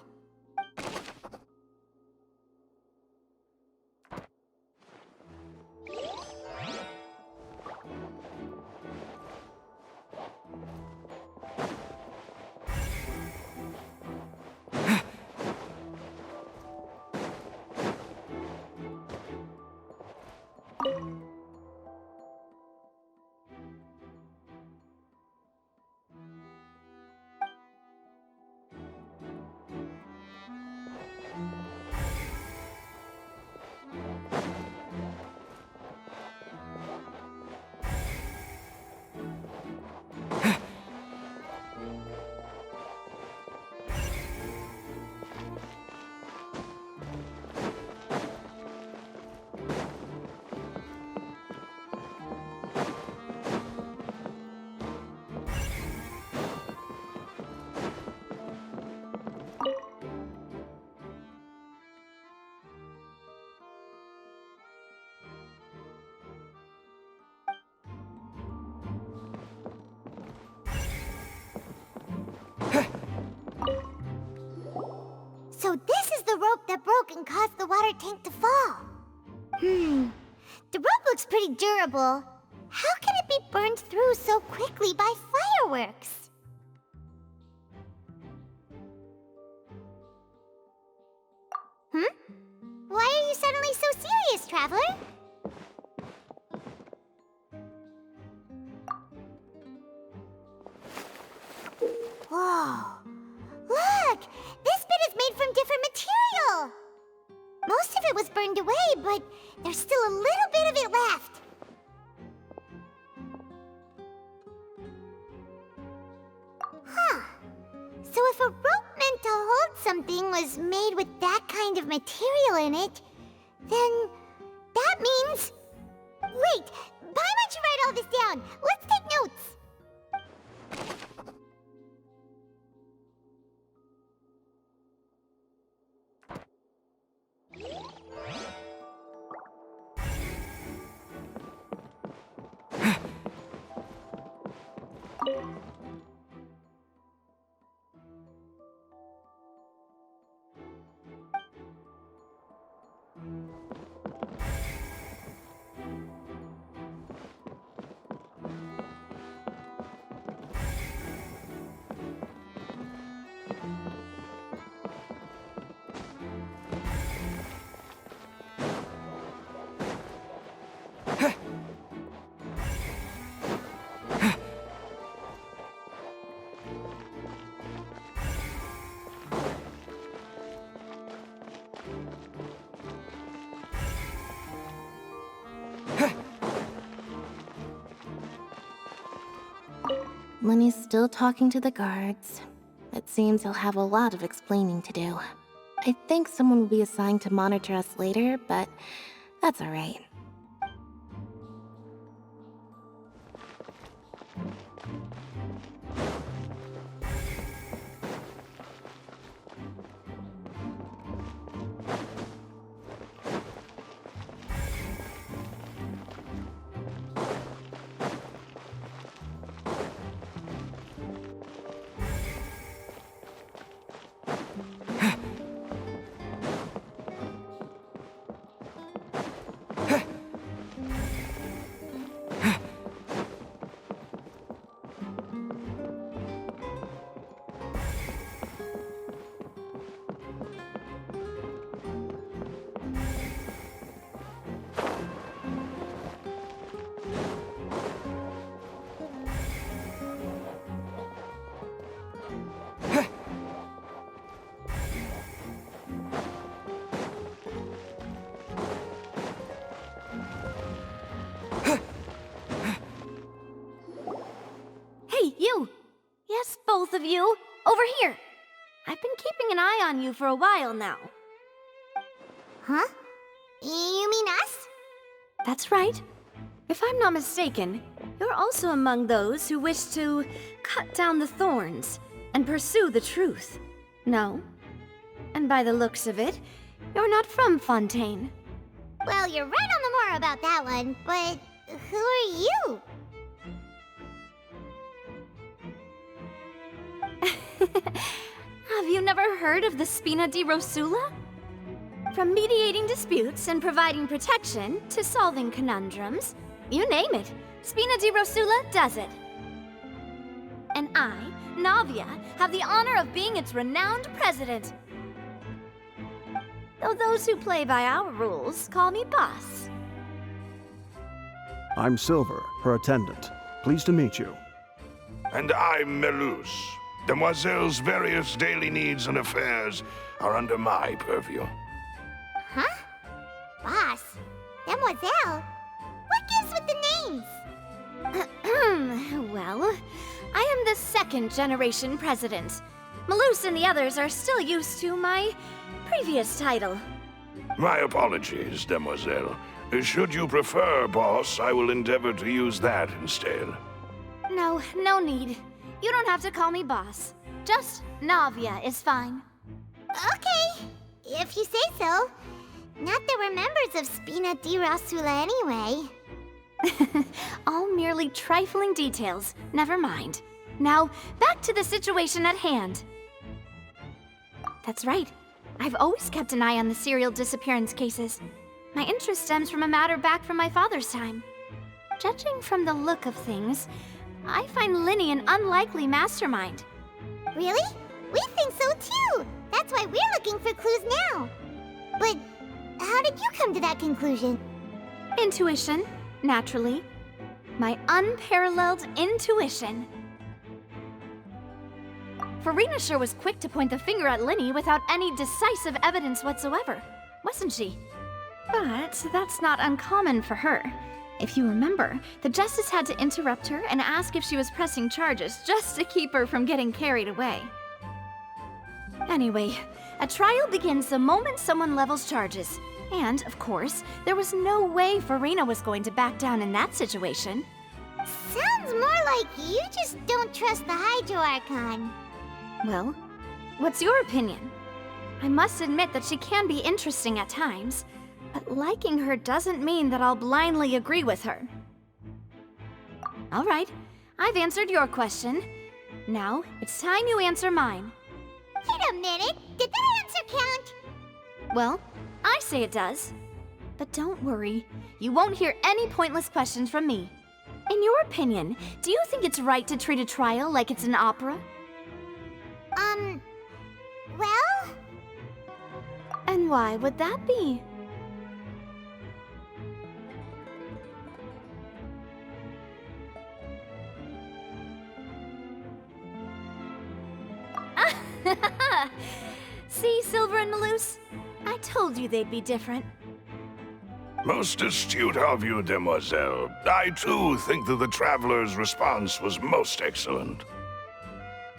broke and caused the water tank to fall. The rope looks pretty durable. How can it be burned through so quickly by fireworks? Why are you suddenly so serious, Traveler? Whoa! Look! This bit is made from different material! Most of it was burned away, but there's still a little bit of it left. Huh. So if a rope meant to hold something was made with that kind of material in it, then that means... Wait! Why don't you write all this down? Let's take notes!
Lenny's still talking to the guards. It seems he'll have a lot of explaining to do. I think someone will be assigned to monitor us later, but that's alright.
Yes, both of you. Over here. I've been keeping an eye on you for a while now.
Huh? You mean us?
That's right. If I'm not mistaken, you're also among those who wish to cut down the thorns and pursue the truth. No? And by the looks of it, you're not from Fontaine.
Well, you're right on the more about that one, but who are you?
Have you never heard of the Spina di Rosula? From mediating disputes and providing protection to solving conundrums, you name it, Spina di Rosula does it. And I, Navia, have the honor of being its renowned president. Though those who play by our rules call me boss.
I'm Silver, her attendant. Pleased to meet you.
And I'm Melus. Demoiselle's various daily needs and affairs are under my purview.
Huh? Boss? Demoiselle? What gives with the names?
Well, I am the second generation president. Melus and the others are still used to my previous title.
My apologies, Demoiselle. Should you prefer, boss, I will endeavor to use that instead.
No, no need. You don't have to call me boss. Just Navia is fine.
Okay, if you say so. Not that we're members of Spina di Rosula anyway.
All merely trifling details. Never mind. Now, back to the situation at hand. That's right. I've always kept an eye on the serial disappearance cases. My interest stems from a matter back from my father's time. Judging from the look of things, I find Lyney an unlikely mastermind.
Really? We think so too! That's why we're looking for clues now. But how did you come to that conclusion?
Intuition, naturally. My unparalleled intuition. Farina sure was quick to point the finger at Lyney without any decisive evidence whatsoever, wasn't she? But that's not uncommon for her. If you remember, the Justice had to interrupt her and ask if she was pressing charges just to keep her from getting carried away. Anyway, a trial begins the moment someone levels charges. And, of course, there was no way Farina was going to back down in that situation.
Sounds more like you just don't trust the Hydro Archon.
Well, what's your opinion? I must admit that she can be interesting at times, but liking her doesn't mean that I'll blindly agree with her. All right, I've answered your question. Now, it's time you answer mine.
Wait a minute, did that answer count?
Well, I say it does. But don't worry, you won't hear any pointless questions from me. In your opinion, do you think it's right to treat a trial like it's an opera?
Well?
And why would that be? See, Silver and Maloose? I told you they'd be different.
Most astute of you, demoiselle. I too think that the traveler's response was most excellent.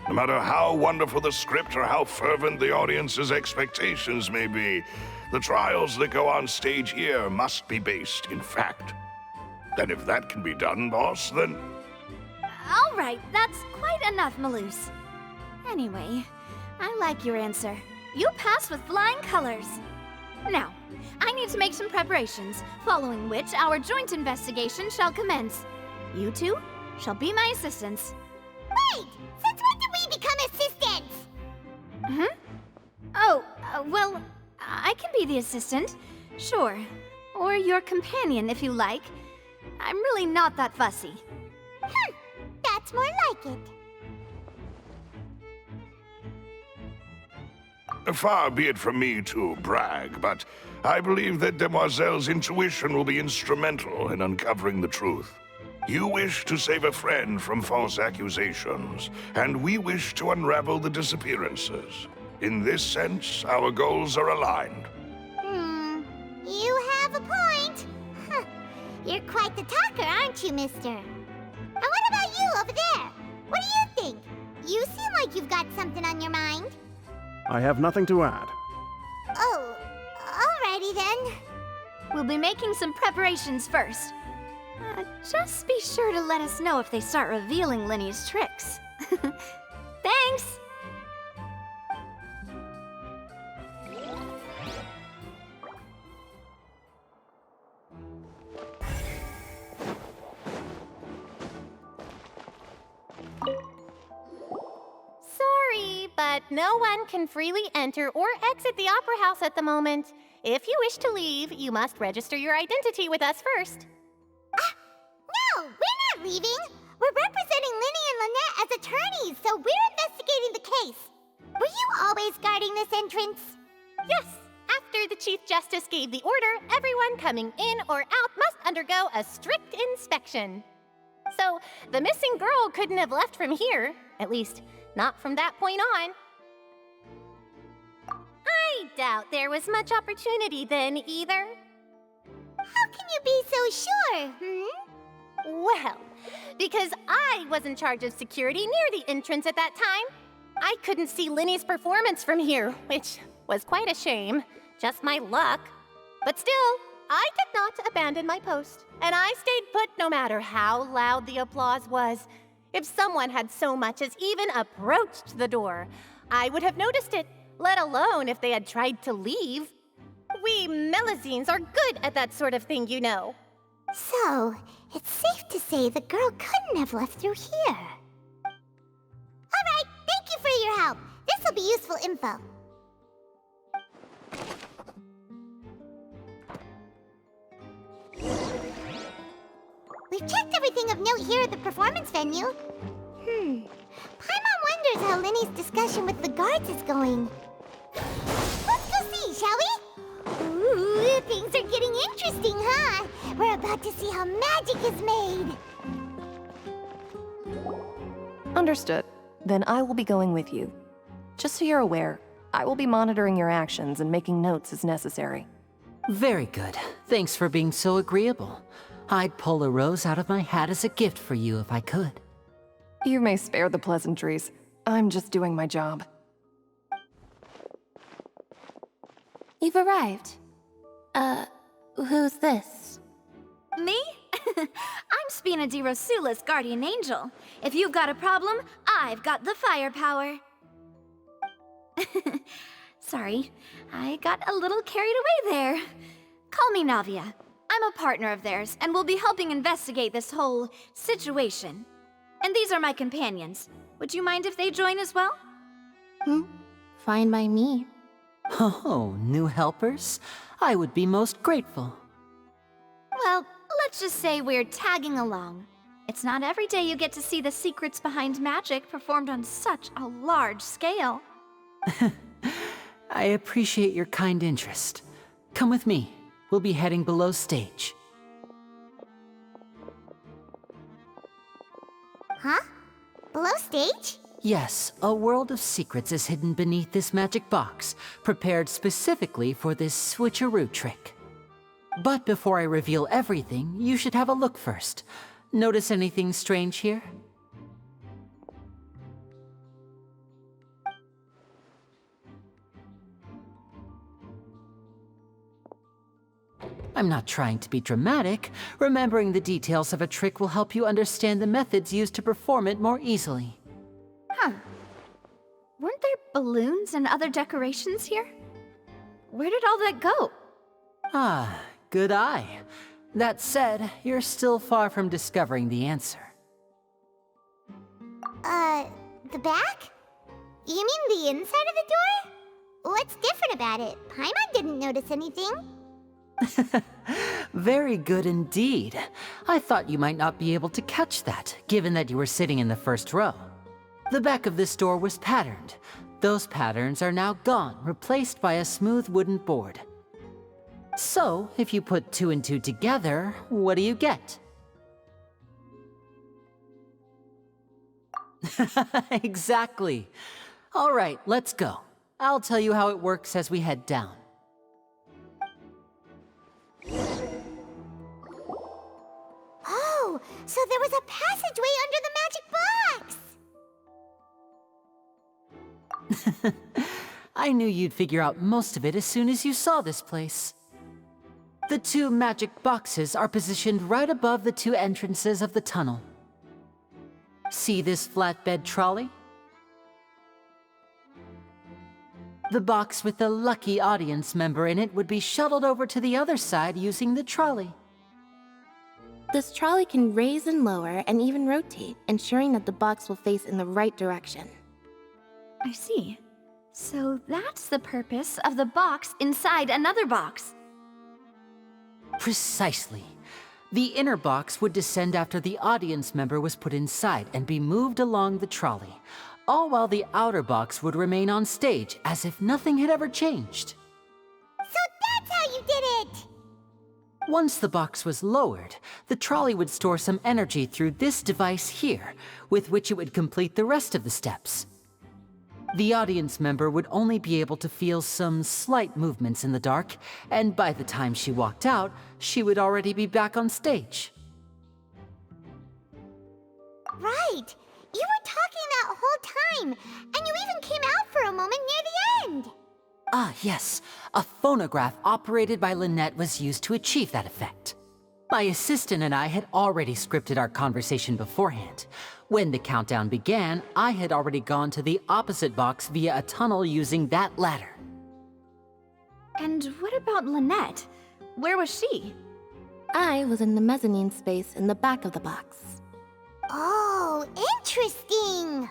No matter how wonderful the script or how fervent the audience's expectations may be, the trials that go on stage here must be based in fact. And if that can be done, boss, then...
All right, that's quite enough, Maloose. Anyway, I like your answer. You pass with flying colors. Now, I need to make some preparations, following which our joint investigation shall commence. You two shall be my assistants.
Wait! Since when did we become assistants?
Oh, well, I can be the assistant. Sure. Or your companion, if you like. I'm really not that fussy.
That's more like it.
Far be it from me to brag, but I believe that Demoiselle's intuition will be instrumental in uncovering the truth. You wish to save a friend from false accusations, and we wish to unravel the disappearances. In this sense, our goals are aligned.
You have a point. You're quite the talker, aren't you, mister? And what about you over there? What do you think? You seem like you've got something on your mind.
I have nothing to add.
Oh, alrighty then.
We'll be making some preparations first. Just be sure to let us know if they start revealing Lyney's tricks. Thanks!
Sorry, but no one can freely enter or exit the Opera House at the moment. If you wish to leave, you must register your identity with us first.
No, we're not leaving. We're representing Lyney and Lynette as attorneys, so we're investigating the case. Were you always guarding this entrance?
Yes. After the Chief Justice gave the order, everyone coming in or out must undergo a strict inspection. So, the missing girl couldn't have left from here. At least, not from that point on. I doubt there was much opportunity then, either.
How can you be so sure,
Well, because I was in charge of security near the entrance at that time. I couldn't see Lyney's performance from here, which was quite a shame. Just my luck. But still, I did not abandon my post, and I stayed put no matter how loud the applause was. If someone had so much as even approached the door, I would have noticed it, let alone if they had tried to leave. We Melazines are good at that sort of thing, you know.
So, it's safe to say the girl couldn't have left through here. Alright, thank you for your help. This will be useful info. We've checked everything of note here at the performance venue. Paimon wonders how Linny's discussion with the guards is going. Let's go see, shall we? Ooh, things are getting interesting, huh? We're about to see how magic is made.
Understood. Then I will be going with you. Just so you're aware, I will be monitoring your actions and making notes as necessary.
Very good. Thanks for being so agreeable. I'd pull a rose out of my hat as a gift for you if I could.
You may spare the pleasantries. I'm just doing my job.
You've arrived. Who's this?
Me? I'm Spina di Rosula's guardian angel. If you've got a problem, I've got the firepower. Sorry, I got a little carried away there. Call me Navia. I'm a partner of theirs, and will be helping investigate this whole situation. And these are my companions. Would you mind if they join as well?
Fine by me.
Oh, new helpers? I would be most grateful.
Well, let's just say we're tagging along. It's not every day you get to see the secrets behind magic performed on such a large scale.
I appreciate your kind interest. Come with me. We'll be heading below stage.
Huh? Below stage?
Yes, a world of secrets is hidden beneath this magic box, prepared specifically for this switcheroo trick. But before I reveal everything, you should have a look first. Notice anything strange here? I'm not trying to be dramatic. Remembering the details of a trick will help you understand the methods used to perform it more easily.
Huh. Weren't there balloons and other decorations here? Where did all that go?
Ah, good eye. That said, you're still far from discovering the answer.
The back? You mean the inside of the door? What's different about it? Paimon didn't notice anything.
Very good indeed. I thought you might not be able to catch that, given that you were sitting in the first row. The back of this door was patterned. Those patterns are now gone, replaced by a smooth wooden board. So, if you put 2 and 2 together, what do you get? Exactly. All right, let's go. I'll tell you how it works as we head down.
Oh, so there was a passageway under the magic box!
I knew you'd figure out most of it as soon as you saw this place. The 2 magic boxes are positioned right above the 2 entrances of the tunnel. See this flatbed trolley? The box with the lucky audience member in it would be shuttled over to the other side using the trolley.
This trolley can raise and lower and even rotate, ensuring that the box will face in the right direction.
I see. So that's the purpose of the box inside another box.
Precisely. The inner box would descend after the audience member was put inside and be moved along the trolley, all while the outer box would remain on stage as if nothing had ever changed.
So that's how you did it!
Once the box was lowered, the trolley would store some energy through this device here, with which it would complete the rest of the steps. The audience member would only be able to feel some slight movements in the dark, and by the time she walked out, she would already be back on stage.
Right! You were talking that whole time, and you even came out for a moment near the end!
Ah, yes. A phonograph operated by Lynette was used to achieve that effect. My assistant and I had already scripted our conversation beforehand. When the countdown began, I had already gone to the opposite box via a tunnel using that ladder.
And what about Lynette? Where was she?
I was in the mezzanine space in the back of the box.
Oh, interesting!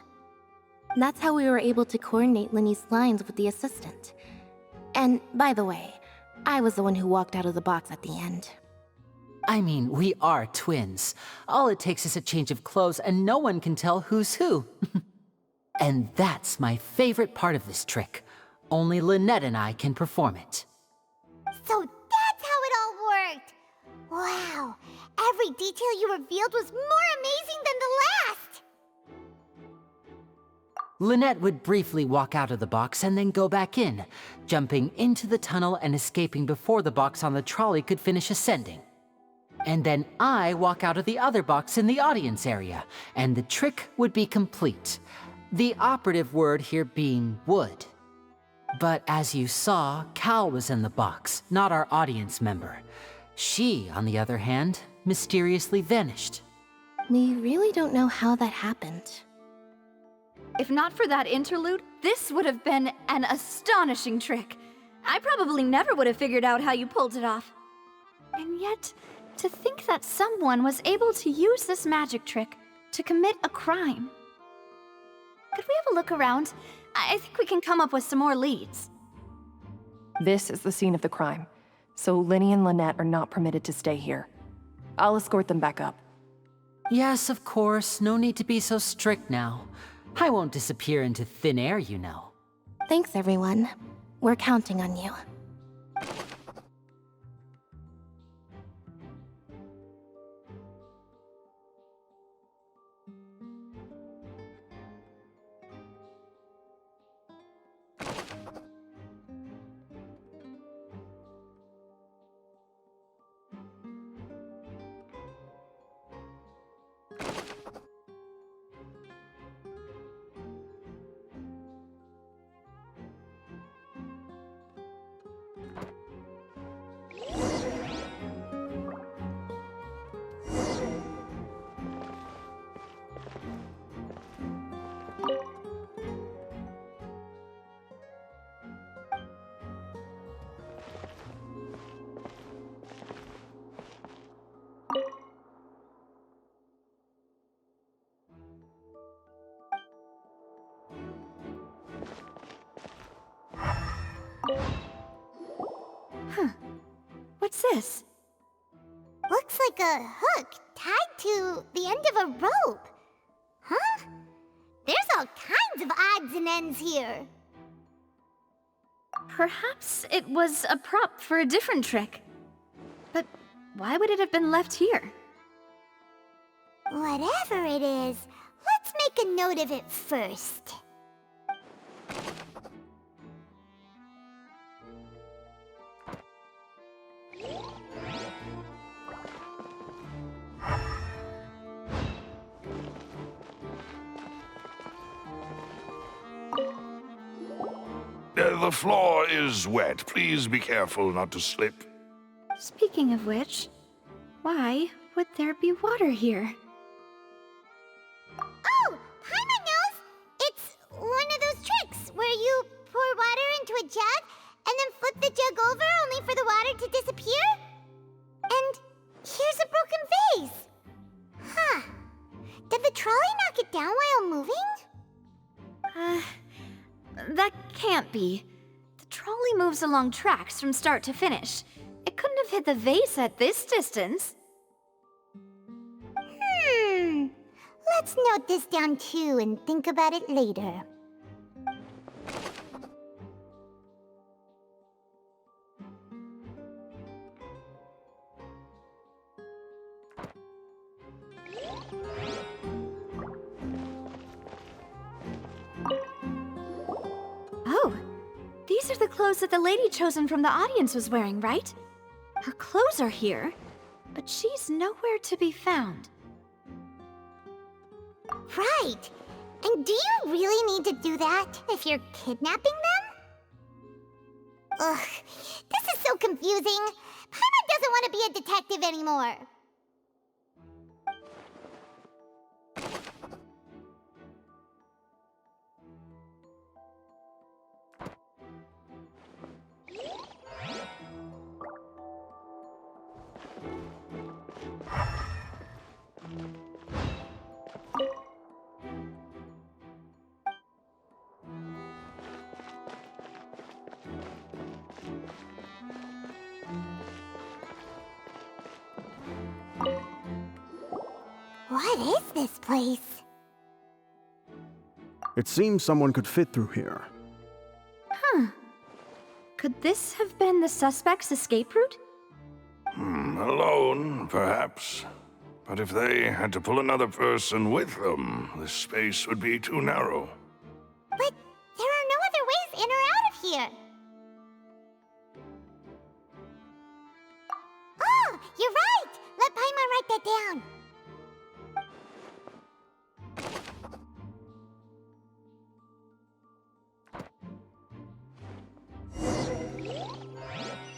That's how we were able to coordinate Linny's lines with the assistant. And, by the way, I was the one who walked out of the box at the end.
I mean, we are twins. All it takes is a change of clothes and no one can tell who's who. And that's my favorite part of this trick. Only Lynette and I can perform it.
So that's how it all worked! Wow, every detail you revealed was more amazing than the last!
Lynette would briefly walk out of the box and then go back in, jumping into the tunnel and escaping before the box on the trolley could finish ascending. And then I walk out of the other box in the audience area, and the trick would be complete. The operative word here being would. But as you saw, Cal was in the box, not our audience member. She, on the other hand, mysteriously vanished.
We really don't know how that happened.
If not for that interlude, this would have been an astonishing trick. I probably never would have figured out how you pulled it off. And yet, to think that someone was able to use this magic trick to commit a crime. Could we have a look around? I think we can come up with some more leads.
This is the scene of the crime, so Linny and Lynette are not permitted to stay here. I'll escort them back up.
Yes, of course. No need to be so strict now. I won't disappear into thin air, you know.
Thanks, everyone. We're counting on you.
What's this?
Looks like a hook tied to the end of a rope. Huh? There's all kinds of odds and ends here.
Perhaps it was a prop for a different trick. But why would it have been left here?
Whatever it is, let's make a note of it first.
The floor is wet. Please be careful not to slip.
Speaking of which, why would there be water here?
Oh, Paimon knows! It's one of those tricks where you pour water into a jug and then flip the jug over only for the water to disappear. And here's a broken vase. Huh. Did the trolley knock it down while moving?
That can't be. The trolley moves along tracks from start to finish. It couldn't have hit the vase at this distance.
Let's note this down too and think about it later.
Oh, these are the clothes that the lady chosen from the audience was wearing, right? Her clothes are here, but she's nowhere to be found.
Right. And do you really need to do that if you're kidnapping them? Ugh, this is so confusing. Paimon doesn't want to be a detective anymore. What is this place?
It seems someone could fit through here.
Huh. Could this have been the suspect's escape route?
Alone, perhaps. But if they had to pull another person with them, the space would be too narrow.
But there are no other ways in or out of here. Oh, you're right! Let Paimon write that down.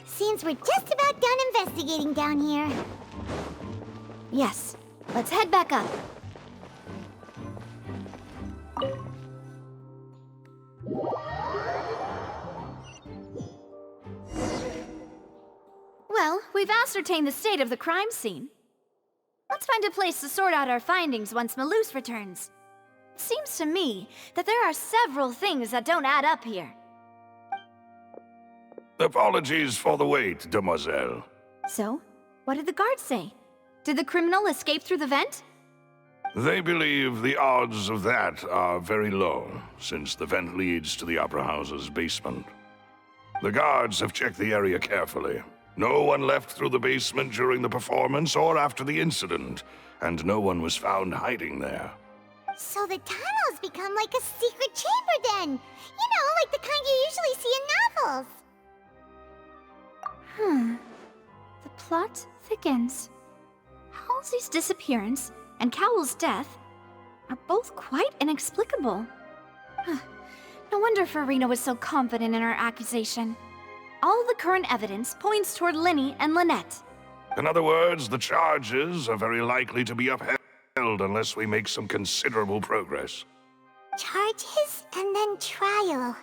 Seems we're just about done investigating down here.
Yes, let's head back up. Well, we've ascertained the state of the crime scene. Let's find a place to sort out our findings once Malus returns. It seems to me that there are several things that don't add up here.
Apologies for the wait, demoiselle.
So, what did the guards say? Did the criminal escape through the vent?
They believe the odds of that are very low, since the vent leads to the Opera House's basement. The guards have checked the area carefully. No one left through the basement during the performance or after the incident, and no one was found hiding there.
So the tunnels become like a secret chamber then! You know, like the kind you usually see in novels!
The plot thickens. Halsey's disappearance and Cowell's death are both quite inexplicable. No wonder Farina was so confident in her accusation. All the current evidence points toward Linny and Lynette.
In other words, the charges are very likely to be upheld unless we make some considerable progress.
Charges and then trial.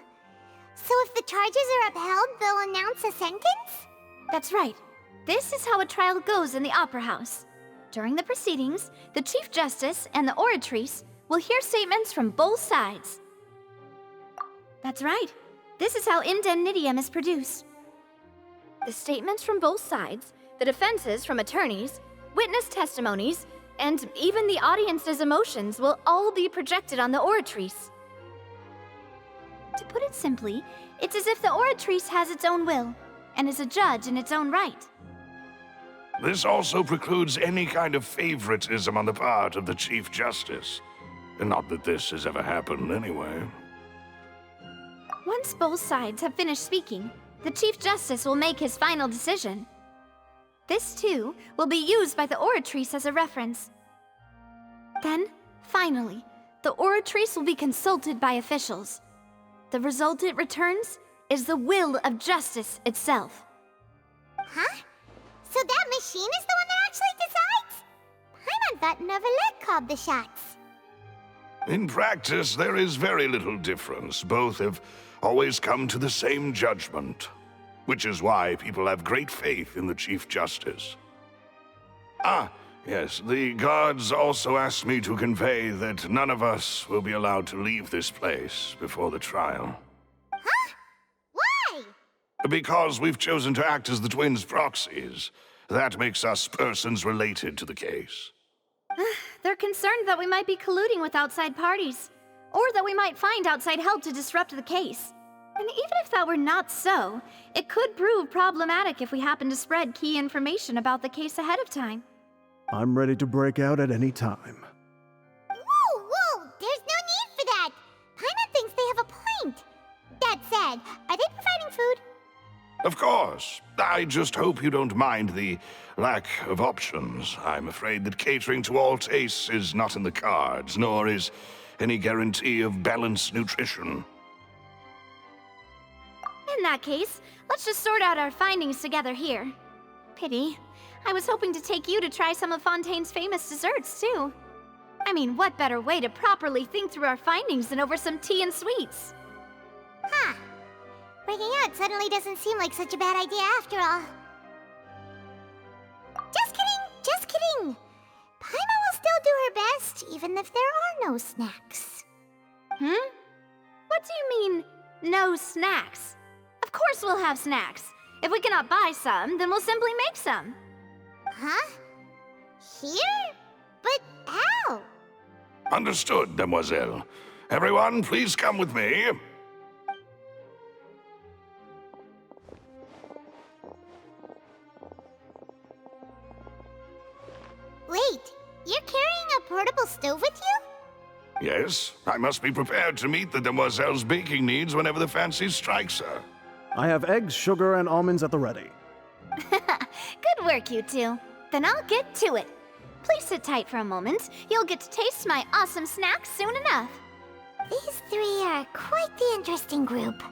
So if the charges are upheld, they'll announce a sentence?
That's right. This is how a trial goes in the Opera House. During the proceedings, the Chief Justice and the Oratrice will hear statements from both sides. That's right. This is how indemnitium is produced. The statements from both sides, the defenses from attorneys, witness testimonies, and even the audience's emotions will all be projected on the Oratrice. To put it simply, it's as if the Oratrice has its own will, and is a judge in its own right.
This also precludes any kind of favoritism on the part of the Chief Justice. Not that this has ever happened anyway.
Once both sides have finished speaking, the Chief Justice will make his final decision. This, too, will be used by the Oratrice as a reference. Then, finally, the Oratrice will be consulted by officials. The result it returns is the will of justice itself.
Huh? So that machine is the one that actually decides? Paimon thought Neuvillette called the shots.
In practice, there is very little difference. Both have always come to the same judgment, which is why people have great faith in the Chief Justice. Ah, yes, the guards also asked me to convey that none of us will be allowed to leave this place before the trial.
Huh? Why?
Because we've chosen to act as the twins' proxies. That makes us persons related to the case.
They're concerned that we might be colluding with outside parties, or that we might find outside help to disrupt the case. And even if that were not so, it could prove problematic if we happen to spread key information about the case ahead of time.
I'm ready to break out at any time.
Whoa! There's no need for that! Paimon thinks they have a point. That said, are they providing food?
Of course. I just hope you don't mind the lack of options. I'm afraid that catering to all tastes is not in the cards, nor is any guarantee of balanced nutrition.
In that case, let's just sort out our findings together here. Pity. I was hoping to take you to try some of Fontaine's famous desserts, too. I mean, what better way to properly think through our findings than over some tea and sweets?
Huh. Breaking out suddenly doesn't seem like such a bad idea after all. Just kidding! Paimon will still do her best, even if there are no snacks.
What do you mean, no snacks? Of course we'll have snacks. If we cannot buy some, then we'll simply make some.
Huh? Here? But how?
Understood, demoiselle. Everyone, please come with me.
Wait, you're carrying a portable stove with you?
Yes, I must be prepared to meet the demoiselle's baking needs whenever the fancy strikes her.
I have eggs, sugar, and almonds at the ready.
Good work, you two. Then I'll get to it. Please sit tight for a moment. You'll get to taste my awesome snacks soon enough.
These three are quite the interesting group.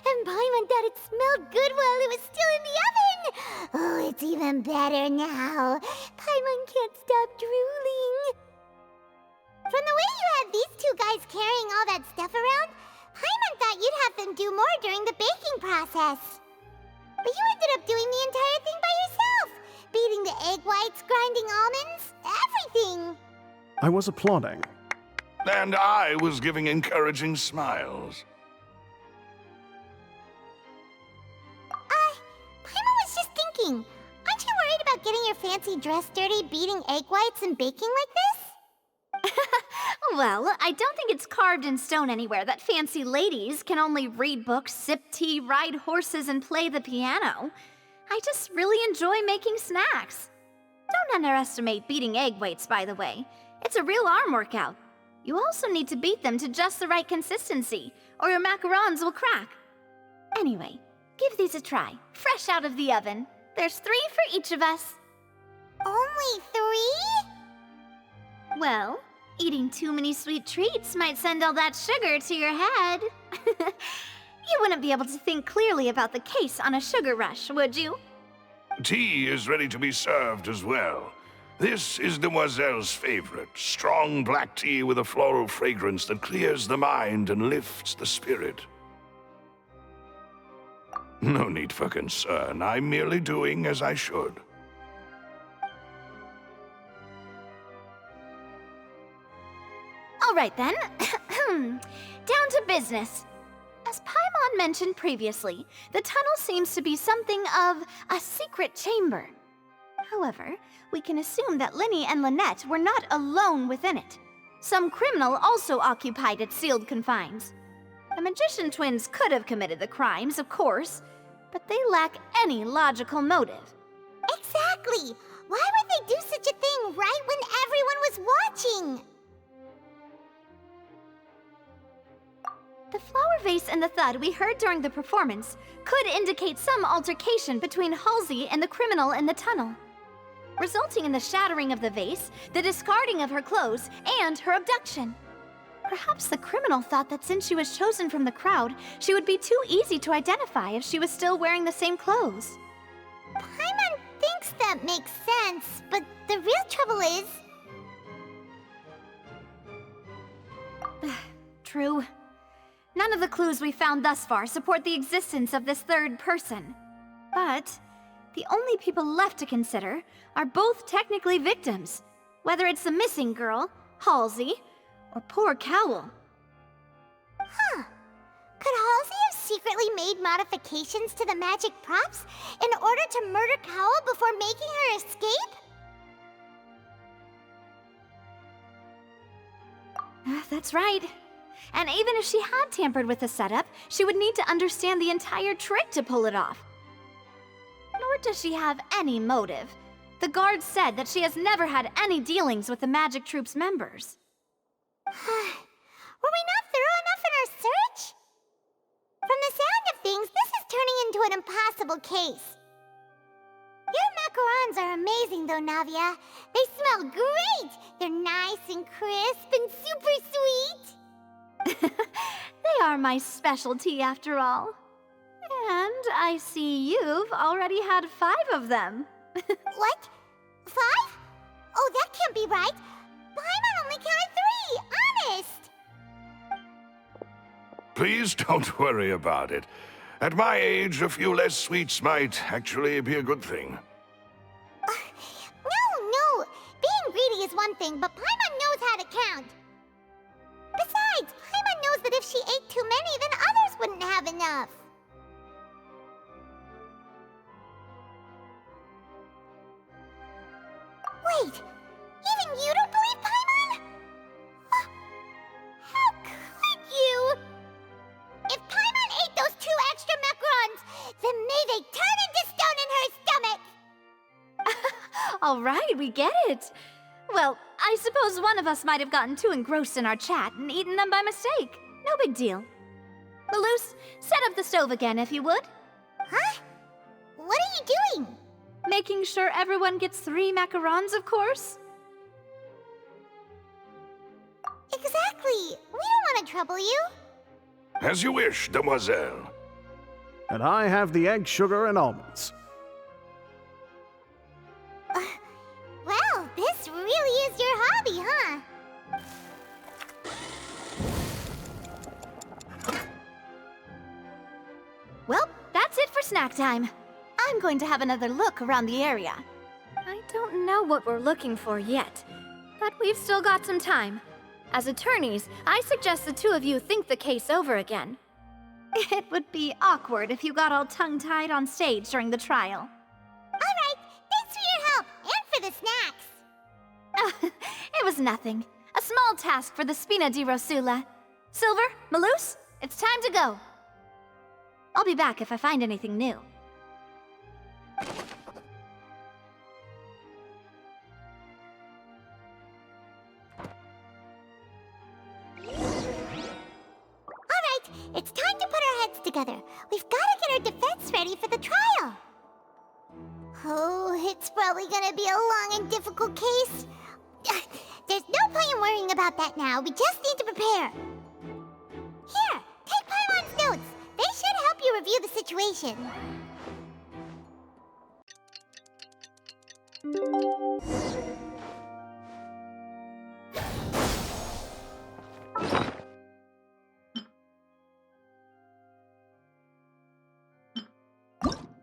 And Paimon thought it smelled good while it was still in the oven! Oh, it's even better now. Paimon can't stop drooling. From the way you had these two guys carrying all that stuff around, Paimon thought you'd have them do more during the baking process. But you ended up doing the entire thing by yourself! Beating the egg whites, grinding almonds, everything!
I was applauding.
And I was giving encouraging smiles.
Paimon was just thinking, aren't you worried about getting your fancy dress dirty beating egg whites and baking like this?
Well, I don't think it's carved in stone anywhere that fancy ladies can only read books, sip tea, ride horses, and play the piano. I just really enjoy making snacks. Don't underestimate beating egg whites, by the way. It's a real arm workout. You also need to beat them to just the right consistency, or your macarons will crack. Anyway, give these a try, fresh out of the oven. There's 3 for each of us.
Only 3?
Well, eating too many sweet treats might send all that sugar to your head. You wouldn't be able to think clearly about the case on a sugar rush, would you?
Tea is ready to be served as well. This is Demoiselle's favorite, strong black tea with a floral fragrance that clears the mind and lifts the spirit. No need for concern. I'm merely doing as I should.
All right then. Down to business. As Paimon mentioned previously, the tunnel seems to be something of a secret chamber. However, we can assume that Lyney and Lynette were not alone within it. Some criminal also occupied its sealed confines. The magician twins could have committed the crimes, of course, but they lack any logical motive.
Exactly! Why would they do such a thing right when everyone was watching?
The flower vase and the thud we heard during the performance could indicate some altercation between Halsey and the criminal in the tunnel, resulting in the shattering of the vase, the discarding of her clothes, and her abduction. Perhaps the criminal thought that since she was chosen from the crowd, she would be too easy to identify if she was still wearing the same clothes.
Paimon thinks that makes sense, but the real trouble is...
True. None of the clues we found thus far support the existence of this third person. But the only people left to consider are both technically victims, whether it's the missing girl, Halsey, or poor Cowell.
Huh. Could Halsey have secretly made modifications to the magic props in order to murder Cowell before making her escape?
That's right. And even if she had tampered with the setup, she would need to understand the entire trick to pull it off. Nor does she have any motive. The guard said that she has never had any dealings with the Magic Troop's members.
Were we not thorough enough in our search? From the sound of things, this is turning into an impossible case. Your macarons are amazing though, Navia. They smell great! They're nice and crisp and super sweet!
They are my specialty after all. And I see you've already had 5 of them.
What? 5? Oh, that can't be right. Paimon only counted 3, honest!
Please don't worry about it. At my age, a few less sweets might actually be a good thing.
No. Being greedy is one thing, but Paimon knows how to count. Besides, Paimon knows that if she ate too many, then others wouldn't have enough. Wait! Even you don't believe Paimon? How could you? If Paimon ate those 2 extra macarons, then may they turn into stone in her stomach!
All right, we get it. Well, I suppose one of us might have gotten too engrossed in our chat and eaten them by mistake. No big deal. Malus, set up the stove again if you would.
Huh? What are you doing?
Making sure everyone gets 3 macarons, of course.
Exactly. We don't want to trouble you.
As you wish, demoiselle.
And I have the egg, sugar, and almonds.
Well, this really is your hobby, huh?
Well, that's it for snack time. I'm going to have another look around the area. I don't know what we're looking for yet, but we've still got some time. As attorneys, I suggest the 2 of you think the case over again. It would be awkward if you got all tongue-tied on stage during the trial.
All right, thanks for your help, and for the snacks.
It was nothing. A small task for the Spina di Rosula. Silver, Malus, it's time to go. I'll be back if I find anything new.
It's time to put our heads together. We've got to get our defense ready for the trial. Oh, it's probably gonna be a long and difficult case. There's no point in worrying about that now. We just need to prepare. Here, take Paimon's notes. They should help you review the situation.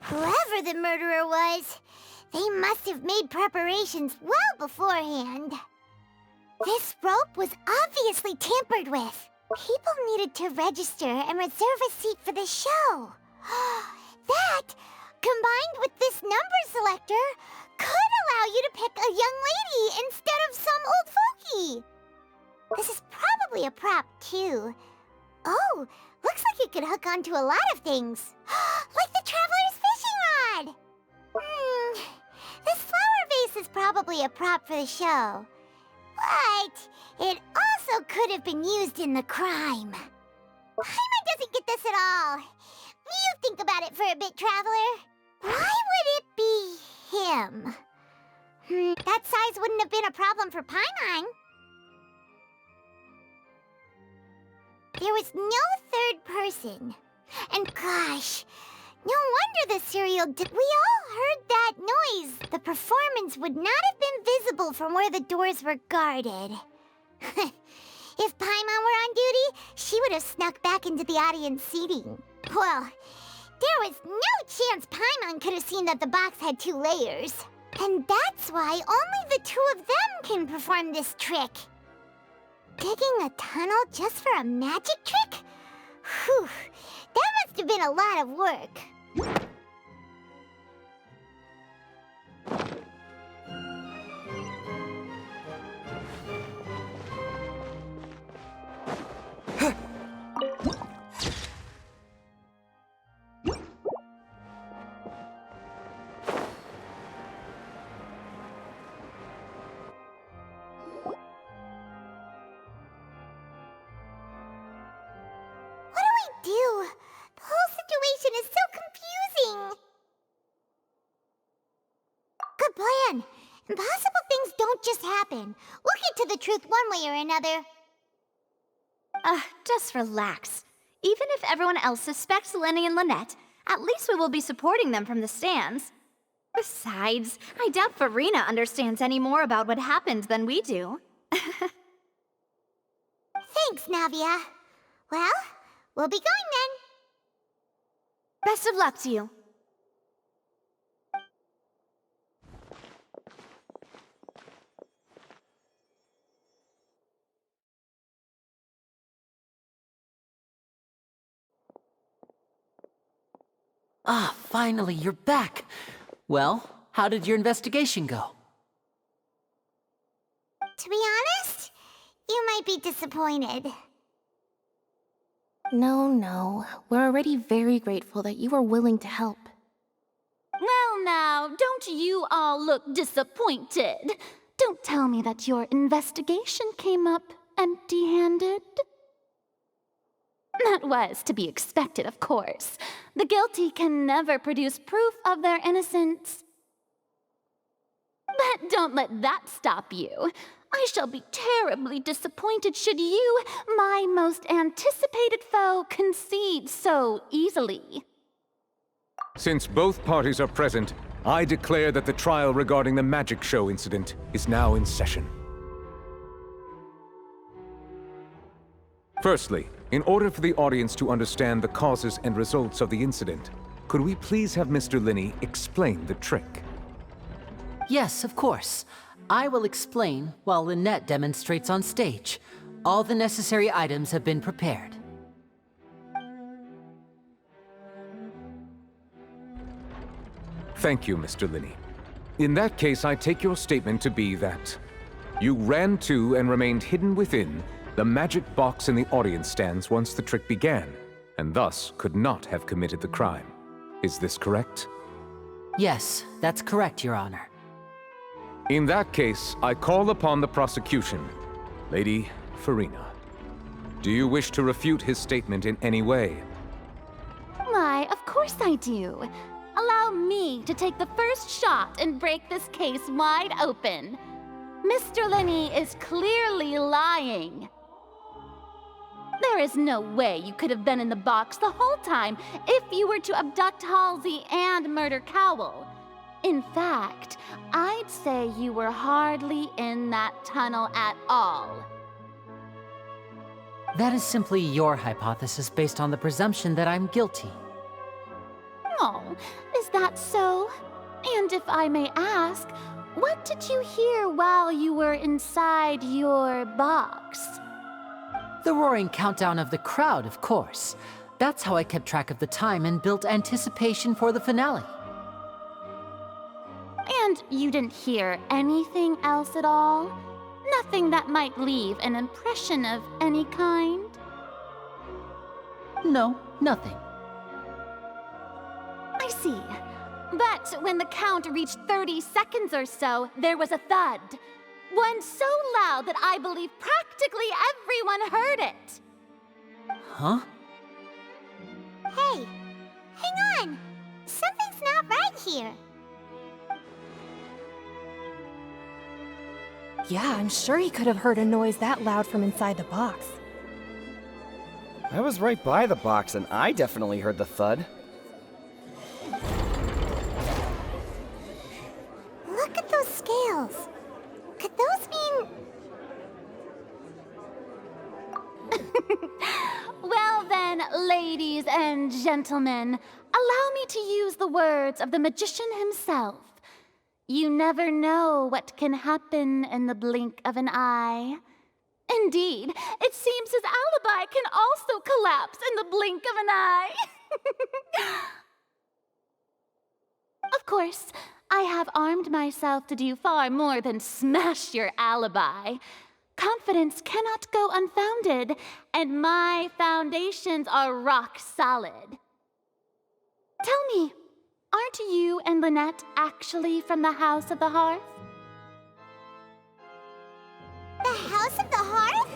Whoever the murderer was, they must have made preparations well beforehand. This rope was obviously tampered with. People needed to register and reserve a seat for the show. That, combined with this number selector, could allow you to pick a young lady instead of some old fogey. This is probably a prop, too. Oh, looks like it could hook onto a lot of things. Like the Traveler's fishing rod! This flower vase is probably a prop for the show. But it also could have been used in the crime. Paimon doesn't get this at all. You think about it for a bit, Traveler. Why would it be him? That size wouldn't have been a problem for Paimon. There was no third person. And gosh, no wonder the serial we all heard that noise. The performance would not have been visible from where the doors were guarded. If Paimon were on duty, she would have snuck back into the audience seating. Well, there was no chance Paimon could have seen that the box had 2 layers. And that's why only the 2 of them can perform this trick. Digging a tunnel just for a magic trick? Whew, that must have been a lot of work. Impossible things don't just happen. We'll get to the truth one way or another.
Just relax. Even if everyone else suspects Lenny and Lynette, at least we will be supporting them from the stands. Besides, I doubt Farina understands any more about what happened than we do.
Thanks, Navia. Well, we'll be going then.
Best of luck to you.
Ah, finally, you're back. Well, how did your investigation go?
might be disappointed.
No. We're already very grateful that you were willing to help.
Well now, don't you all look disappointed. Don't tell me that your investigation came up empty-handed. That was to be expected, of course. The guilty can never produce proof of their innocence. But don't let that stop you. I shall be terribly disappointed should you, my most anticipated foe, concede so easily.
Since both parties are present, I declare that the trial regarding the magic show incident is now in session. Firstly, in order for the audience to understand the causes and results of the incident, could we please have Mr. Linney explain the trick?
Yes, of course. I will explain while Lynette demonstrates on stage. All the necessary items have been prepared.
Thank you, Mr. Linney. In that case, I take your statement to be that you ran to and remained hidden within the magic box in the audience stands once the trick began, and thus could not have committed the crime. Is this correct?
Yes, that's correct, Your Honor.
In that case, I call upon the prosecution. Lady Farina, do you wish to refute his statement in any way?
Why, of course I do. Allow me to take the first shot and break this case wide open. Mr. Linney is clearly lying. There is no way you could have been in the box the whole time if you were to abduct Halsey and murder Cowell. In fact, I'd say you were hardly in that tunnel at all.
That is simply your hypothesis based on the presumption that I'm guilty.
Oh, is that so? And if I may ask, what did you hear while you were inside your box?
The roaring countdown of the crowd, of course. That's how I kept track of the time and built anticipation for the finale.
And you didn't hear anything else at all? Nothing that might leave an impression of any kind?
No, nothing.
I see. But when the count reached 30 seconds or so, there was a thud. One so loud that I believe practically everyone heard it.
Huh?
Hey, hang on. Something's not right here.
Yeah, I'm sure he could have heard a noise that loud from inside the box.
I was right by the box, and I definitely heard the thud.
Look at those scales. Could those mean...
Well then, ladies and gentlemen, allow me to use the words of the magician himself. You never know what can happen in the blink of an eye. Indeed, it seems his alibi can also collapse in the blink of an eye. Of course, I have armed myself to do far more than smash your alibi. Confidence cannot go unfounded, and my foundations are rock solid. Tell me, aren't you and Lynette actually from the House of the Hearth?
The House of the Hearth?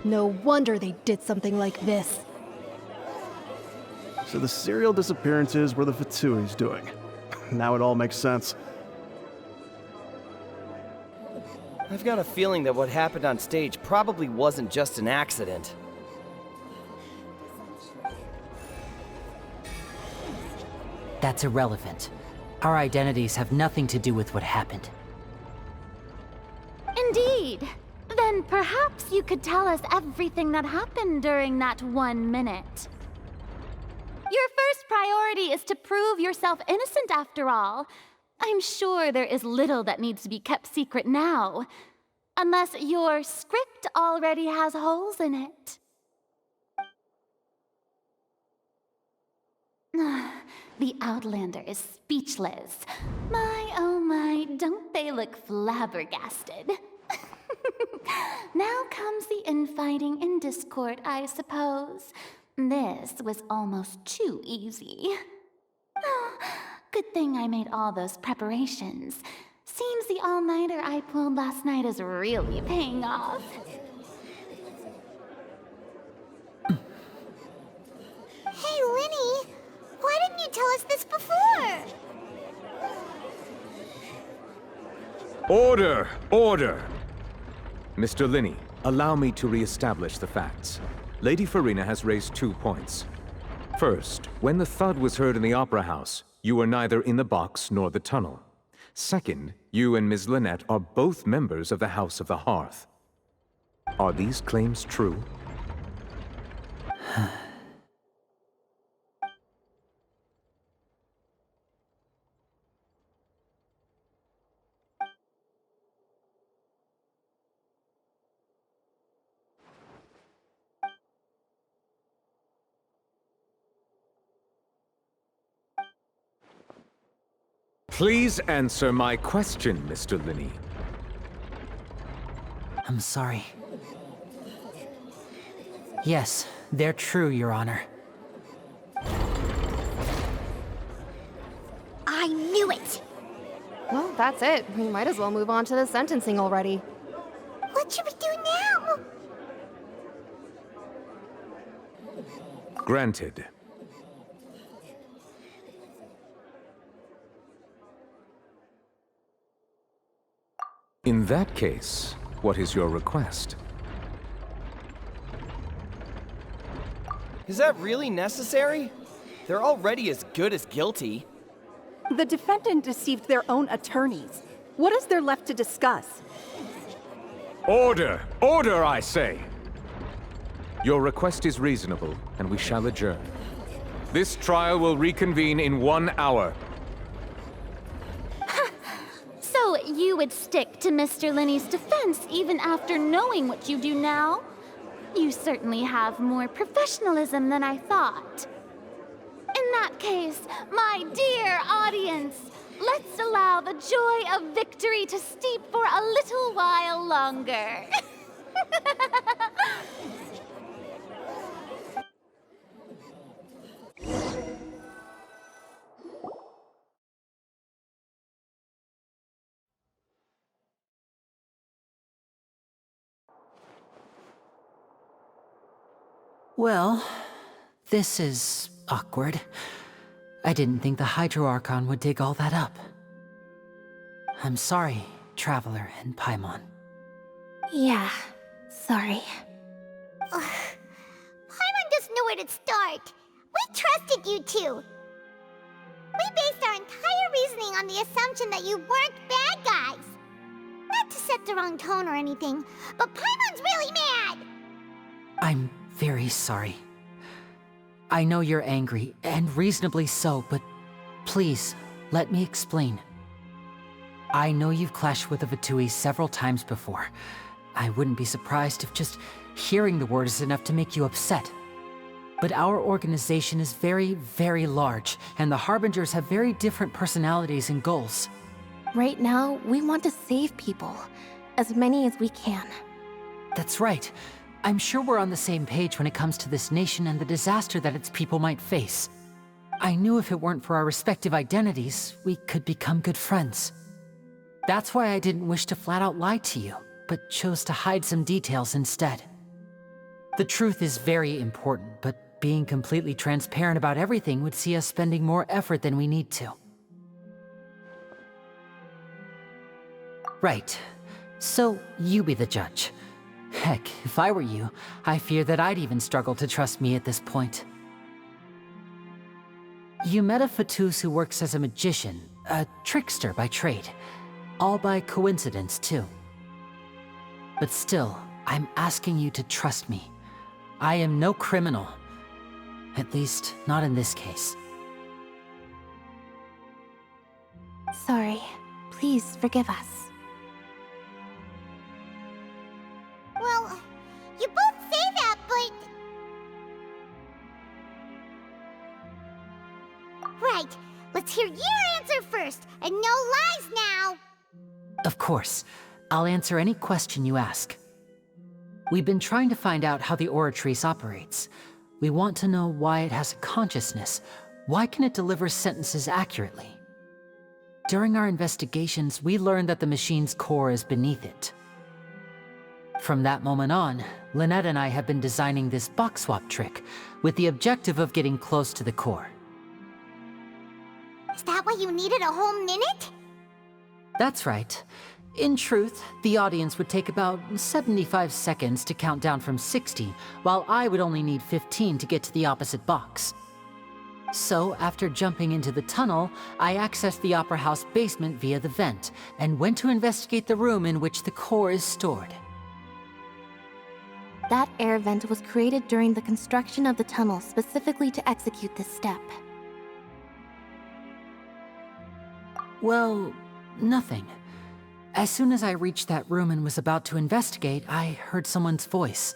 No wonder they did something like this.
So the serial disappearances were the Fatsui's doing. Now it all makes sense.
I've got a feeling that what happened on stage probably wasn't just an accident.
That's irrelevant. Our identities have nothing to do with what happened.
Indeed. Then perhaps you could tell us everything that happened during that 1 minute. Your first priority is to prove yourself innocent, after all. I'm sure there is little that needs to be kept secret now. Unless your script already has holes in it. The Outlander is speechless. My, oh my, don't they look flabbergasted? Now comes the infighting and discord, I suppose. This was almost too easy. Oh, good thing I made all those preparations. Seems the all-nighter I pulled last night is really paying off.
Hey, Linny! Why didn't you tell us this before?
Order! Order! Mr. Linney, allow me to re-establish the facts. Lady Farina has raised 2 points. First, when the thud was heard in the Opera House, you were neither in the box nor the tunnel. Second, you and Ms. Lynette are both members of the House of the Hearth. Are these claims true? Please answer my question, Mr. Linney.
I'm sorry. Yes, they're true, Your Honor.
I knew it!
Well, that's it. We might as well move on to the sentencing already.
What should we do now?
Granted. In that case, what is your request?
Is that really necessary? They're already as good as guilty.
The defendant deceived their own attorneys. What is there left to discuss?
Order! Order, I say! Your request is reasonable, and we shall adjourn. This trial will reconvene in 1 hour.
So you would stick to Mr. Linney's defense even after knowing what you do now? You certainly have more professionalism than I thought. In that case, my dear audience, let's allow the joy of victory to steep for a little while longer.
Well, this is awkward. I didn't think the Hydro Archon would dig all that up. I'm sorry, Traveler and Paimon.
Yeah, sorry.
Paimon doesn't know where to start. We trusted you two. We based our entire reasoning on the assumption that you weren't bad guys. Not to set the wrong tone or anything, but Paimon's really mad!
I'm very sorry. I know you're angry, and reasonably so, but please, let me explain. I know you've clashed with the Fatui several times before. I wouldn't be surprised if just hearing the word is enough to make you upset. But our organization is very, very large, and the Harbingers have very different personalities and goals.
Right now, we want to save people. As many as we can.
That's right. I'm sure we're on the same page when it comes to this nation and the disaster that its people might face. I knew if it weren't for our respective identities, we could become good friends. That's why I didn't wish to flat out lie to you, but chose to hide some details instead. The truth is very important, but being completely transparent about everything would see us spending more effort than we need to. Right. So, you be the judge. Heck, if I were you, I fear that I'd even struggle to trust me at this point. You met a Fatus who works as a magician, a trickster by trade. All by coincidence, too. But still, I'm asking you to trust me. I am no criminal. At least, not in this case.
Sorry. Please forgive us.
Well, you both say that, but... Let's hear your answer first, and no lies now!
Of course. I'll answer any question you ask. We've been trying to find out how the Oratrice operates. We want to know why it has a consciousness. Why can it deliver sentences accurately? During our investigations, we learned that the machine's core is beneath it. From that moment on, Lynette and I have been designing this box swap trick with the objective of getting close to the core.
Is that why you needed a whole minute?
That's right. In truth, the audience would take about 75 seconds to count down from 60, while I would only need 15 to get to the opposite box. So, after jumping into the tunnel, I accessed the Opera House basement via the vent, and went to investigate the room in which the core is stored.
That air vent was created during the construction of the tunnel specifically to execute this step.
Well, nothing. As soon as I reached that room and was about to investigate, I heard someone's voice.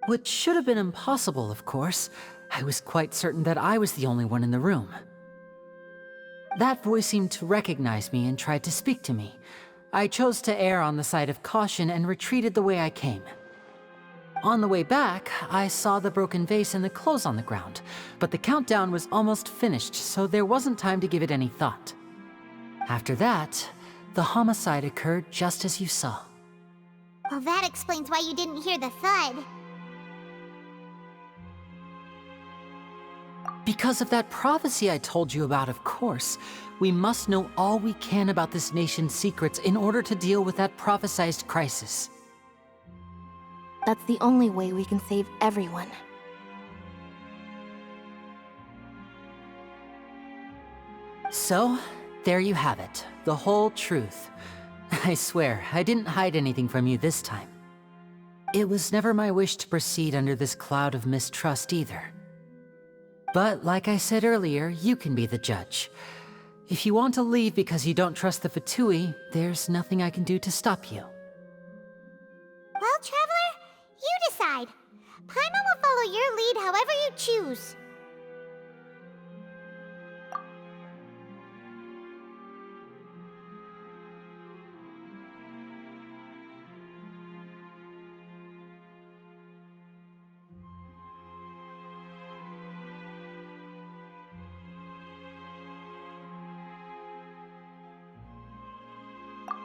Which should have been impossible, of course. I was quite certain that I was the only one in the room. That voice seemed to recognize me and tried to speak to me. I chose to err on the side of caution and retreated the way I came. On the way back, I saw the broken vase and the clothes on the ground, but the countdown was almost finished, so there wasn't time to give it any thought. After that, the homicide occurred just as you saw.
Well, that explains why you didn't hear the thud.
Because of that prophecy I told you about, of course. We must know all we can about this nation's secrets in order to deal with that prophesized crisis.
That's the only way we can save everyone.
So, there you have it. The whole truth. I swear, I didn't hide anything from you this time. It was never my wish to proceed under this cloud of mistrust either. But like I said earlier, you can be the judge. If you want to leave because you don't trust the Fatui, there's nothing I can do to stop you.
Well, Traveler, you decide. Paimon will follow your lead however you choose.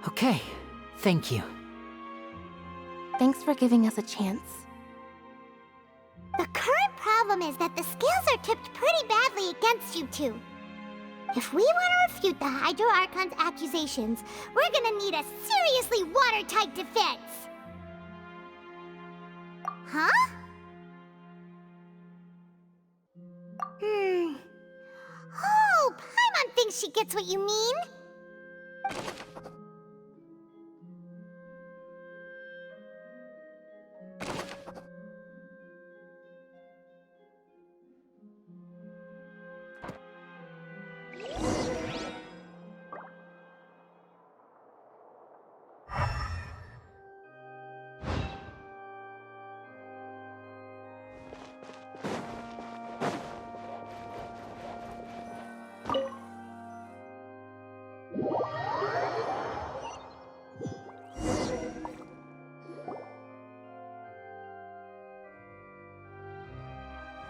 Okay, thank you.
Thanks for giving us a chance.
The current problem is that the scales are tipped pretty badly against you two. If we want to refute the Hydro Archon's accusations, we're gonna need a seriously watertight defense. Huh? Oh, Paimon thinks she gets what you mean.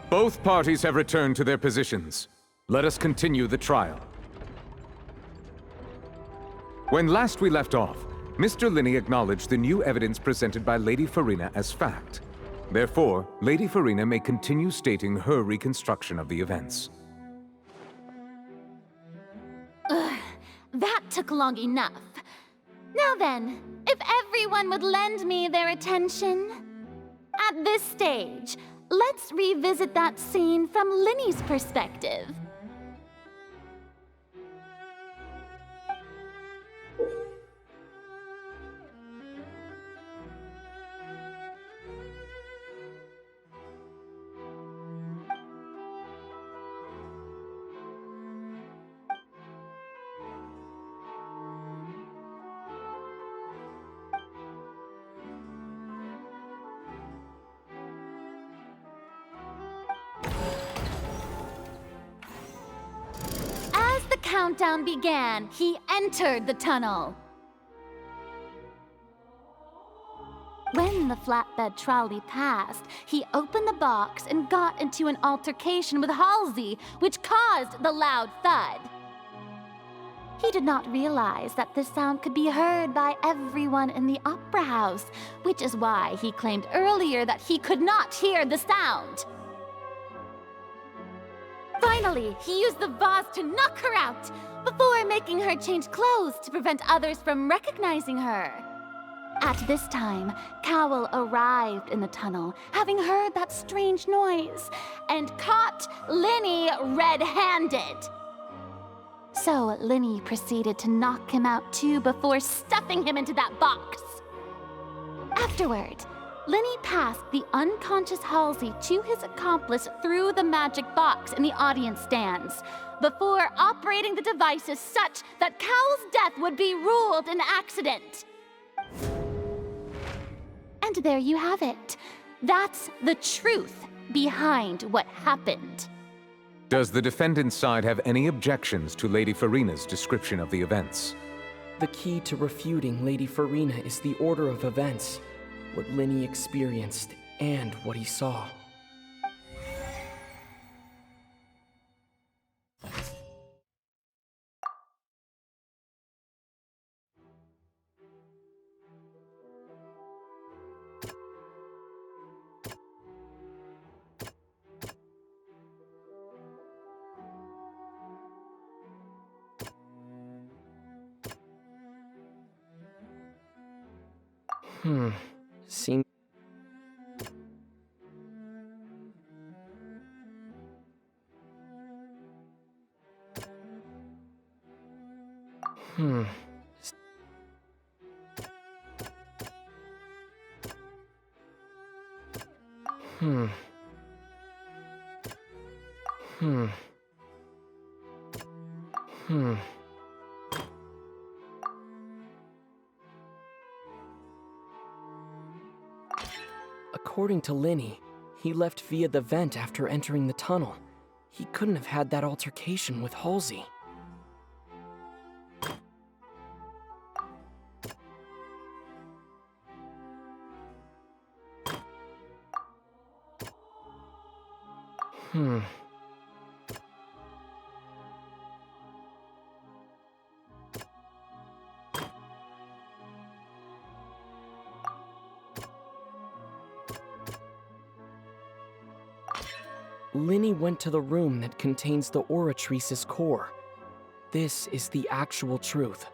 Both parties have returned to their positions. Let us continue the trial. When last we left off, Mr. Linney acknowledged the new evidence presented by Lady Farina as fact. Therefore, Lady Farina may continue stating her reconstruction of the events.
Ugh, that took long enough. Now then, if everyone would lend me their attention. At this stage, let's revisit that scene from Linney's perspective. countdown began, he entered the tunnel. When the flatbed trolley passed, he opened the box and got into an altercation with Halsey, which caused the loud thud. He did not realize that this sound could be heard by everyone in the opera house, which is why he claimed earlier that he could not hear the sound. Finally, he used the vase to knock her out, before making her change clothes to prevent others from recognizing her. At this time, Cowell arrived in the tunnel, having heard that strange noise, and caught Linny red-handed. So Linny proceeded to knock him out too before stuffing him into that box. Afterward, Linny passed the unconscious Halsey to his accomplice through the magic box in the audience stands, before operating the devices such that Cowell's death would be ruled an accident. And there you have it. That's the truth behind what happened.
Does the defendant's side have any objections to Lady Farina's description of the events?
The key to refuting Lady Farina is the order of events, what Linny experienced and what he saw. Seem... According to Linny, he left via the vent after entering the tunnel. He couldn't have had that altercation with Halsey. Linny went to the room that contains the Oratrice's core. This is the actual truth.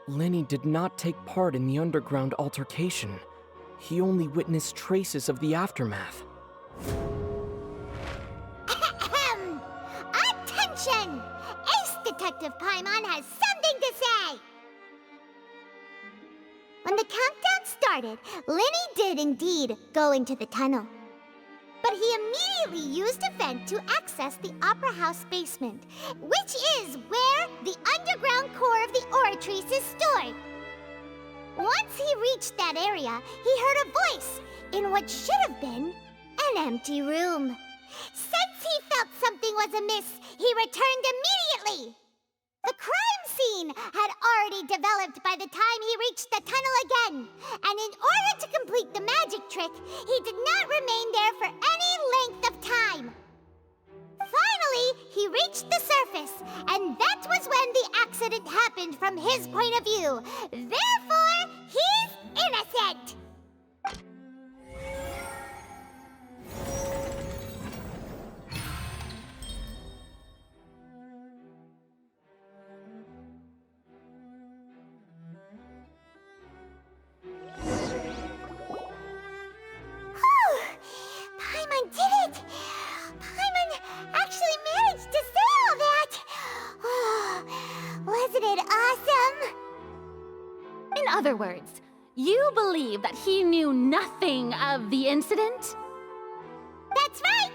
Linny did not take part in the underground altercation. He only witnessed traces of the aftermath.
Attention! Ace Detective Paimon has something to say! When the countdown started, Linny did indeed go into the tunnel. But he immediately used a vent to access the Opera House basement, which is where the underground core of the Oratrice is stored. Once he reached that area, he heard a voice in what should have been an empty room. Since he felt something was amiss, he returned immediately. The crime scene had already developed by the time he reached the tunnel again, and in order to complete the magic trick, he did not remain there for any length of time. Finally, he reached the surface, and that was when the accident happened from his point of view. Therefore, he's innocent! Paimon did it! Paimon actually managed to say all that! Oh, wasn't it awesome?
In other words, you believe that he knew nothing of the incident?
That's right!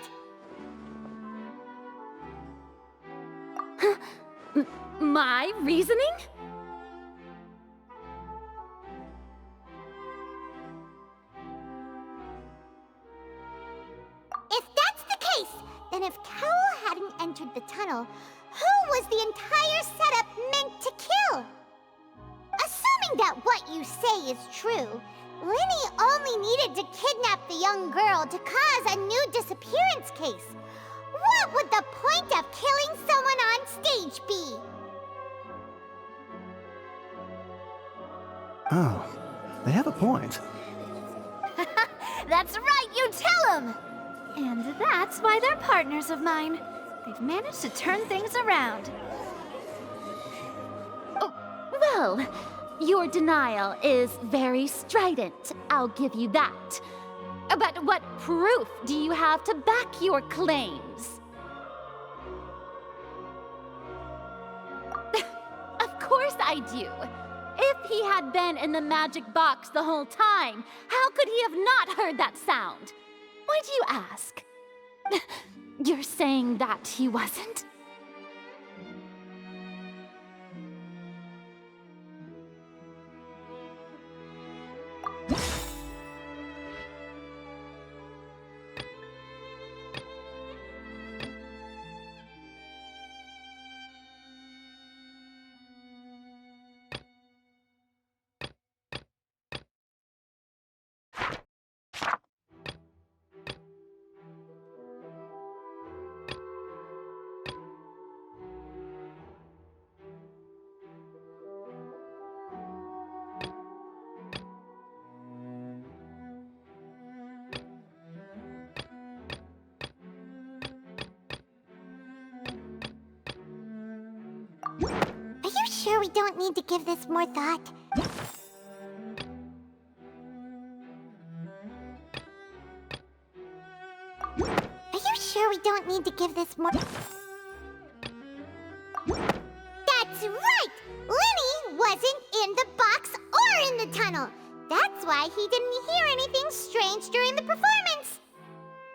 My reasoning?
If that's the case, then if Cowell hadn't entered the tunnel, who was the entire setup meant to kill? Assuming that what you say is true, Linny only needed to kidnap the young girl to cause a new disappearance case. What would the point of killing someone on stage be?
Oh, they have a point.
That's right, you tell them! And that's why they're partners of mine. They've managed to turn things around.
Oh, well, your denial is very strident, I'll give you that. But what proof do you have to back your claims? Of course I do. If he had been in the magic box the whole time, how could he have not heard that sound? Why do you ask? You're saying that he wasn't?
Are you sure we don't need to give this more thought? Are you sure we don't need to give this more... That's right! Linny wasn't in the box or in the tunnel. That's why he didn't hear anything strange during the performance.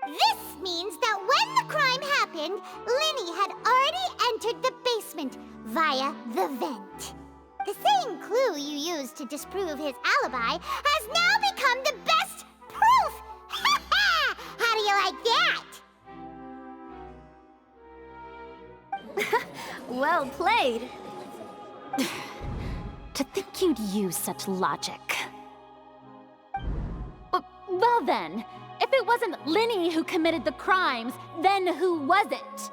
This means that when the crime happened, Linny had already entered the basement via the vent. The same clue you used to disprove his alibi has now become the best proof! Ha ha! How do you like that?
Well played.
To think you'd use such logic. Well then, if it wasn't Linny who committed the crimes, then who was it?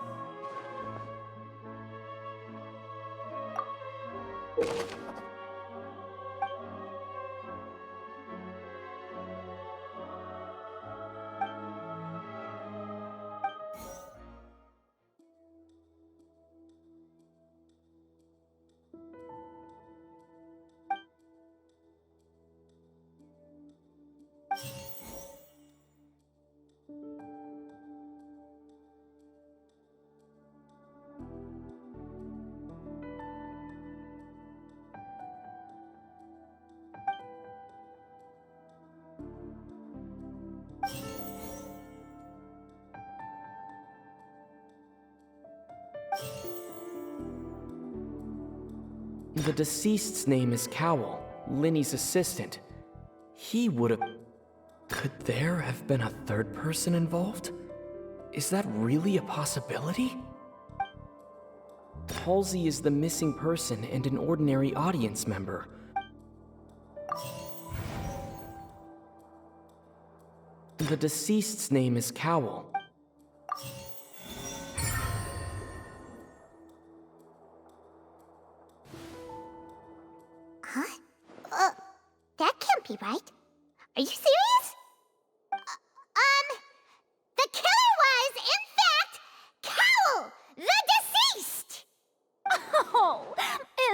The deceased's name is Cowell, Linny's assistant. He would have... Could there have been a third person involved? Is that really a possibility? Halsey is the missing person and an ordinary audience member. The deceased's name is Cowell.
Huh? That can't be right. Are you serious? The killer was, in fact, Cowell, the deceased!
Oh,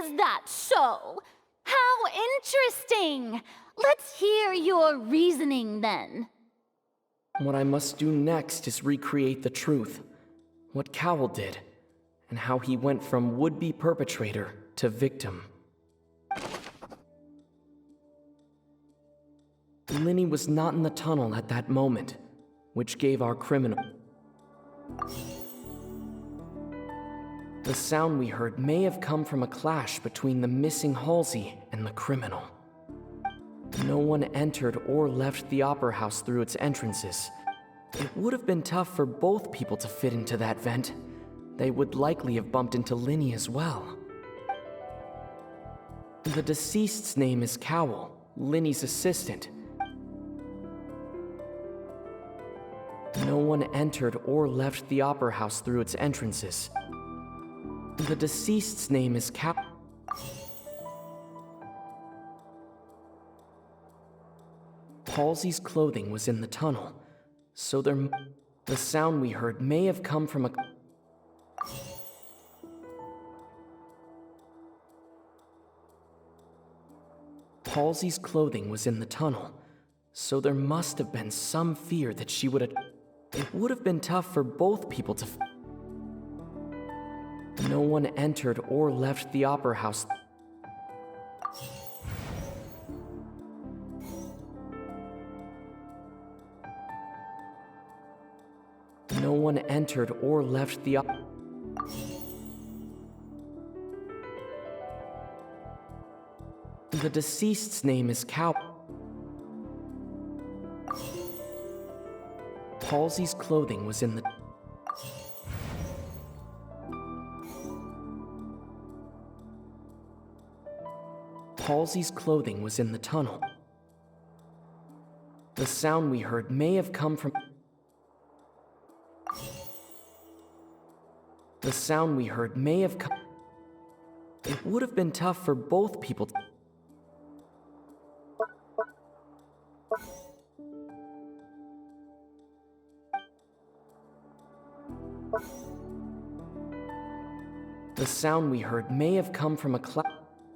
is that so? How interesting! Let's hear your reasoning then.
What I must do next is recreate the truth. What Cowell did, and how he went from would-be perpetrator to victim. Linny was not in the tunnel at that moment, which gave our criminal... The sound we heard may have come from a clash between the missing Halsey and the criminal. No one entered or left the Opera House through its entrances. It would have been tough for both people to fit into that vent. They would likely have bumped into Linny as well. The deceased's name is Cowell, Linny's assistant. No one entered or left the Opera House through its entrances. The deceased's name is Halsey's clothing was in the tunnel, so the sound we heard may have come from a... Halsey's clothing was in the tunnel, so there must have been some fear that she would have... It would have been tough for both people to... No one entered or left the Opera House. No one entered or left the The deceased's name is Halsey's clothing was in the... Halsey's clothing was in the tunnel. The sound we heard may have come from... The sound we heard may have come... It would have been tough for both people to... The sound we heard may have come from a cloud.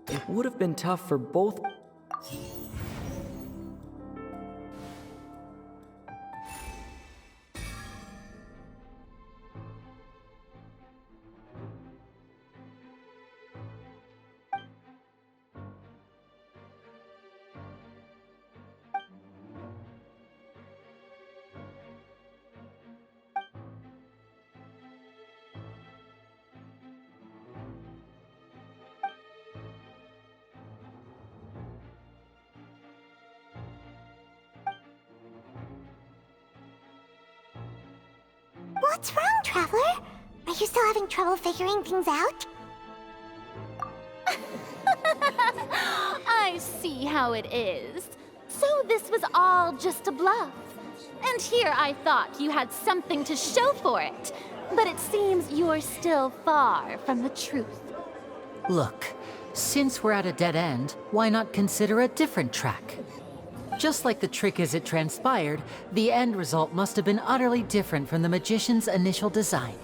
It would have been tough for both...
What's wrong, Traveler? Are you still having trouble figuring things out?
I see how it is. So this was all just a bluff. And here I thought you had something to show for it. But it seems you're still far from the truth.
Look, since we're at a dead end, why not consider a different track? Just like the trick as it transpired, the end result must have been utterly different from the magician's initial design.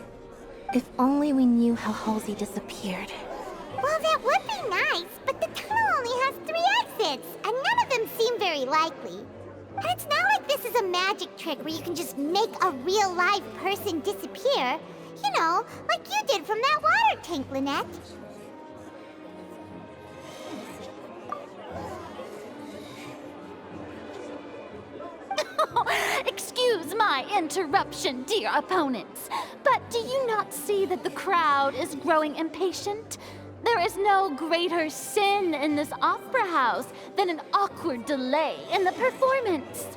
If only we knew how Halsey disappeared.
Well, that would be nice, but the tunnel only has 3 exits, and none of them seem very likely. And it's not like this is a magic trick where you can just make a real live person disappear. You know, like you did from that water tank, Lynette.
Excuse my interruption, dear opponents, but do you not see that the crowd is growing impatient? There is no greater sin in this opera house than an awkward delay in the performance.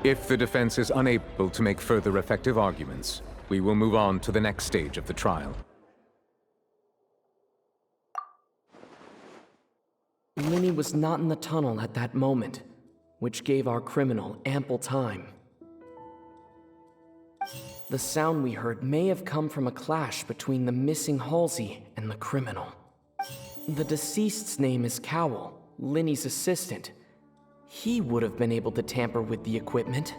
If the defense is unable to make further effective arguments, we will move on to the next stage of the trial.
Linny was not in the tunnel at that moment, which gave our criminal ample time. The sound we heard may have come from a clash between the missing Halsey and the criminal. The deceased's name is Cowell, Linny's assistant. He would have been able to tamper with the equipment.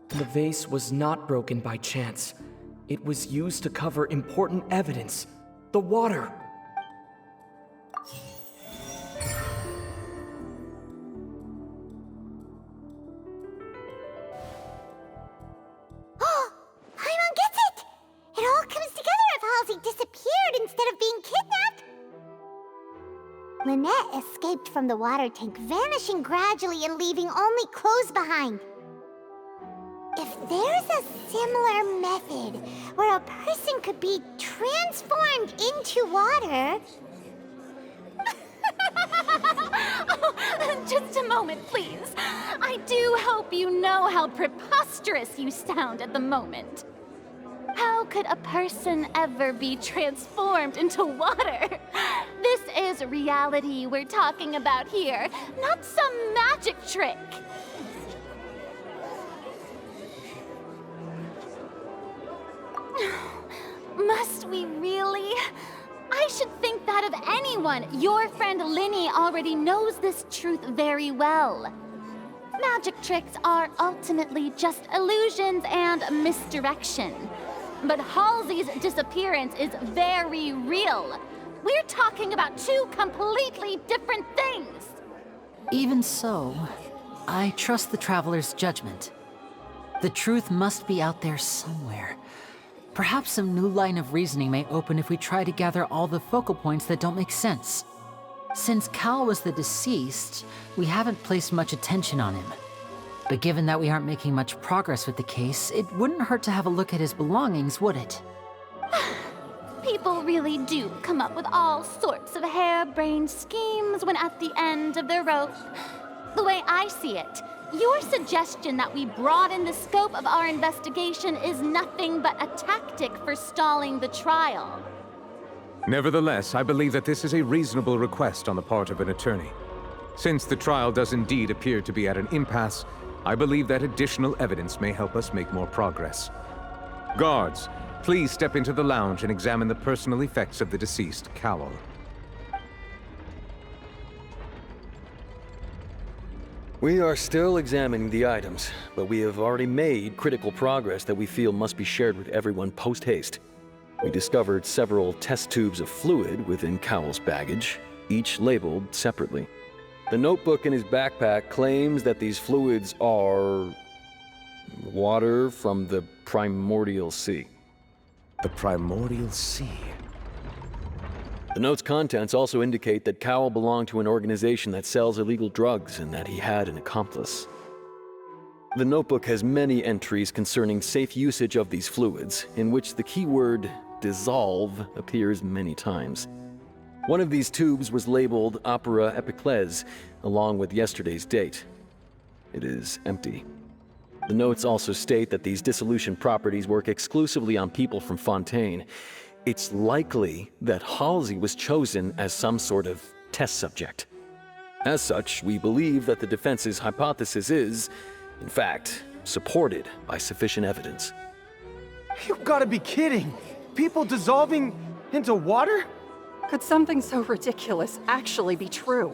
The vase was not broken by chance. It was used to cover important evidence, the water.
Lynette escaped from the water tank, vanishing gradually and leaving only clothes behind. If there's a similar method where a person could be transformed into water...
Oh, just a moment, please. I do hope you know how preposterous you sound at the moment. How could a person ever be transformed into water? This is reality we're talking about here, not some magic trick. Must we really? I should think that of anyone. Your friend Linny already knows this truth very well. Magic tricks are ultimately just illusions and misdirection. But Halsey's disappearance is very real. We're talking about two completely different things.
Even so, I trust the Traveler's judgment. The truth must be out there somewhere. Perhaps some new line of reasoning may open if we try to gather all the focal points that don't make sense. Since Cal was the deceased, we haven't placed much attention on him. But given that we aren't making much progress with the case, it wouldn't hurt to have a look at his belongings, would it?
People really do come up with all sorts of harebrained schemes when at the end of their rope. The way I see it, your suggestion that we broaden the scope of our investigation is nothing but a tactic for stalling the trial.
Nevertheless, I believe that this is a reasonable request on the part of an attorney. Since the trial does indeed appear to be at an impasse, I believe that additional evidence may help us make more progress. Guards, please step into the lounge and examine the personal effects of the deceased Cowell.
We are still examining the items, but we have already made critical progress that we feel must be shared with everyone post-haste. We discovered several test tubes of fluid within Cowell's baggage, each labeled separately. The notebook in his backpack claims that these fluids are... water from the Primordial Sea.
The Primordial Sea?
The note's contents also indicate that Cowell belonged to an organization that sells illegal drugs and that he had an accomplice. The notebook has many entries concerning safe usage of these fluids, in which the keyword dissolve appears many times. One of these tubes was labeled Opera Epiclese, along with yesterday's date. It is empty. The notes also state that these dissolution properties work exclusively on people from Fontaine. It's likely that Halsey was chosen as some sort of test subject. As such, we believe that the defense's hypothesis is, in fact, supported by sufficient evidence.
You gotta be kidding! People dissolving into water?
Could something so ridiculous actually be true?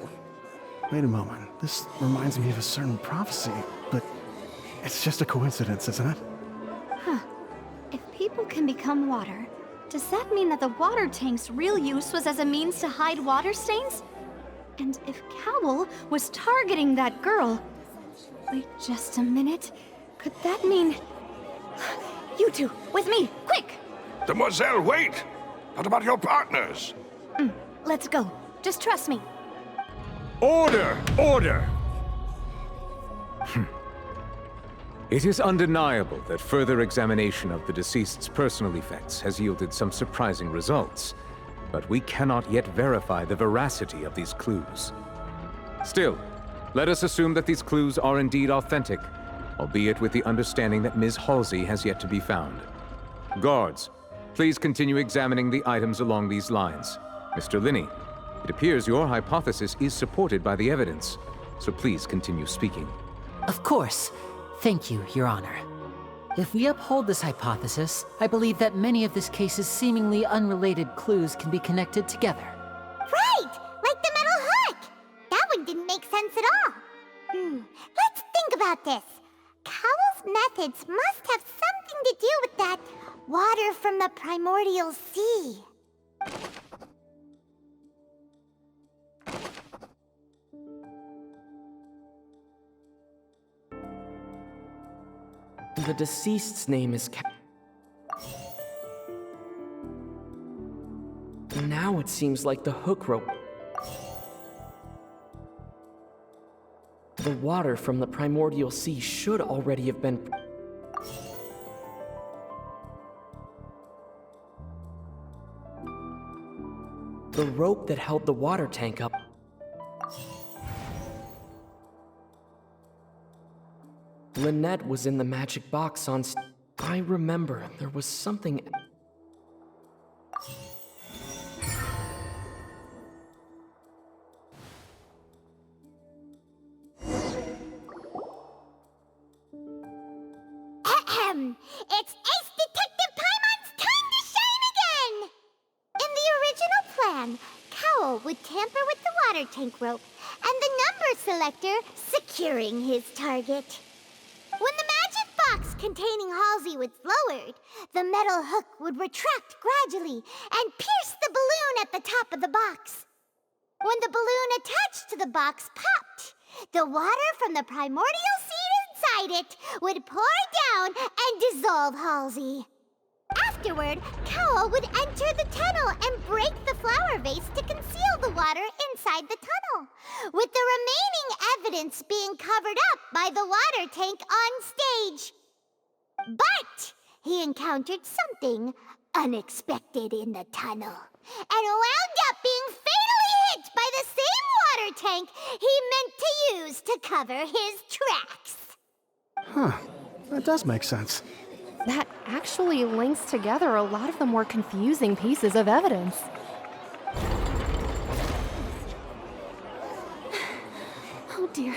Wait a moment. This reminds me of a certain prophecy, but it's just a coincidence, isn't it?
Huh. If people can become water, does that mean that the water tank's real use was as a means to hide water stains? And if Cowell was targeting that girl... Wait just a minute. Could that mean... You two, with me, quick!
Demoiselle, wait! What about your partners?
Let's go. Just trust me.
Order! Order! It is undeniable that further examination of the deceased's personal effects has yielded some surprising results, but we cannot yet verify the veracity of these clues. Still, let us assume that these clues are indeed authentic, albeit with the understanding that Ms. Halsey has yet to be found. Guards, please continue examining the items along these lines. Mr. Linney, it appears your hypothesis is supported by the evidence, so please continue speaking.
Of course. Thank you, Your Honor. If we uphold this hypothesis, I believe that many of this case's seemingly unrelated clues can be connected together.
Right! Like the metal hook! That one didn't make sense at all. Let's think about this. Cowell's methods must have something to do with that water from the Primordial Sea.
The deceased's name is Now it seems like the hook rope... The water from the primordial sea should already have been... The rope that held the water tank up... Lynette was in the magic box on... I remember, there was something...
It's Ace Detective Paimon's time to shine again! In the original plan, Cowl would tamper with the water tank rope and the number selector securing his target. When the magic box containing Halsey was lowered, the metal hook would retract gradually and pierce the balloon at the top of the box. When the balloon attached to the box popped, the water from the primordial seed inside it would pour down and dissolve Halsey. Afterward, Cowl would enter the tunnel and break the flower vase to conceal the water inside the tunnel, with the remaining evidence being covered up by the water tank on stage. But he encountered something unexpected in the tunnel, and wound up being fatally hit by the same water tank he meant to use to cover his tracks.
Huh. That does make sense.
That actually links together a lot of the more confusing pieces of evidence.
Oh dear,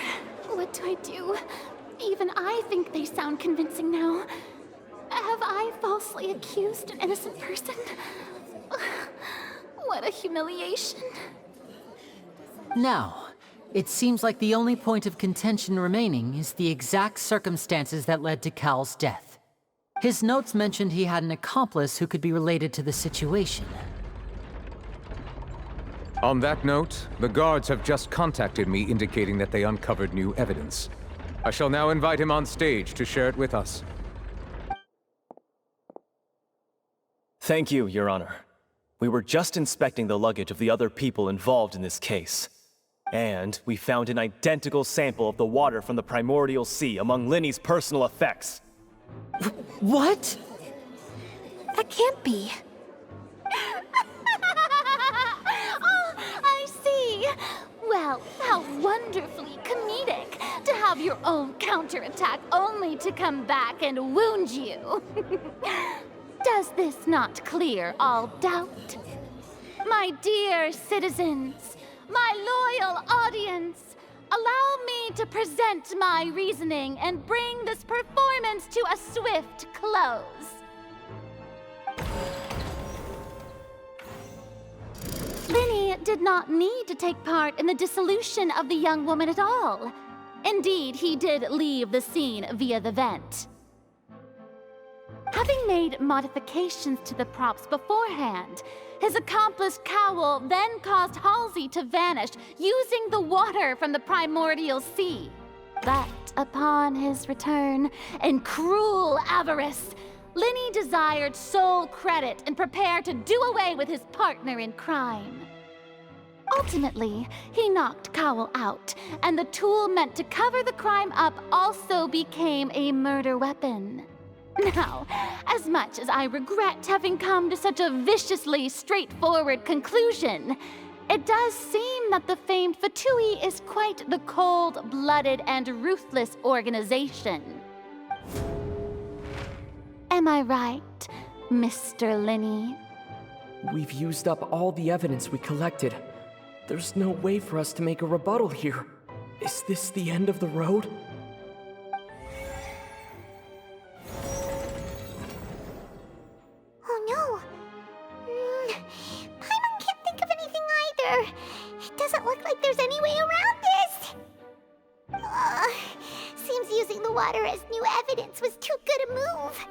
what do I do? Even I think they sound convincing now. Have I falsely accused an innocent person? What a humiliation.
Now, it seems like the only point of contention remaining is the exact circumstances that led to Cowl's death. His notes mentioned he had an accomplice who could be related to the situation.
On that note, the guards have just contacted me indicating that they uncovered new evidence. I shall now invite him on stage to share it with us.
Thank you, Your Honor. We were just inspecting the luggage of the other people involved in this case. And we found an identical sample of the water from the primordial sea among Linny's personal effects.
What?
That can't be.
Oh, I see. Well, how wonderfully comedic to have your own counterattack only to come back and wound you. Does this not clear all doubt? My dear citizens, my loyal audience, allow me to present my reasoning and bring this performance to a swift close. Linny did not need to take part in the dissolution of the young woman at all. Indeed, he did leave the scene via the vent. Having made modifications to the props beforehand, his accomplice Cowl then caused Halsey to vanish using the water from the primordial sea. But upon his return, in cruel avarice, Linny desired sole credit and prepared to do away with his partner in crime. Ultimately, he knocked Cowl out, and the tool meant to cover the crime up also became a murder weapon. Now, as much as I regret having come to such a viciously straightforward conclusion, it does seem that the famed Fatui is quite the cold-blooded and ruthless organization. Am I right, Mr. Linny?
We've used up all the evidence we collected. There's no way for us to make a rebuttal here. Is this the end of the road?
Oh no! Paimon can't think of anything either. It doesn't look like there's any way around this. Seems using the water as new evidence was too good a move.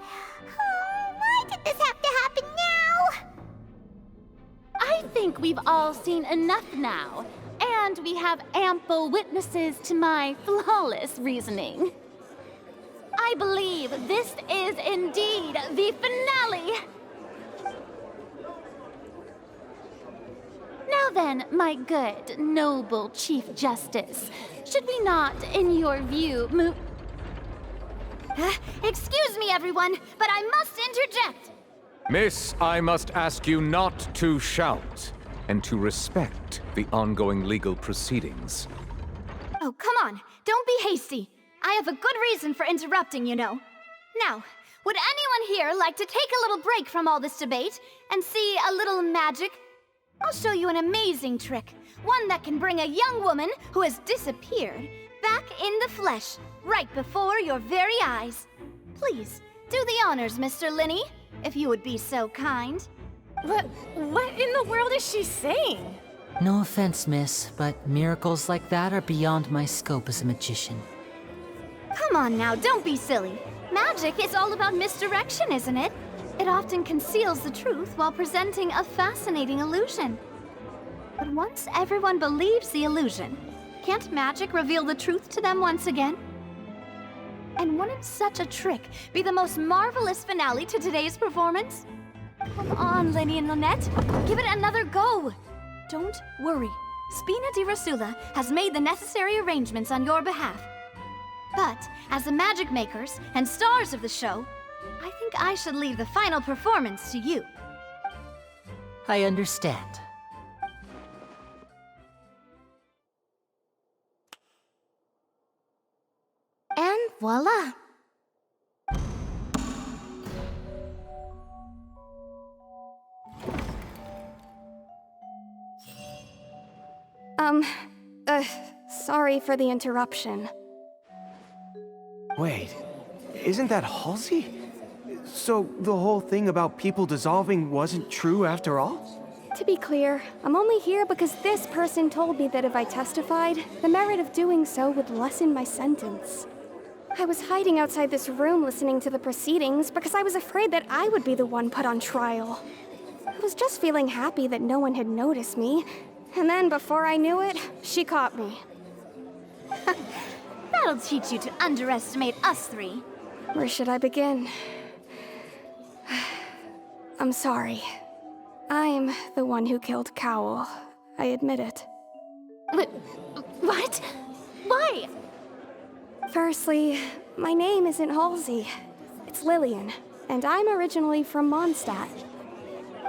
Why did this have to happen now?
I think we've all seen enough now, and we have ample witnesses to my flawless reasoning. I believe this is indeed the finale. Now Now then, my good, noble Chief Justice, should we not, in your view, move...
Excuse me, everyone, but I must interject.
Miss, I must ask you not to shout, and to respect the ongoing legal proceedings.
Oh, come on. Don't be hasty. I have a good reason for interrupting, you know. Now, would anyone here like to take a little break from all this debate and see a little magic? I'll show you an amazing trick. One that can bring a young woman who has disappeared back in the flesh, right before your very eyes. Please, do the honors, Mr. Linny, if you would be so kind.
What in the world is she saying?
No offense, miss, but miracles like that are beyond my scope as a magician.
Come on now, don't be silly. Magic is all about misdirection, isn't it? It often conceals the truth while presenting a fascinating illusion. But once everyone believes the illusion, can't magic reveal the truth to them once again? And wouldn't such a trick be the most marvelous finale to today's performance? Come on, Linny and Lynette, give it another go. Don't worry, Spina di Rosula has made the necessary arrangements on your behalf. But as the magic makers and stars of the show, I think I should leave the final performance to you.
I understand.
And voila!
Sorry for the interruption.
Wait, isn't that Halsey? So the whole thing about people dissolving wasn't true after all?
To be clear, I'm only here because this person told me that if I testified, the merit of doing so would lessen my sentence. I was hiding outside this room listening to the proceedings because I was afraid that I would be the one put on trial. I was just feeling happy that no one had noticed me, and then before I knew it, she caught me.
That'll teach you to underestimate us three.
Where should I begin? I'm sorry. I'm the one who killed Cowl. I admit it.
What? Why?
Firstly, my name isn't Halsey. It's Lillian, and I'm originally from Mondstadt.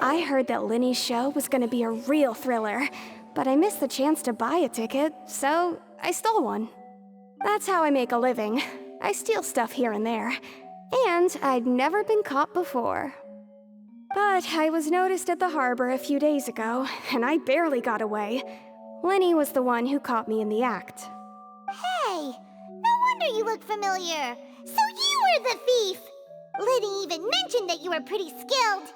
I heard that Linny's show was gonna be a real thriller, but I missed the chance to buy a ticket, so I stole one. That's how I make a living. I steal stuff here and there. And I'd never been caught before. But I was noticed at the harbor a few days ago, and I barely got away. Linny was the one who caught me in the act.
Hey, no wonder you look familiar. So you were the thief! Liddy even mentioned that you were pretty skilled.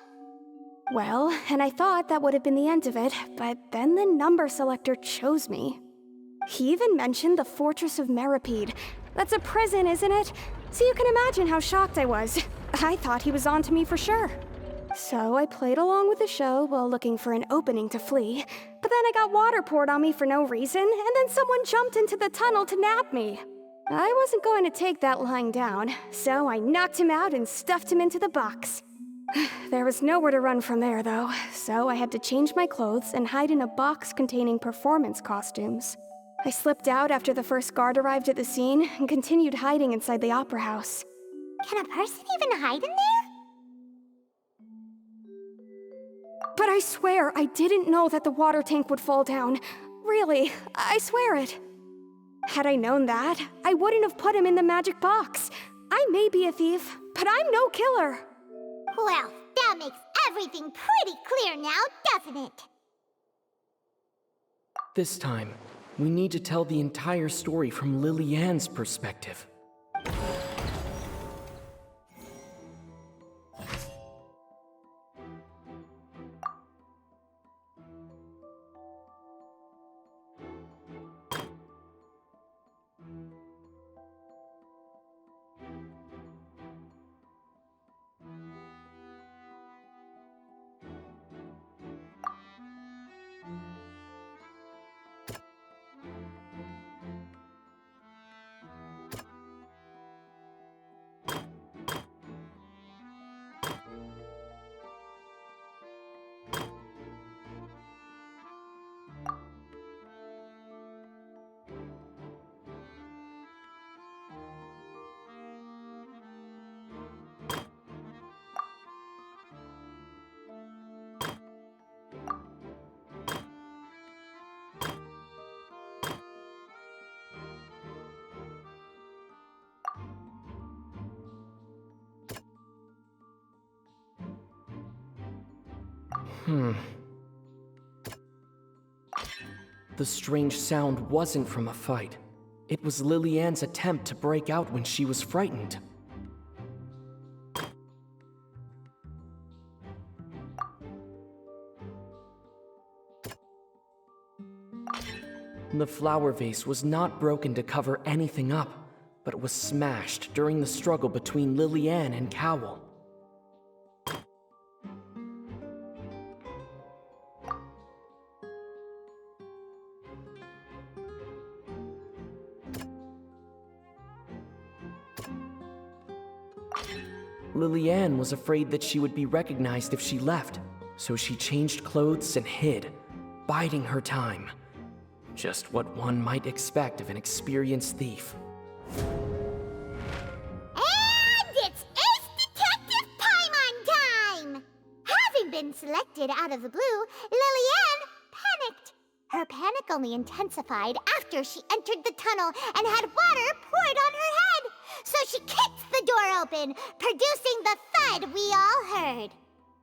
Well, and I thought that would have been the end of it, but then the number selector chose me. He even mentioned the Fortress of Meripede. That's a prison, isn't it? So you can imagine how shocked I was. I thought he was on to me for sure. So I played along with the show while looking for an opening to flee, but then I got water poured on me for no reason, and then someone jumped into the tunnel to nab me. I wasn't going to take that lying down, so I knocked him out and stuffed him into the box. There was nowhere to run from there, though, so I had to change my clothes and hide in a box containing performance costumes. I slipped out after the first guard arrived at the scene and continued hiding inside the opera house.
Can a person even hide in there?
But I swear I didn't know that the water tank would fall down. Really, I swear it. Had I known that, I wouldn't have put him in the magic box. I may be a thief, but I'm no killer.
Well, that makes everything pretty clear now, doesn't it?
This time, we need to tell the entire story from Lily-Ann's perspective. The strange sound wasn't from a fight. It was Lilianne's attempt to break out when she was frightened. The flower vase was not broken to cover anything up, but it was smashed during the struggle between Lilianne and Cowl. Lilianne was afraid that she would be recognized if she left, so she changed clothes and hid, biding her time. Just what one might expect of an experienced thief.
And it's Ace Detective Paimon time! Having been selected out of the blue, Lilianne panicked. Her panic only intensified after she entered the tunnel and had water poured on her head. So she kicked the door open, producing the thud we all heard.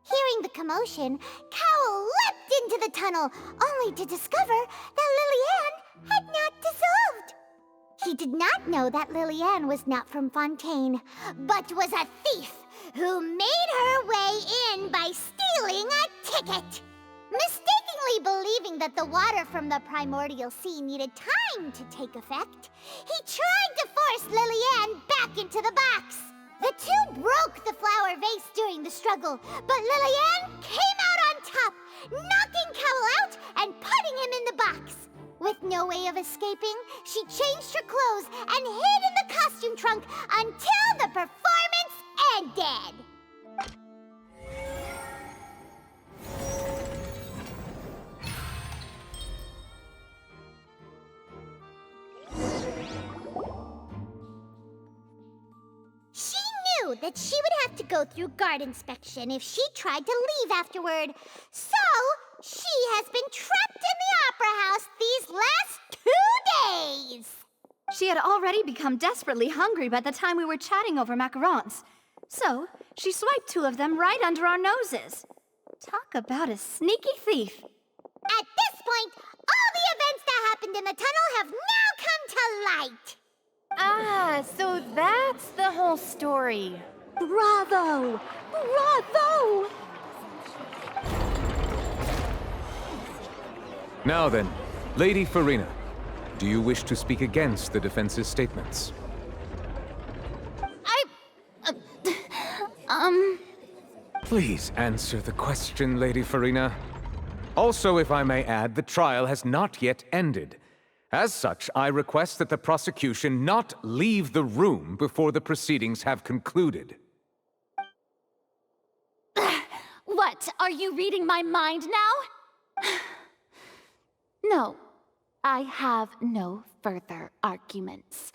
Hearing the commotion, Cowl leapt into the tunnel, only to discover that Lilianne had not dissolved. He did not know that Lilianne was not from Fontaine, but was a thief who made her way in by stealing a ticket. Mistakenly believing that the water from the primordial sea needed time to take effect, he tried to force Lilianne back into the box. The two broke the flower vase during the struggle, but Lilianne came out on top, knocking Cowl out and putting him in the box. With no way of escaping, she changed her clothes and hid in the costume trunk until the performance ended. She knew that she would have to go through guard inspection if she tried to leave afterward. So, she has been trapped in the Opera House these last 2 days.
She had already become desperately hungry by the time we were chatting over macarons. So, she swiped 2 of them right under our noses. Talk about a sneaky thief.
At this point, all the events that happened in the tunnel have now come to light.
Ah, so that's the whole story.
Bravo! Bravo!
Now then, Lady Farina, do you wish to speak against the defense's statements? Please answer the question, Lady Farina. Also, if I may add, the trial has not yet ended. As such, I request that the prosecution not leave the room before the proceedings have concluded.
What, are you reading my mind now? No, I have no further arguments.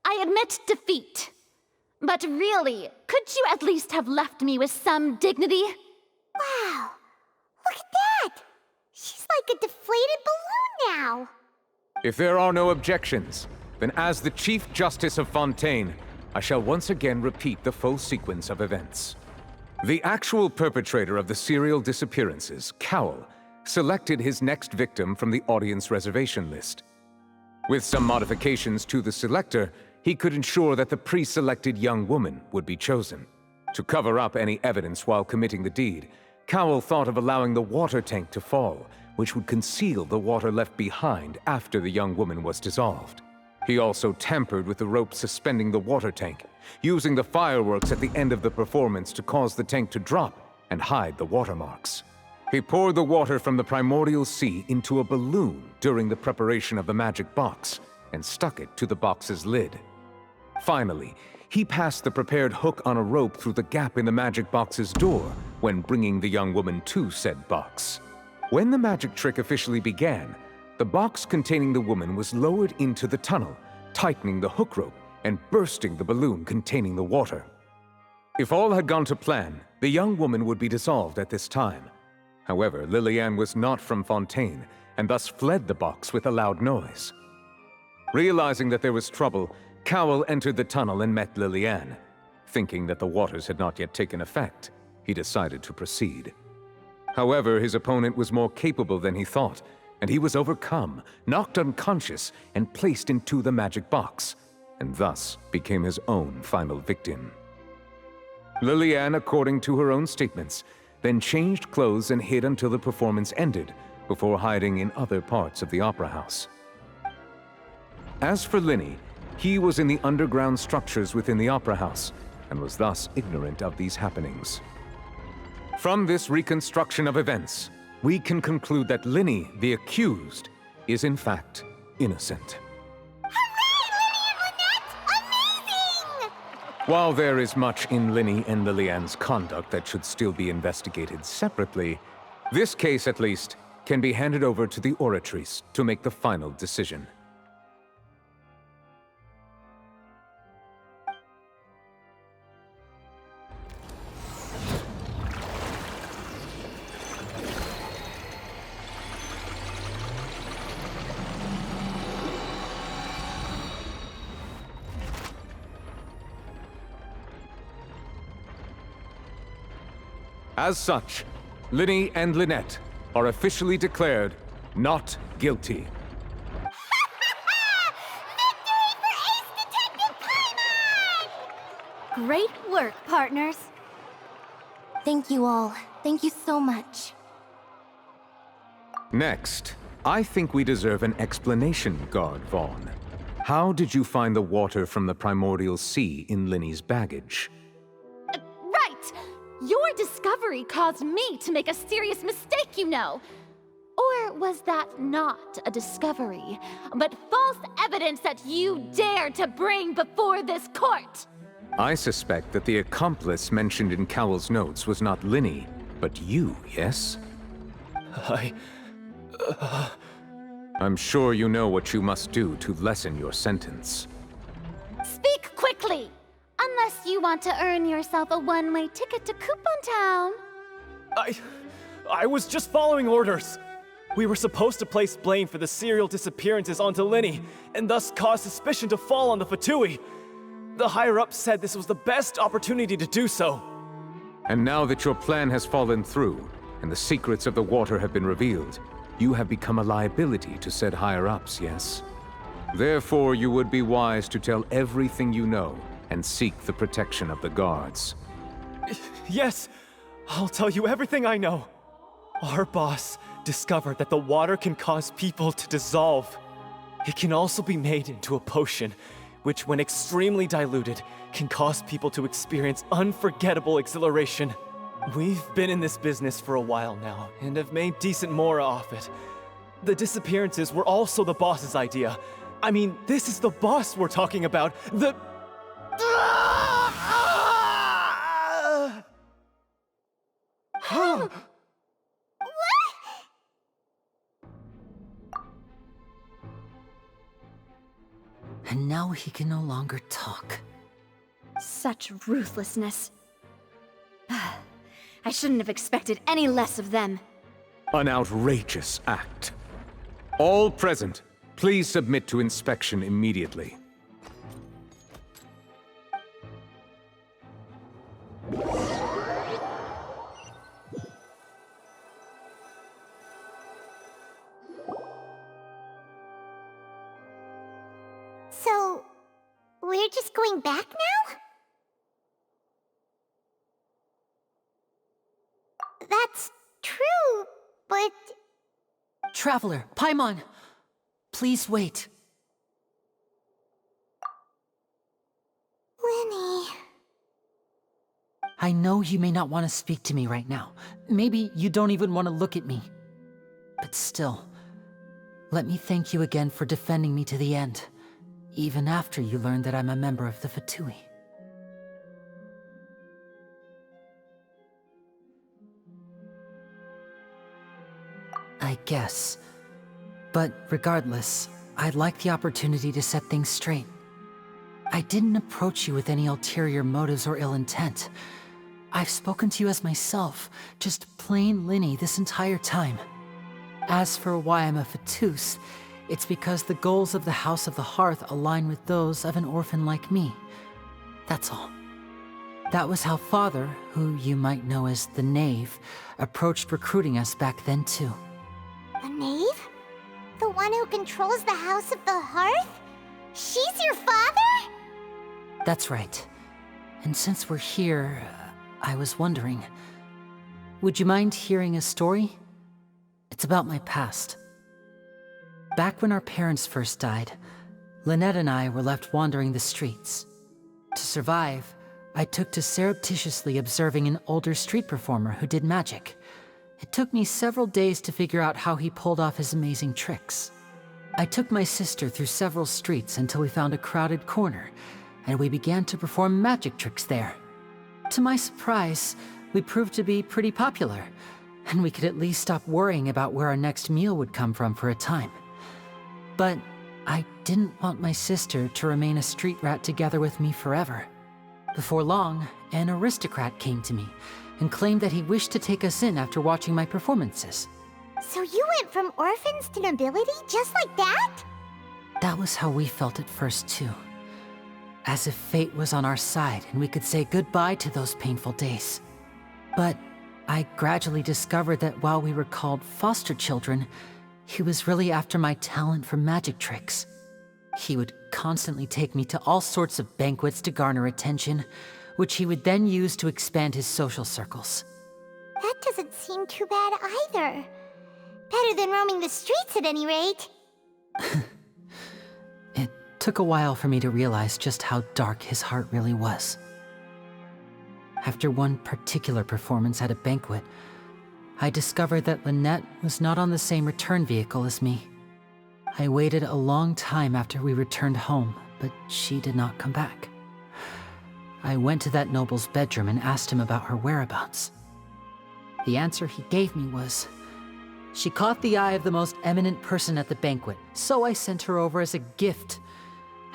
I admit defeat. But really, could you at least have left me with some dignity?
Wow, look at that! She's like a deflated balloon now.
If there are no objections, then as the Chief Justice of Fontaine, I shall once again repeat the full sequence of events. The actual perpetrator of the serial disappearances, Cowl, selected his next victim from the audience reservation list. With some modifications to the selector, he could ensure that the pre-selected young woman would be chosen. To cover up any evidence while committing the deed, Cowl thought of allowing the water tank to fall, which would conceal the water left behind after the young woman was dissolved. He also tampered with the rope suspending the water tank, using the fireworks at the end of the performance to cause the tank to drop and hide the watermarks. He poured the water from the primordial sea into a balloon during the preparation of the magic box and stuck it to the box's lid. Finally, he passed the prepared hook on a rope through the gap in the magic box's door when bringing the young woman to said box. When the magic trick officially began, the box containing the woman was lowered into the tunnel, tightening the hook rope and bursting the balloon containing the water. If all had gone to plan, the young woman would be dissolved at this time. However, Lilianne was not from Fontaine and thus fled the box with a loud noise. Realizing that there was trouble, Cowl entered the tunnel and met Lilianne. Thinking that the waters had not yet taken effect, he decided to proceed. However, his opponent was more capable than he thought, and he was overcome, knocked unconscious, and placed into the magic box, and thus became his own final victim. Lillian, according to her own statements, then changed clothes and hid until the performance ended, before hiding in other parts of the opera house. As for Linny, he was in the underground structures within the opera house, and was thus ignorant of these happenings. From this reconstruction of events, we can conclude that Linny, the accused, is in fact innocent. While there is much in Linny and Lillian's conduct that should still be investigated separately, this case at least can be handed over to the Oratrice to make the final decision. As such, Linny and Lynette are officially declared not guilty.
Great work, partners.
Thank you all. Thank you so much.
Next, I think we deserve an explanation, Guard Vaughn. How did you find the water from the primordial sea in Linny's baggage?
Right! Your discovery caused me to make a serious mistake, you know. Or was that not a discovery, but false evidence that you dared to bring before this court?
I suspect that the accomplice mentioned in Cowell's notes was not Linny, but you, yes? I'm sure you know what you must do to lessen your sentence.
Speak quickly! Unless you want to earn yourself a one-way ticket to Coupon Town.
I was just following orders. We were supposed to place blame for the serial disappearances onto Linny, and thus cause suspicion to fall on the Fatui. The higher-ups said this was the best opportunity to do so.
And now that your plan has fallen through, and the secrets of the water have been revealed, you have become a liability to said higher-ups, yes? Therefore, you would be wise to tell everything you know, and seek the protection of the guards.
Yes, I'll tell you everything I know. Our boss discovered that the water can cause people to dissolve. It can also be made into a potion, which when extremely diluted, can cause people to experience unforgettable exhilaration. We've been in this business for a while now, and have made decent more off it. The disappearances were also the boss's idea. I mean, this is the boss we're talking about.
And now he can no longer talk.
Such ruthlessness. I shouldn't have expected any less of them.
An outrageous act. All present, please submit to inspection immediately.
So, we're just going back now? That's true, but...
Traveler, Paimon, please wait.
Linny...
I know you may not want to speak to me right now. Maybe you don't even want to look at me. But still, let me thank you again for defending me to the end, even after you learned that I'm a member of the Fatui. I guess. But regardless, I'd like the opportunity to set things straight. I didn't approach you with any ulterior motives or ill intent. I've spoken to you as myself, just plain Linny this entire time. As for why I'm a Fatus, it's because the goals of the House of the Hearth align with those of an orphan like me. That's all. That was how Father, who you might know as the Knave, approached recruiting us back then too.
The Knave? The one who controls the House of the Hearth? She's your father?
That's right. And since we're here, I was wondering, would you mind hearing a story? It's about my past. Back when our parents first died, Lynette and I were left wandering the streets. To survive, I took to surreptitiously observing an older street performer who did magic. It took me several days to figure out how he pulled off his amazing tricks. I took my sister through several streets until we found a crowded corner, and we began to perform magic tricks there. To my surprise, we proved to be pretty popular, and we could at least stop worrying about where our next meal would come from for a time. But I didn't want my sister to remain a street rat together with me forever. Before long, an aristocrat came to me and claimed that he wished to take us in after watching my performances.
So you went from orphans to nobility just like that?
That was how we felt at first too. As if fate was on our side and we could say goodbye to those painful days. But I gradually discovered that while we were called foster children, he was really after my talent for magic tricks. He would constantly take me to all sorts of banquets to garner attention, which he would then use to expand his social circles.
That doesn't seem too bad either. Better than roaming the streets at any rate.
It took a while for me to realize just how dark his heart really was. After one particular performance at a banquet, I discovered that Lynette was not on the same return vehicle as me. I waited a long time after we returned home, but she did not come back. I went to that noble's bedroom and asked him about her whereabouts. The answer he gave me was, she caught the eye of the most eminent person at the banquet, so I sent her over as a gift.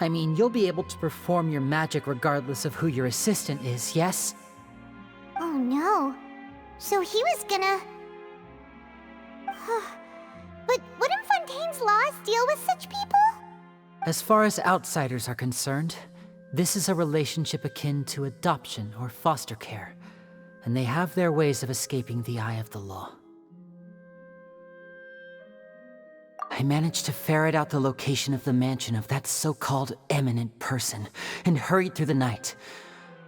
I mean, you'll be able to perform your magic regardless of who your assistant is, yes?
Oh no. So he was gonna... But wouldn't Fontaine's laws deal with such people?
As far as outsiders are concerned, this is a relationship akin to adoption or foster care, and they have their ways of escaping the eye of the law. I managed to ferret out the location of the mansion of that so-called eminent person, and hurried through the night.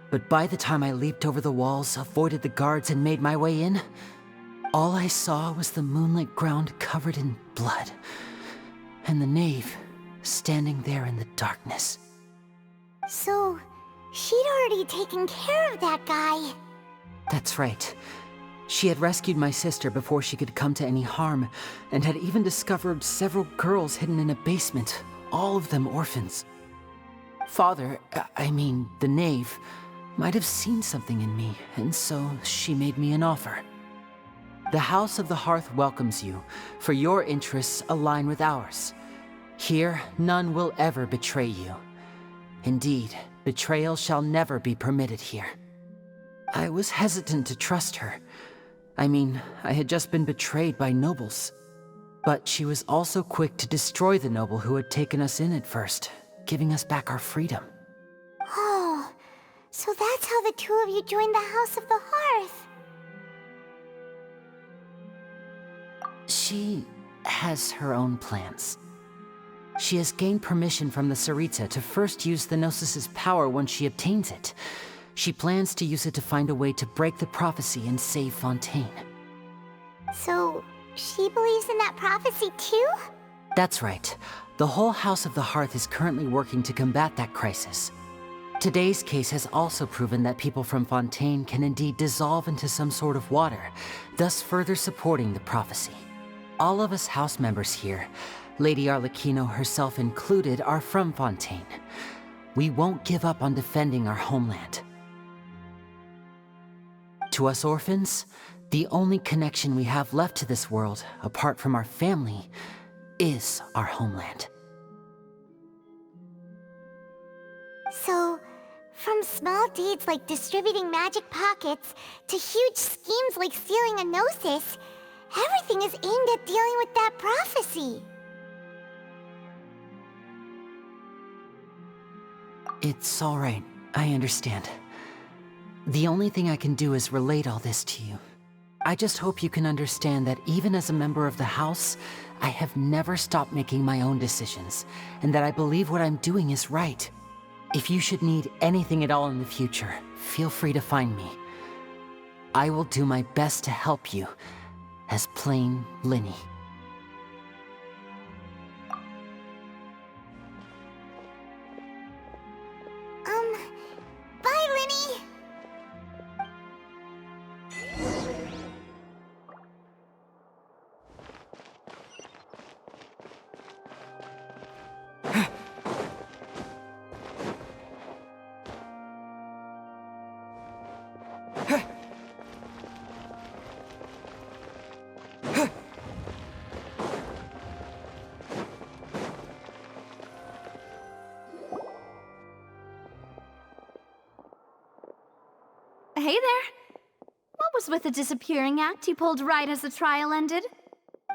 But by the time I leaped over the walls, avoided the guards, and made my way in, all I saw was the moonlit ground covered in blood, and the knave standing there in the darkness.
So, she'd already taken care of that guy.
That's right. She had rescued my sister before she could come to any harm, and had even discovered several girls hidden in a basement, all of them orphans. Father, the knave, might have seen something in me, and so she made me an offer. The House of the Hearth welcomes you, for your interests align with ours. Here, none will ever betray you. Indeed, betrayal shall never be permitted here. I was hesitant to trust her. I had just been betrayed by nobles. But she was also quick to destroy the noble who had taken us in at first, giving us back our freedom.
Oh, so that's how the two of you joined the House of the Hearth.
She has her own plans. She has gained permission from the Tsaritsa to first use the Gnosis's power once she obtains it. She plans to use it to find a way to break the prophecy and save Fontaine.
So, she believes in that prophecy too?
That's right. The whole House of the Hearth is currently working to combat that crisis. Today's case has also proven that people from Fontaine can indeed dissolve into some sort of water, thus further supporting the prophecy. All of us house members here, Lady Arlecchino herself included, are from Fontaine. We won't give up on defending our homeland. To us orphans, the only connection we have left to this world, apart from our family, is our homeland.
So, from small deeds like distributing magic pockets to huge schemes like stealing a Gnosis, everything is aimed at dealing with that prophecy.
It's all right. I understand. The only thing I can do is relate all this to you. I just hope you can understand that even as a member of the House, I have never stopped making my own decisions, and that I believe what I'm doing is right. If you should need anything at all in the future, feel free to find me. I will do my best to help you, as plain Linny.
Bye, Linny!
Hey there. What was with the disappearing act you pulled right as the trial ended?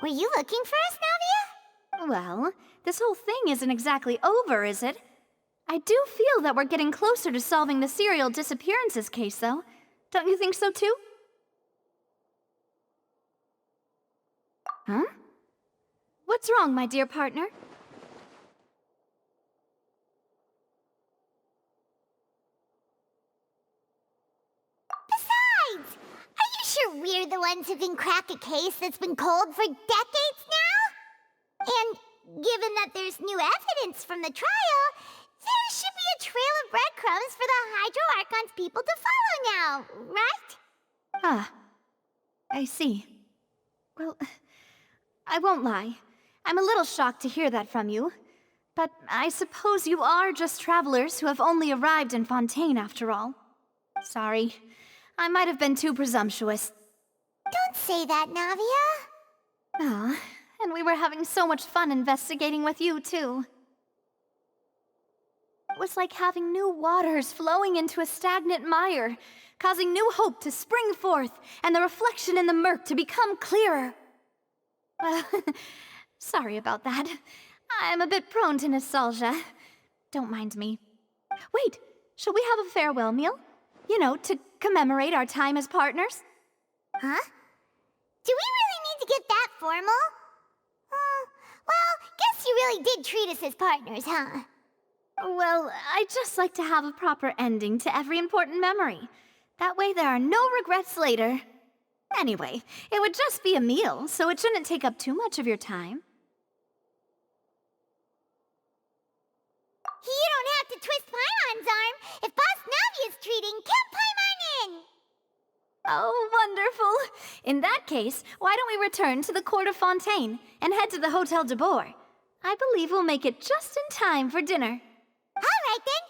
Were you looking for us, Navia?
Well, this whole thing isn't exactly over, is it? I do feel that we're getting closer to solving the serial disappearances case, though. Don't you think so, too? Huh? What's wrong, my dear partner?
Besides, are you sure we're the ones who can crack a case that's been cold for decades now? And given that there's new evidence from the trial, there should be a trail of breadcrumbs for the Hydro Archon's people to follow now, right?
Ah, I see. Well, I won't lie. I'm a little shocked to hear that from you. But I suppose you are just travelers who have only arrived in Fontaine after all. Sorry. I might have been too presumptuous.
Don't say that, Navia.
Ah, and we were having so much fun investigating with you, too. It was like having new waters flowing into a stagnant mire, causing new hope to spring forth, and the reflection in the murk to become clearer. Well, sorry about that. I'm a bit prone to nostalgia. Don't mind me. Wait, shall we have a farewell meal? You know, to commemorate our time as partners?
Huh? Do we really need to get that formal? Well, guess you really did treat us as partners, huh?
Well, I'd just like to have a proper ending to every important memory. That way there are no regrets later. Anyway, it would just be a meal, so it shouldn't take up too much of your time.
You don't have to twist Paimon's arm. If Boss Navia's treating, count Paimon in!
Oh, wonderful. In that case, why don't we return to the court of Fontaine and head to the Hotel de Boer? I believe we'll make it just in time for dinner.
All right then,